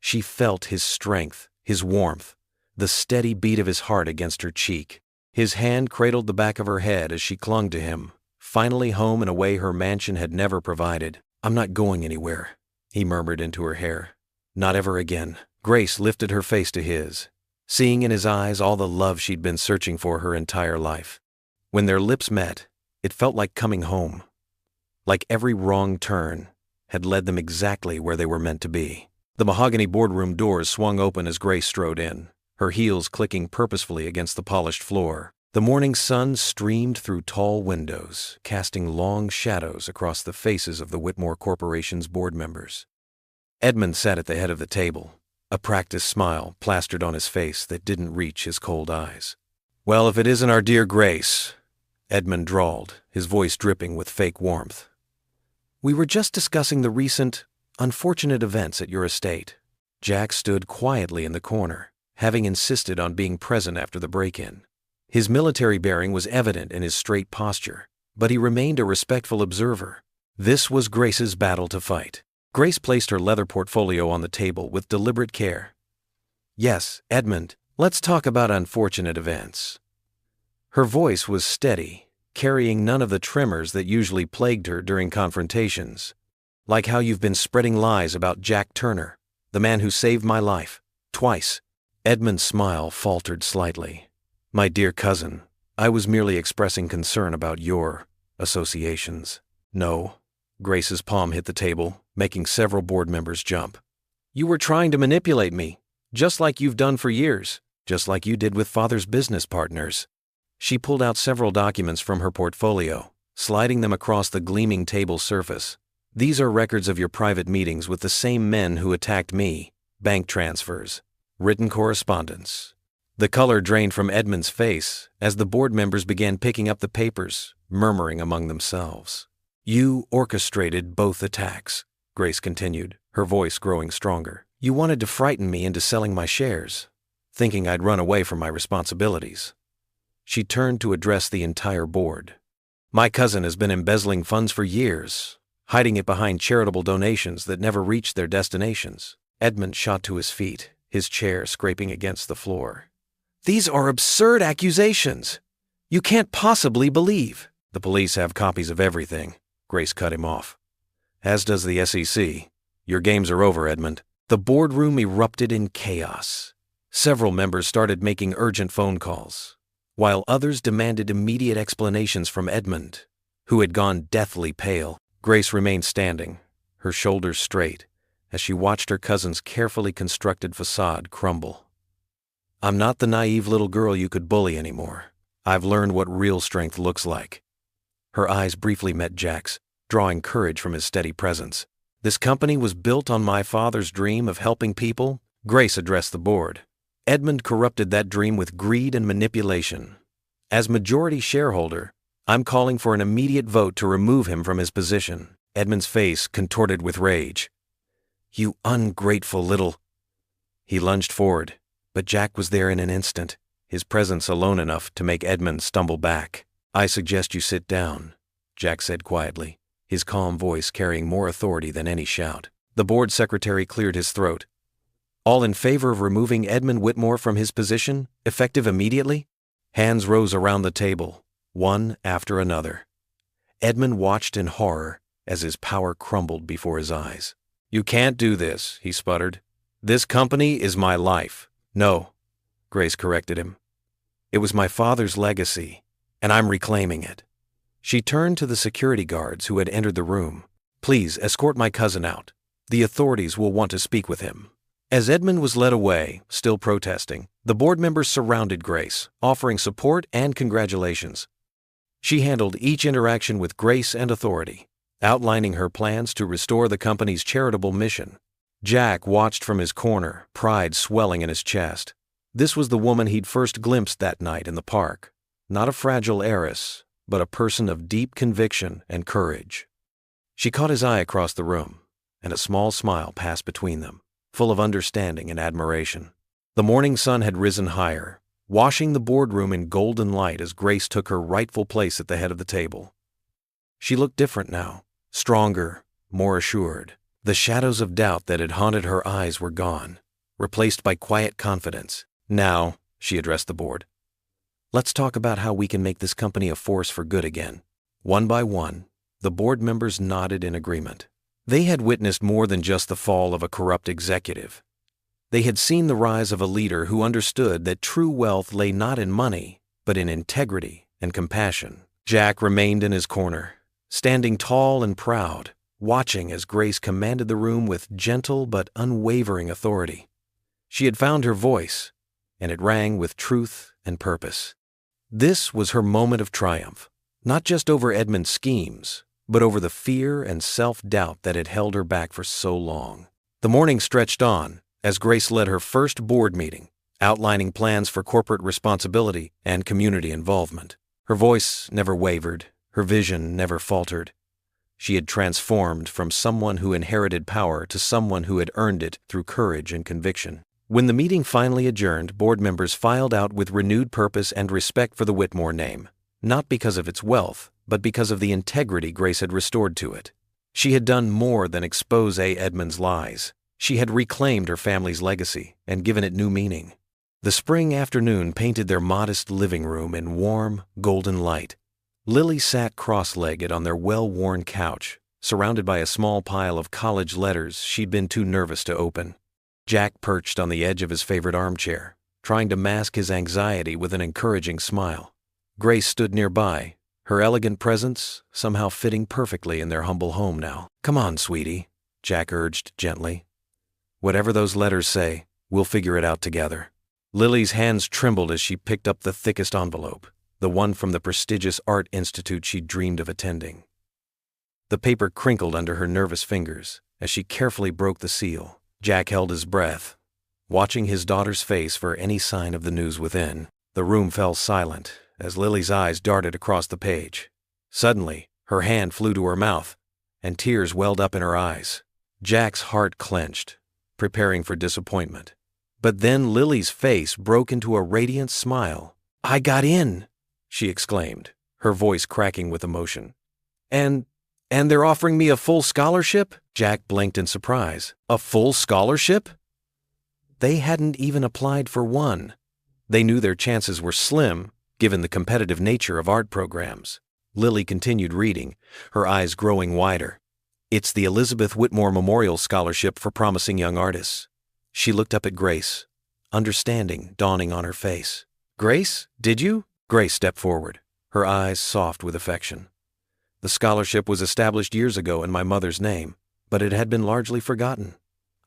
She felt his strength, his warmth, the steady beat of his heart against her cheek. His hand cradled the back of her head as she clung to him, finally home in a way her mansion had never provided. "I'm not going anywhere," he murmured into her hair. "Not ever again." Grace lifted her face to his, seeing in his eyes all the love she'd been searching for her entire life. When their lips met, it felt like coming home, like every wrong turn had led them exactly where they were meant to be. The mahogany boardroom doors swung open as Grace strode in, her heels clicking purposefully against the polished floor. The morning sun streamed through tall windows, casting long shadows across the faces of the Whitmore Corporation's board members. Edmund sat at the head of the table, a practiced smile plastered on his face that didn't reach his cold eyes. "Well, if it isn't our dear Grace," Edmund drawled, his voice dripping with fake warmth. "We were just discussing the recent, unfortunate events at your estate." Jack stood quietly in the corner, having insisted on being present after the break-in. His military bearing was evident in his straight posture, but he remained a respectful observer. This was Grace's battle to fight. Grace placed her leather portfolio on the table with deliberate care. "Yes, Edmund, let's talk about unfortunate events." Her voice was steady, carrying none of the tremors that usually plagued her during confrontations. "Like how you've been spreading lies about Jack Turner, the man who saved my life, twice." Edmund's smile faltered slightly. "My dear cousin, I was merely expressing concern about your associations." "No." Grace's palm hit the table, making several board members jump. "You were trying to manipulate me, just like you've done for years, just like you did with Father's business partners." She pulled out several documents from her portfolio, sliding them across the gleaming table surface. "These are records of your private meetings with the same men who attacked me, bank transfers, written correspondence." The color drained from Edmund's face as the board members began picking up the papers, murmuring among themselves. "You orchestrated both attacks," Grace continued, her voice growing stronger. "You wanted to frighten me into selling my shares, thinking I'd run away from my responsibilities." She turned to address the entire board. "My cousin has been embezzling funds for years, hiding it behind charitable donations that never reached their destinations. Edmund shot to his feet, his chair scraping against the floor. "These are absurd accusations! You can't possibly believe." "The police have copies of everything," Grace cut him off. "As does the SEC. Your games are over, Edmund." The boardroom erupted in chaos. Several members started making urgent phone calls, while others demanded immediate explanations from Edmund, who had gone deathly pale. Grace remained standing, her shoulders straight, as she watched her cousin's carefully constructed facade crumble. "I'm not the naive little girl you could bully anymore. I've learned what real strength looks like." Her eyes briefly met Jack's, drawing courage from his steady presence. "This company was built on my father's dream of helping people." Grace addressed the board. "Edmund corrupted that dream with greed and manipulation. As majority shareholder, I'm calling for an immediate vote to remove him from his position." Edmund's face contorted with rage. "You ungrateful little—" He lunged forward, but Jack was there in an instant, his presence alone enough to make Edmund stumble back. "I suggest you sit down," Jack said quietly, his calm voice carrying more authority than any shout. The board secretary cleared his throat. "All in favor of removing Edmund Whitmore from his position, effective immediately?" Hands rose around the table, one after another. Edmund watched in horror as his power crumbled before his eyes. "You can't do this," he sputtered. "This company is my life." "No," Grace corrected him. "It was my father's legacy, and I'm reclaiming it." She turned to the security guards who had entered the room. "Please escort my cousin out. The authorities will want to speak with him." As Edmund was led away, still protesting, the board members surrounded Grace, offering support and congratulations. She handled each interaction with grace and authority, outlining her plans to restore the company's charitable mission. Jack watched from his corner, pride swelling in his chest. This was the woman he'd first glimpsed that night in the park. Not a fragile heiress, but a person of deep conviction and courage. She caught his eye across the room, and a small smile passed between them, full of understanding and admiration. The morning sun had risen higher, washing the boardroom in golden light as Grace took her rightful place at the head of the table. She looked different now, stronger, more assured. The shadows of doubt that had haunted her eyes were gone, replaced by quiet confidence. "Now," she addressed the board, "let's talk about how we can make this company a force for good again." One by one, the board members nodded in agreement. They had witnessed more than just the fall of a corrupt executive. They had seen the rise of a leader who understood that true wealth lay not in money, but in integrity and compassion. Jack remained in his corner, standing tall and proud, watching as Grace commanded the room with gentle but unwavering authority. She had found her voice, and it rang with truth and purpose. This was her moment of triumph, not just over Edmund's schemes, but over the fear and self-doubt that had held her back for so long. The morning stretched on as Grace led her first board meeting, outlining plans for corporate responsibility and community involvement. Her voice never wavered, her vision never faltered. She had transformed from someone who inherited power to someone who had earned it through courage and conviction. When the meeting finally adjourned, board members filed out with renewed purpose and respect for the Whitmore name, not because of its wealth, but because of the integrity Grace had restored to it. She had done more than expose Edmund's lies. She had reclaimed her family's legacy and given it new meaning. The spring afternoon painted their modest living room in warm, golden light. Lily sat cross-legged on their well-worn couch, surrounded by a small pile of college letters she'd been too nervous to open. Jack perched on the edge of his favorite armchair, trying to mask his anxiety with an encouraging smile. Grace stood nearby, her elegant presence somehow fitting perfectly in their humble home now. "Come on, sweetie," Jack urged gently. "Whatever those letters say, we'll figure it out together." Lily's hands trembled as she picked up the thickest envelope, the one from the prestigious art institute she'd dreamed of attending. The paper crinkled under her nervous fingers as she carefully broke the seal. Jack held his breath, watching his daughter's face for any sign of the news within. The room fell silent as Lily's eyes darted across the page. Suddenly, her hand flew to her mouth, and tears welled up in her eyes. Jack's heart clenched, preparing for disappointment. But then Lily's face broke into a radiant smile. "I got in," she exclaimed, her voice cracking with emotion. And And they're offering me a full scholarship? Jack blinked in surprise. A full scholarship? They hadn't even applied for one. They knew their chances were slim, given the competitive nature of art programs. Lily continued reading, her eyes growing wider. It's the Elizabeth Whitmore Memorial Scholarship for Promising Young Artists. She looked up at Grace, understanding dawning on her face. Grace, did you? Grace stepped forward, her eyes soft with affection. The scholarship was established years ago in my mother's name, but it had been largely forgotten.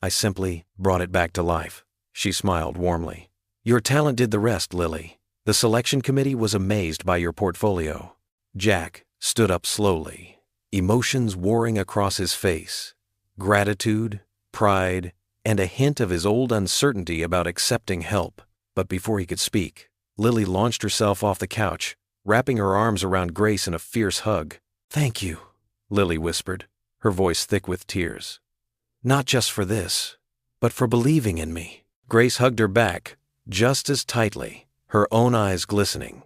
I simply brought it back to life. She smiled warmly. Your talent did the rest, Lily. The selection committee was amazed by your portfolio. Jack stood up slowly, emotions warring across his face. Gratitude, pride, and a hint of his old uncertainty about accepting help. But before he could speak, Lily launched herself off the couch, wrapping her arms around Grace in a fierce hug. Thank you, Lily whispered, her voice thick with tears. Not just for this, but for believing in me. Grace hugged her back, just as tightly, her own eyes glistening.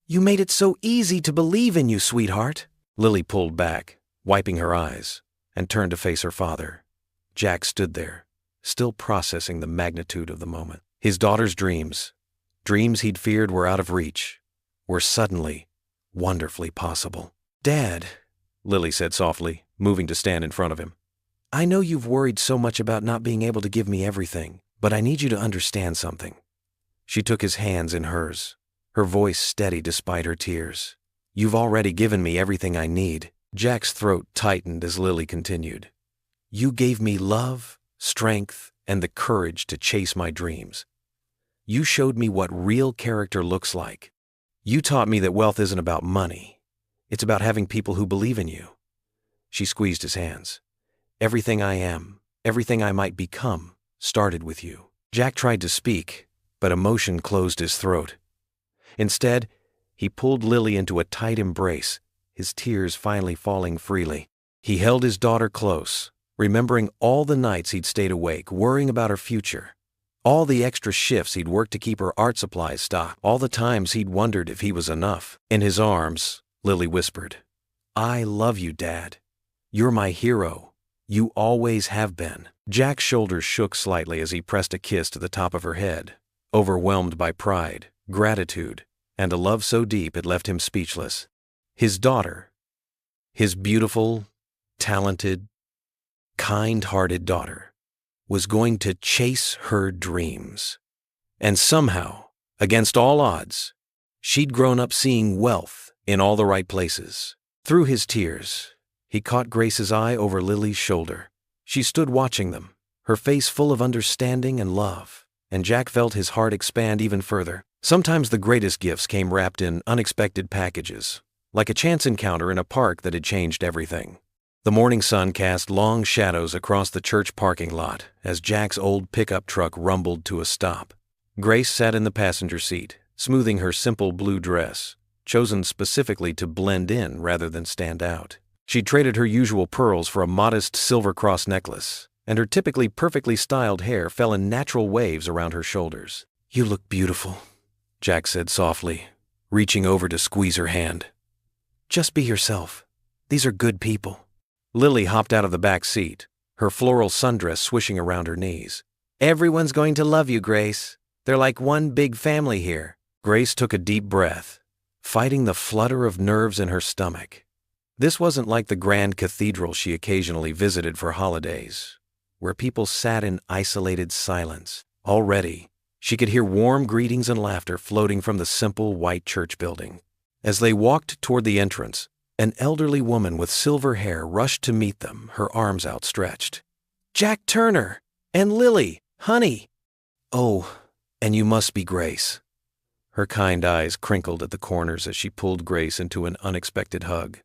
You made it so easy to believe in you, sweetheart. Lily pulled back, wiping her eyes, and turned to face her father. Jack stood there, still processing the magnitude of the moment. His daughter's dreams he'd feared were out of reach, were suddenly, wonderfully possible. Dad, Lily said softly, moving to stand in front of him. I know you've worried so much about not being able to give me everything, but I need you to understand something. She took his hands in hers, her voice steady despite her tears. You've already given me everything I need. Jack's throat tightened as Lily continued. You gave me love, strength, and the courage to chase my dreams. You showed me what real character looks like. You taught me that wealth isn't about money. It's about having people who believe in you. She squeezed his hands. Everything I am, everything I might become, started with you. Jack tried to speak, but emotion closed his throat. Instead, he pulled Lily into a tight embrace, his tears finally falling freely. He held his daughter close, remembering all the nights he'd stayed awake, worrying about her future. All the extra shifts he'd worked to keep her art supplies stocked, all the times he'd wondered if he was enough. In his arms, Lily whispered, I love you, Dad. You're my hero. You always have been. Jack's shoulders shook slightly as he pressed a kiss to the top of her head, overwhelmed by pride, gratitude, and a love so deep it left him speechless. His daughter, his beautiful, talented, kind-hearted daughter, was going to chase her dreams. And somehow, against all odds, she'd grown up seeing wealth in all the right places. Through his tears, he caught Grace's eye over Lily's shoulder. She stood watching them, her face full of understanding and love, and Jack felt his heart expand even further. Sometimes the greatest gifts came wrapped in unexpected packages, like a chance encounter in a park that had changed everything. The morning sun cast long shadows across the church parking lot as Jack's old pickup truck rumbled to a stop. Grace sat in the passenger seat, smoothing her simple blue dress, chosen specifically to blend in rather than stand out. She traded her usual pearls for a modest silver cross necklace, and her typically perfectly styled hair fell in natural waves around her shoulders. You look beautiful, Jack said softly, reaching over to squeeze her hand. Just be yourself. These are good people. Lily hopped out of the back seat, her floral sundress swishing around her knees. Everyone's going to love you, Grace. They're like one big family here. Grace took a deep breath, fighting the flutter of nerves in her stomach. This wasn't like the grand cathedral she occasionally visited for holidays, where people sat in isolated silence. Already, she could hear warm greetings and laughter floating from the simple white church building. As they walked toward the entrance, an elderly woman with silver hair rushed to meet them, her arms outstretched. Jack Turner! And Lily! Honey! Oh, and you must be Grace. Her kind eyes crinkled at the corners as she pulled Grace into an unexpected hug.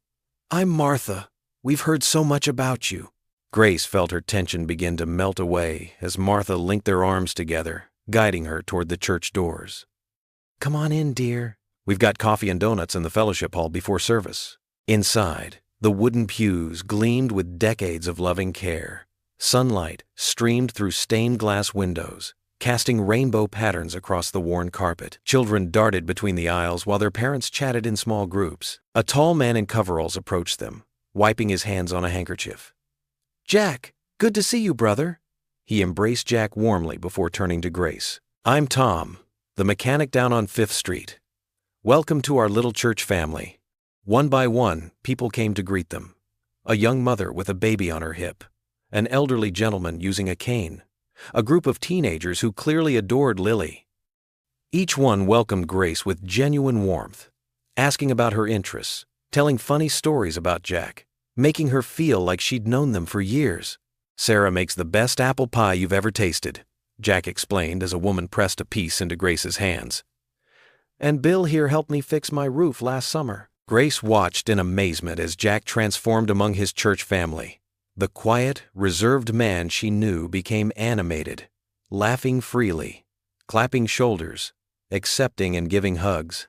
I'm Martha. We've heard so much about you. Grace felt her tension begin to melt away as Martha linked their arms together, guiding her toward the church doors. Come on in, dear. We've got coffee and donuts in the fellowship hall before service. Inside, the wooden pews gleamed with decades of loving care. Sunlight streamed through stained glass windows, casting rainbow patterns across the worn carpet. Children darted between the aisles while their parents chatted in small groups. A tall man in coveralls approached them, wiping his hands on a handkerchief. Jack, good to see you, brother. He embraced Jack warmly before turning to Grace. I'm Tom, the mechanic down on 5th Street. Welcome to our little church family. One by one, people came to greet them. A young mother with a baby on her hip, an elderly gentleman using a cane, a group of teenagers who clearly adored Lily. Each one welcomed Grace with genuine warmth, asking about her interests, telling funny stories about Jack, making her feel like she'd known them for years. Sarah makes the best apple pie you've ever tasted, Jack explained as a woman pressed a piece into Grace's hands. And Bill here helped me fix my roof last summer. Grace watched in amazement as Jack transformed among his church family. The quiet, reserved man she knew became animated, laughing freely, clapping shoulders, accepting and giving hugs.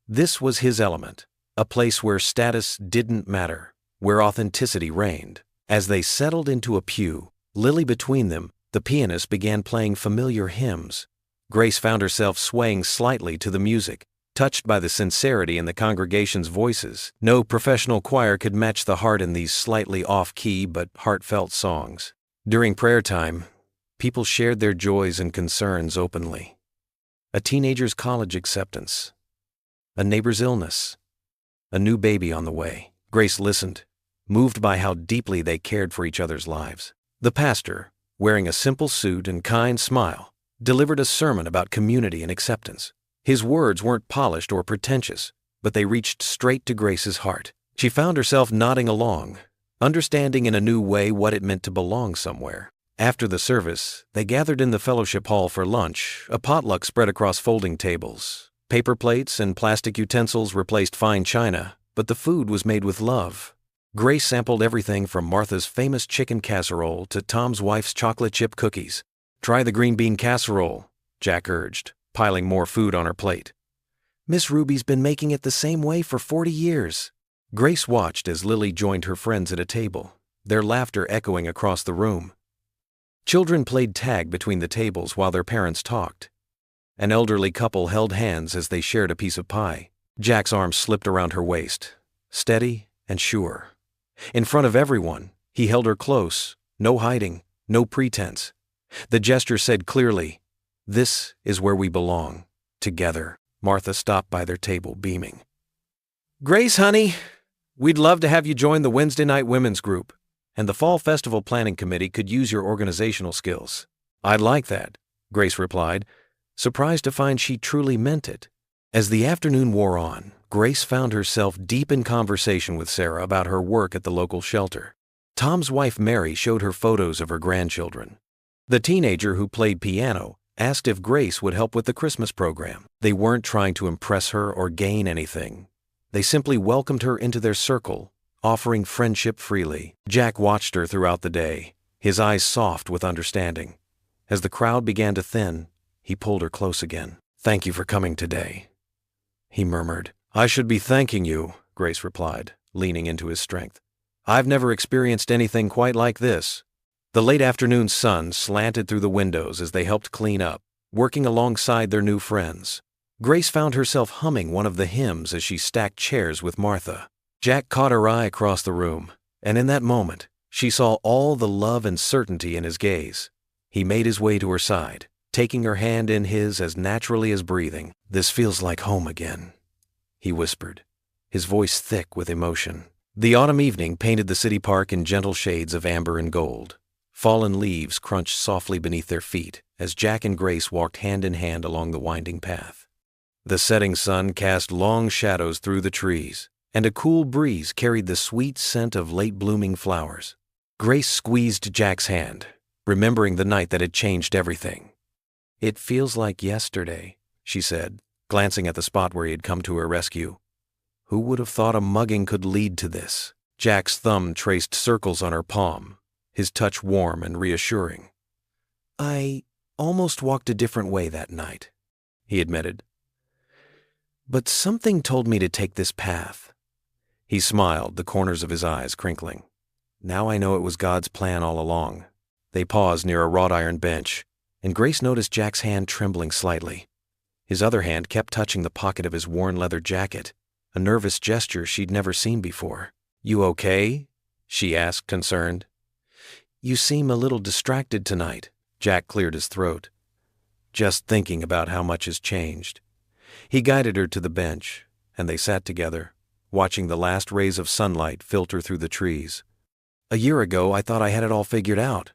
This was his element, a place where status didn't matter, where authenticity reigned. As they settled into a pew, Lily between them, the pianist began playing familiar hymns. Grace found herself swaying slightly to the music, touched by the sincerity in the congregation's voices. No professional choir could match the heart in these slightly off-key but heartfelt songs. During prayer time, people shared their joys and concerns openly. A teenager's college acceptance, a neighbor's illness, a new baby on the way. Grace listened, moved by how deeply they cared for each other's lives. The pastor, wearing a simple suit and kind smile, delivered a sermon about community and acceptance. His words weren't polished or pretentious, but they reached straight to Grace's heart. She found herself nodding along, understanding in a new way what it meant to belong somewhere. After the service, they gathered in the fellowship hall for lunch, a potluck spread across folding tables. Paper plates and plastic utensils replaced fine china, but the food was made with love. Grace sampled everything from Martha's famous chicken casserole to Tom's wife's chocolate chip cookies. Try the green bean casserole, Jack urged, piling more food on her plate. Miss Ruby's been making it the same way for 40 years. Grace watched as Lily joined her friends at a table, their laughter echoing across the room. Children played tag between the tables while their parents talked. An elderly couple held hands as they shared a piece of pie. Jack's arm slipped around her waist, steady and sure. In front of everyone, he held her close, no hiding, no pretense. The gesture said clearly, "This is where we belong, together." Martha stopped by their table, beaming. "Grace, honey, we'd love to have you join the Wednesday night women's group, and the Fall Festival Planning Committee could use your organizational skills." "I'd like that," Grace replied, surprised to find she truly meant it. As the afternoon wore on, Grace found herself deep in conversation with Sarah about her work at the local shelter. Tom's wife Mary showed her photos of her grandchildren. The teenager who played piano asked if Grace would help with the Christmas program. They weren't trying to impress her or gain anything. They simply welcomed her into their circle, offering friendship freely. Jack watched her throughout the day, his eyes soft with understanding. As the crowd began to thin, he pulled her close again. "Thank you for coming today," he murmured. "I should be thanking you," Grace replied, leaning into his strength. "I've never experienced anything quite like this." The late afternoon sun slanted through the windows as they helped clean up, working alongside their new friends. Grace found herself humming one of the hymns as she stacked chairs with Martha. Jack caught her eye across the room, and in that moment, she saw all the love and certainty in his gaze. He made his way to her side, taking her hand in his as naturally as breathing. "This feels like home again," he whispered, his voice thick with emotion. The autumn evening painted the city park in gentle shades of amber and gold. Fallen leaves crunched softly beneath their feet as Jack and Grace walked hand in hand along the winding path. The setting sun cast long shadows through the trees, and a cool breeze carried the sweet scent of late-blooming flowers. Grace squeezed Jack's hand, remembering the night that had changed everything. "It feels like yesterday," she said, glancing at the spot where he had come to her rescue. "Who would have thought a mugging could lead to this?" Jack's thumb traced circles on her palm, his touch warm and reassuring. "I almost walked a different way that night," he admitted. "But something told me to take this path." He smiled, the corners of his eyes crinkling. "Now I know it was God's plan all along." They paused near a wrought iron bench, and Grace noticed Jack's hand trembling slightly. His other hand kept touching the pocket of his worn leather jacket, a nervous gesture she'd never seen before. "You okay?" she asked, concerned. You seem a little distracted tonight. Jack cleared his throat. Just thinking about how much has changed. He guided her to the bench, and they sat together, watching the last rays of sunlight filter through the trees. A year ago, I thought I had it all figured out.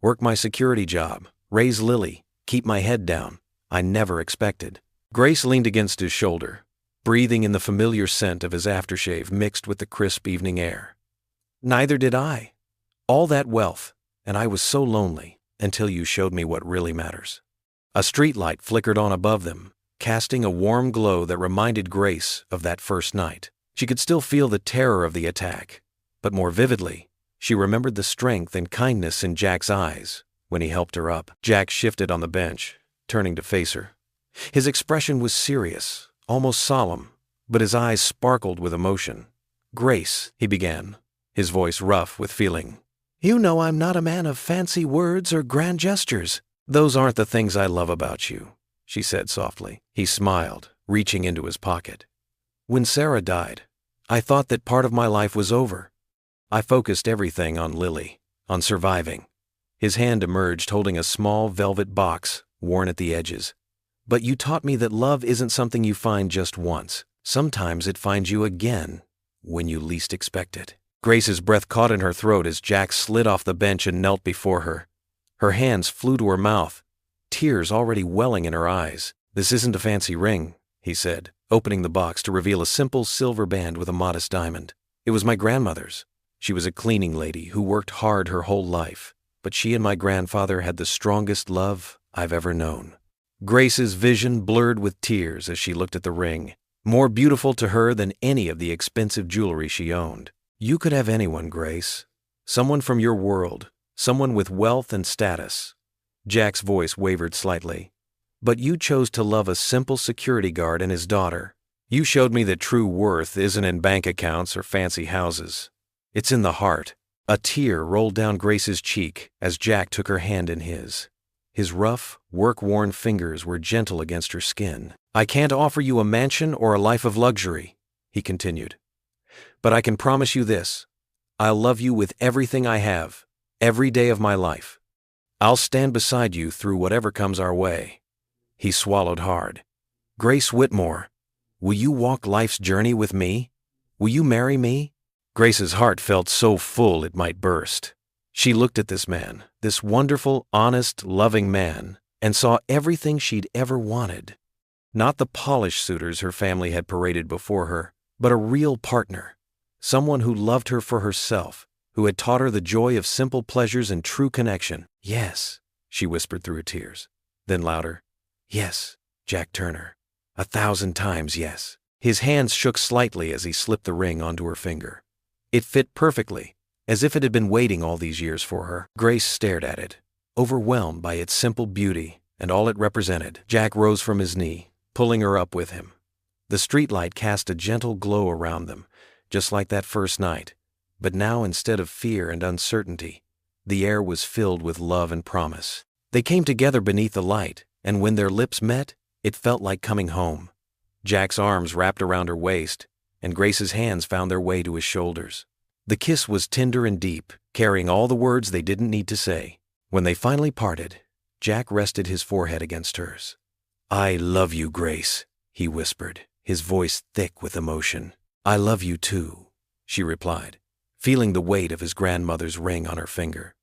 Work my security job, raise Lily, keep my head down. I never expected. Grace leaned against his shoulder, breathing in the familiar scent of his aftershave mixed with the crisp evening air. Neither did I. All that wealth, and I was so lonely until you showed me what really matters. A streetlight flickered on above them, casting a warm glow that reminded Grace of that first night. She could still feel the terror of the attack, but more vividly, she remembered the strength and kindness in Jack's eyes when he helped her up. Jack shifted on the bench, turning to face her. His expression was serious, almost solemn, but his eyes sparkled with emotion. Grace, he began, his voice rough with feeling. You know I'm not a man of fancy words or grand gestures. Those aren't the things I love about you, she said softly. He smiled, reaching into his pocket. When Sarah died, I thought that part of my life was over. I focused everything on Lily, on surviving. His hand emerged holding a small velvet box, worn at the edges. But you taught me that love isn't something you find just once. Sometimes it finds you again, when you least expect it. Grace's breath caught in her throat as Jack slid off the bench and knelt before her. Her hands flew to her mouth, tears already welling in her eyes. This isn't a fancy ring, he said, opening the box to reveal a simple silver band with a modest diamond. It was my grandmother's. She was a cleaning lady who worked hard her whole life, but she and my grandfather had the strongest love I've ever known. Grace's vision blurred with tears as she looked at the ring, more beautiful to her than any of the expensive jewelry she owned. You could have anyone, Grace. Someone from your world, someone with wealth and status. Jack's voice wavered slightly. But you chose to love a simple security guard and his daughter. You showed me that true worth isn't in bank accounts or fancy houses. It's in the heart. A tear rolled down Grace's cheek as Jack took her hand in his. His rough, work-worn fingers were gentle against her skin. I can't offer you a mansion or a life of luxury, he continued. But I can promise you this. I'll love you with everything I have, every day of my life. I'll stand beside you through whatever comes our way. He swallowed hard. Grace Whitmore, will you walk life's journey with me? Will you marry me? Grace's heart felt so full it might burst. She looked at this man, this wonderful, honest, loving man, and saw everything she'd ever wanted. Not the polished suitors her family had paraded before her, but a real partner. Someone who loved her for herself, who had taught her the joy of simple pleasures and true connection. Yes, she whispered through her tears. Then louder, yes, Jack Turner. 1,000 times yes. His hands shook slightly as he slipped the ring onto her finger. It fit perfectly, as if it had been waiting all these years for her. Grace stared at it, overwhelmed by its simple beauty and all it represented. Jack rose from his knee, pulling her up with him. The streetlight cast a gentle glow around them, just like that first night. But now, instead of fear and uncertainty, the air was filled with love and promise. They came together beneath the light, and when their lips met, it felt like coming home. Jack's arms wrapped around her waist, and Grace's hands found their way to his shoulders. The kiss was tender and deep, carrying all the words they didn't need to say. When they finally parted, Jack rested his forehead against hers. I love you, Grace, he whispered, his voice thick with emotion. I love you too, she replied, feeling the weight of his grandmother's ring on her finger.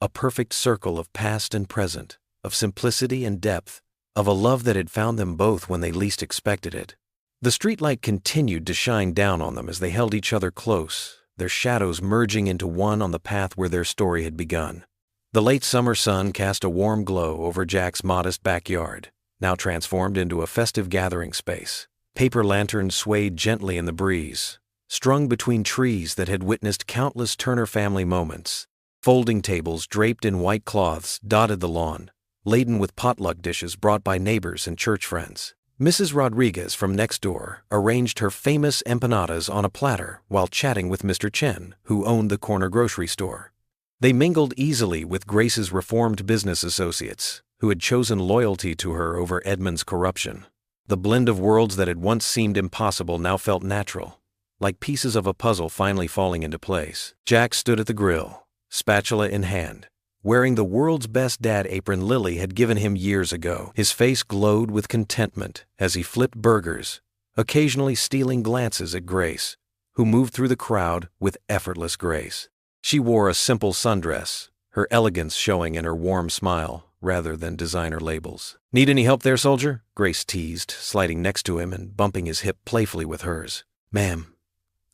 A perfect circle of past and present, of simplicity and depth, of a love that had found them both when they least expected it. The streetlight continued to shine down on them as they held each other close, their shadows merging into one on the path where their story had begun. The late summer sun cast a warm glow over Jack's modest backyard, now transformed into a festive gathering space. Paper lanterns swayed gently in the breeze, strung between trees that had witnessed countless Turner family moments. Folding tables draped in white cloths dotted the lawn, laden with potluck dishes brought by neighbors and church friends. Mrs. Rodriguez from next door arranged her famous empanadas on a platter while chatting with Mr. Chen, who owned the corner grocery store. They mingled easily with Grace's reformed business associates, who had chosen loyalty to her over Edmund's corruption. The blend of worlds that had once seemed impossible now felt natural. like pieces of a puzzle finally falling into place. Jack stood at the grill, spatula in hand, wearing the world's best dad apron Lily had given him years ago. His face glowed with contentment as he flipped burgers, occasionally stealing glances at Grace, who moved through the crowd with effortless grace. She wore a simple sundress, her elegance showing in her warm smile rather than designer labels. "Need any help there, soldier?" Grace teased, sliding next to him and bumping his hip playfully with hers. "Ma'am,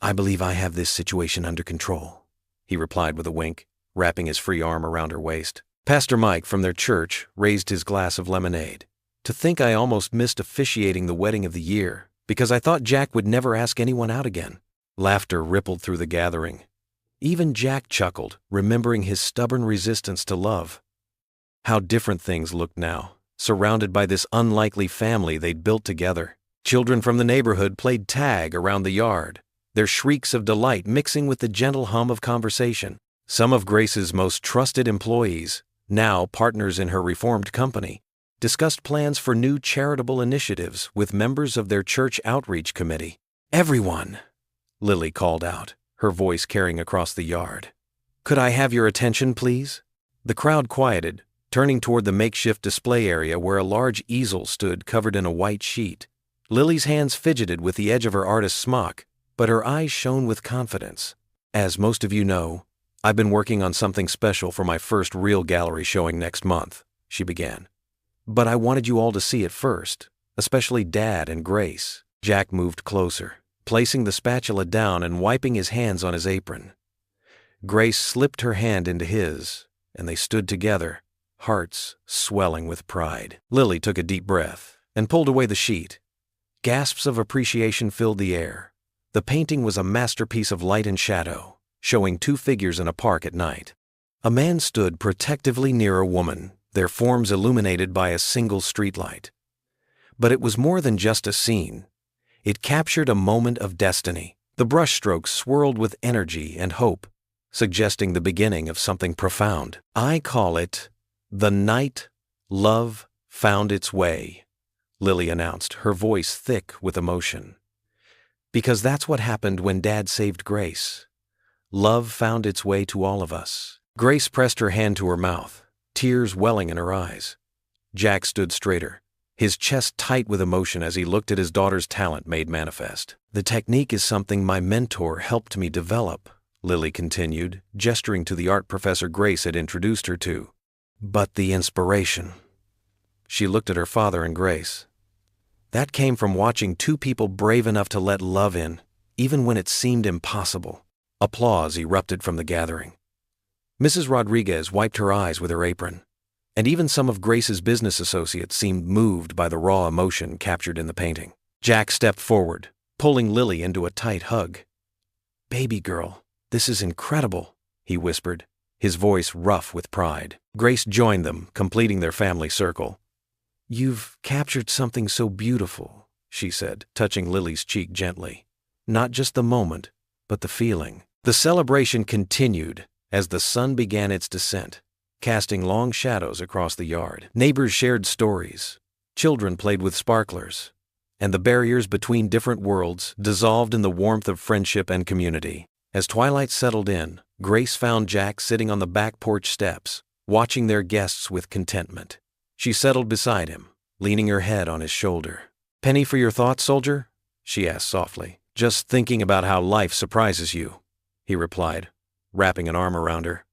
I believe I have this situation under control," he replied with a wink, wrapping his free arm around her waist. Pastor Mike from their church raised his glass of lemonade. "To think I almost missed officiating the wedding of the year because I thought Jack would never ask anyone out again." Laughter rippled through the gathering. Even Jack chuckled, remembering his stubborn resistance to love. How different things looked now, surrounded by this unlikely family they'd built together. Children from the neighborhood played tag around the yard, their shrieks of delight mixing with the gentle hum of conversation. Some of Grace's most trusted employees, now partners in her reformed company, discussed plans for new charitable initiatives with members of their church outreach committee. "Everyone," Lily called out, her voice carrying across the yard. "Could I have your attention, please?" The crowd quieted, turning toward the makeshift display area where a large easel stood covered in a white sheet. Lily's hands fidgeted with the edge of her artist's smock, but her eyes shone with confidence. "As most of you know, I've been working on something special for my first real gallery showing next month," she began. "But I wanted you all to see it first, especially Dad and Grace." Jack moved closer, placing the spatula down and wiping his hands on his apron. Grace slipped her hand into his, and they stood together, hearts swelling with pride. Lily took a deep breath and pulled away the sheet. Gasps of appreciation filled the air. The painting was a masterpiece of light and shadow, showing two figures in a park at night. A man stood protectively near a woman, their forms illuminated by a single streetlight. But it was more than just a scene. It captured a moment of destiny. The brushstrokes swirled with energy and hope, suggesting the beginning of something profound. "I call it the night love found its way," Lily announced, her voice thick with emotion. "Because that's what happened when Dad saved Grace. Love found its way to all of us." Grace pressed her hand to her mouth, tears welling in her eyes. Jack stood straighter, his chest tight with emotion as he looked at his daughter's talent made manifest. "The technique is something my mentor helped me develop," Lily continued, gesturing to the art professor Grace had introduced her to. "But the inspiration," she looked at her father and Grace, "that came from watching two people brave enough to let love in, even when it seemed impossible." Applause erupted from the gathering. Mrs. Rodriguez wiped her eyes with her apron, and even some of Grace's business associates seemed moved by the raw emotion captured in the painting. Jack stepped forward, pulling Lily into a tight hug. "Baby girl, this is incredible," he whispered, his voice rough with pride. Grace joined them, completing their family circle. "You've captured something so beautiful," she said, touching Lily's cheek gently. "Not just the moment, but the feeling." The celebration continued as the sun began its descent, casting long shadows across the yard. Neighbors shared stories, children played with sparklers, and the barriers between different worlds dissolved in the warmth of friendship and community. As twilight settled in, Grace found Jack sitting on the back porch steps, watching their guests with contentment. She settled beside him, leaning her head on his shoulder. "Penny for your thoughts, soldier?" she asked softly. "Just thinking about how life surprises you," he replied, wrapping an arm around her.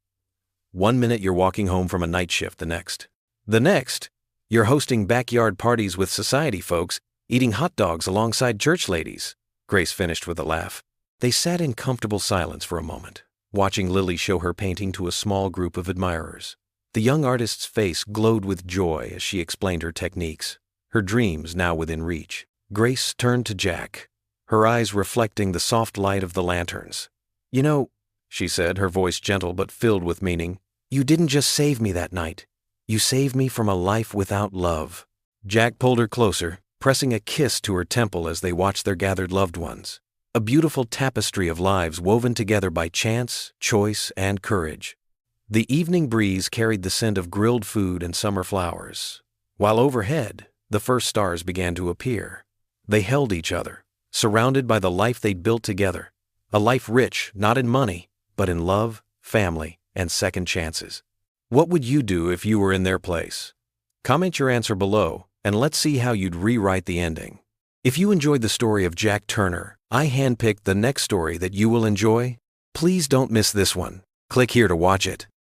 "One minute you're walking home from a night shift, the next, you're hosting backyard parties with society folks, eating hot dogs alongside church ladies," Grace finished with a laugh. They sat in comfortable silence for a moment, watching Lily show her painting to a small group of admirers. The young artist's face glowed with joy as she explained her techniques, her dreams now within reach. Grace turned to Jack, her eyes reflecting the soft light of the lanterns. "You know," she said, her voice gentle but filled with meaning, "you didn't just save me that night. You saved me from a life without love." Jack pulled her closer, pressing a kiss to her temple as they watched their gathered loved ones. A beautiful tapestry of lives woven together by chance, choice, and courage. The evening breeze carried the scent of grilled food and summer flowers, while overhead, the first stars began to appear. They held each other, surrounded by the life they'd built together. A life rich, not in money, but in love, family, and second chances. What would you do if you were in their place? Comment your answer below, and let's see how you'd rewrite the ending. If you enjoyed the story of Jack Turner, I handpicked the next story that you will enjoy. Please don't miss this one. Click here to watch it.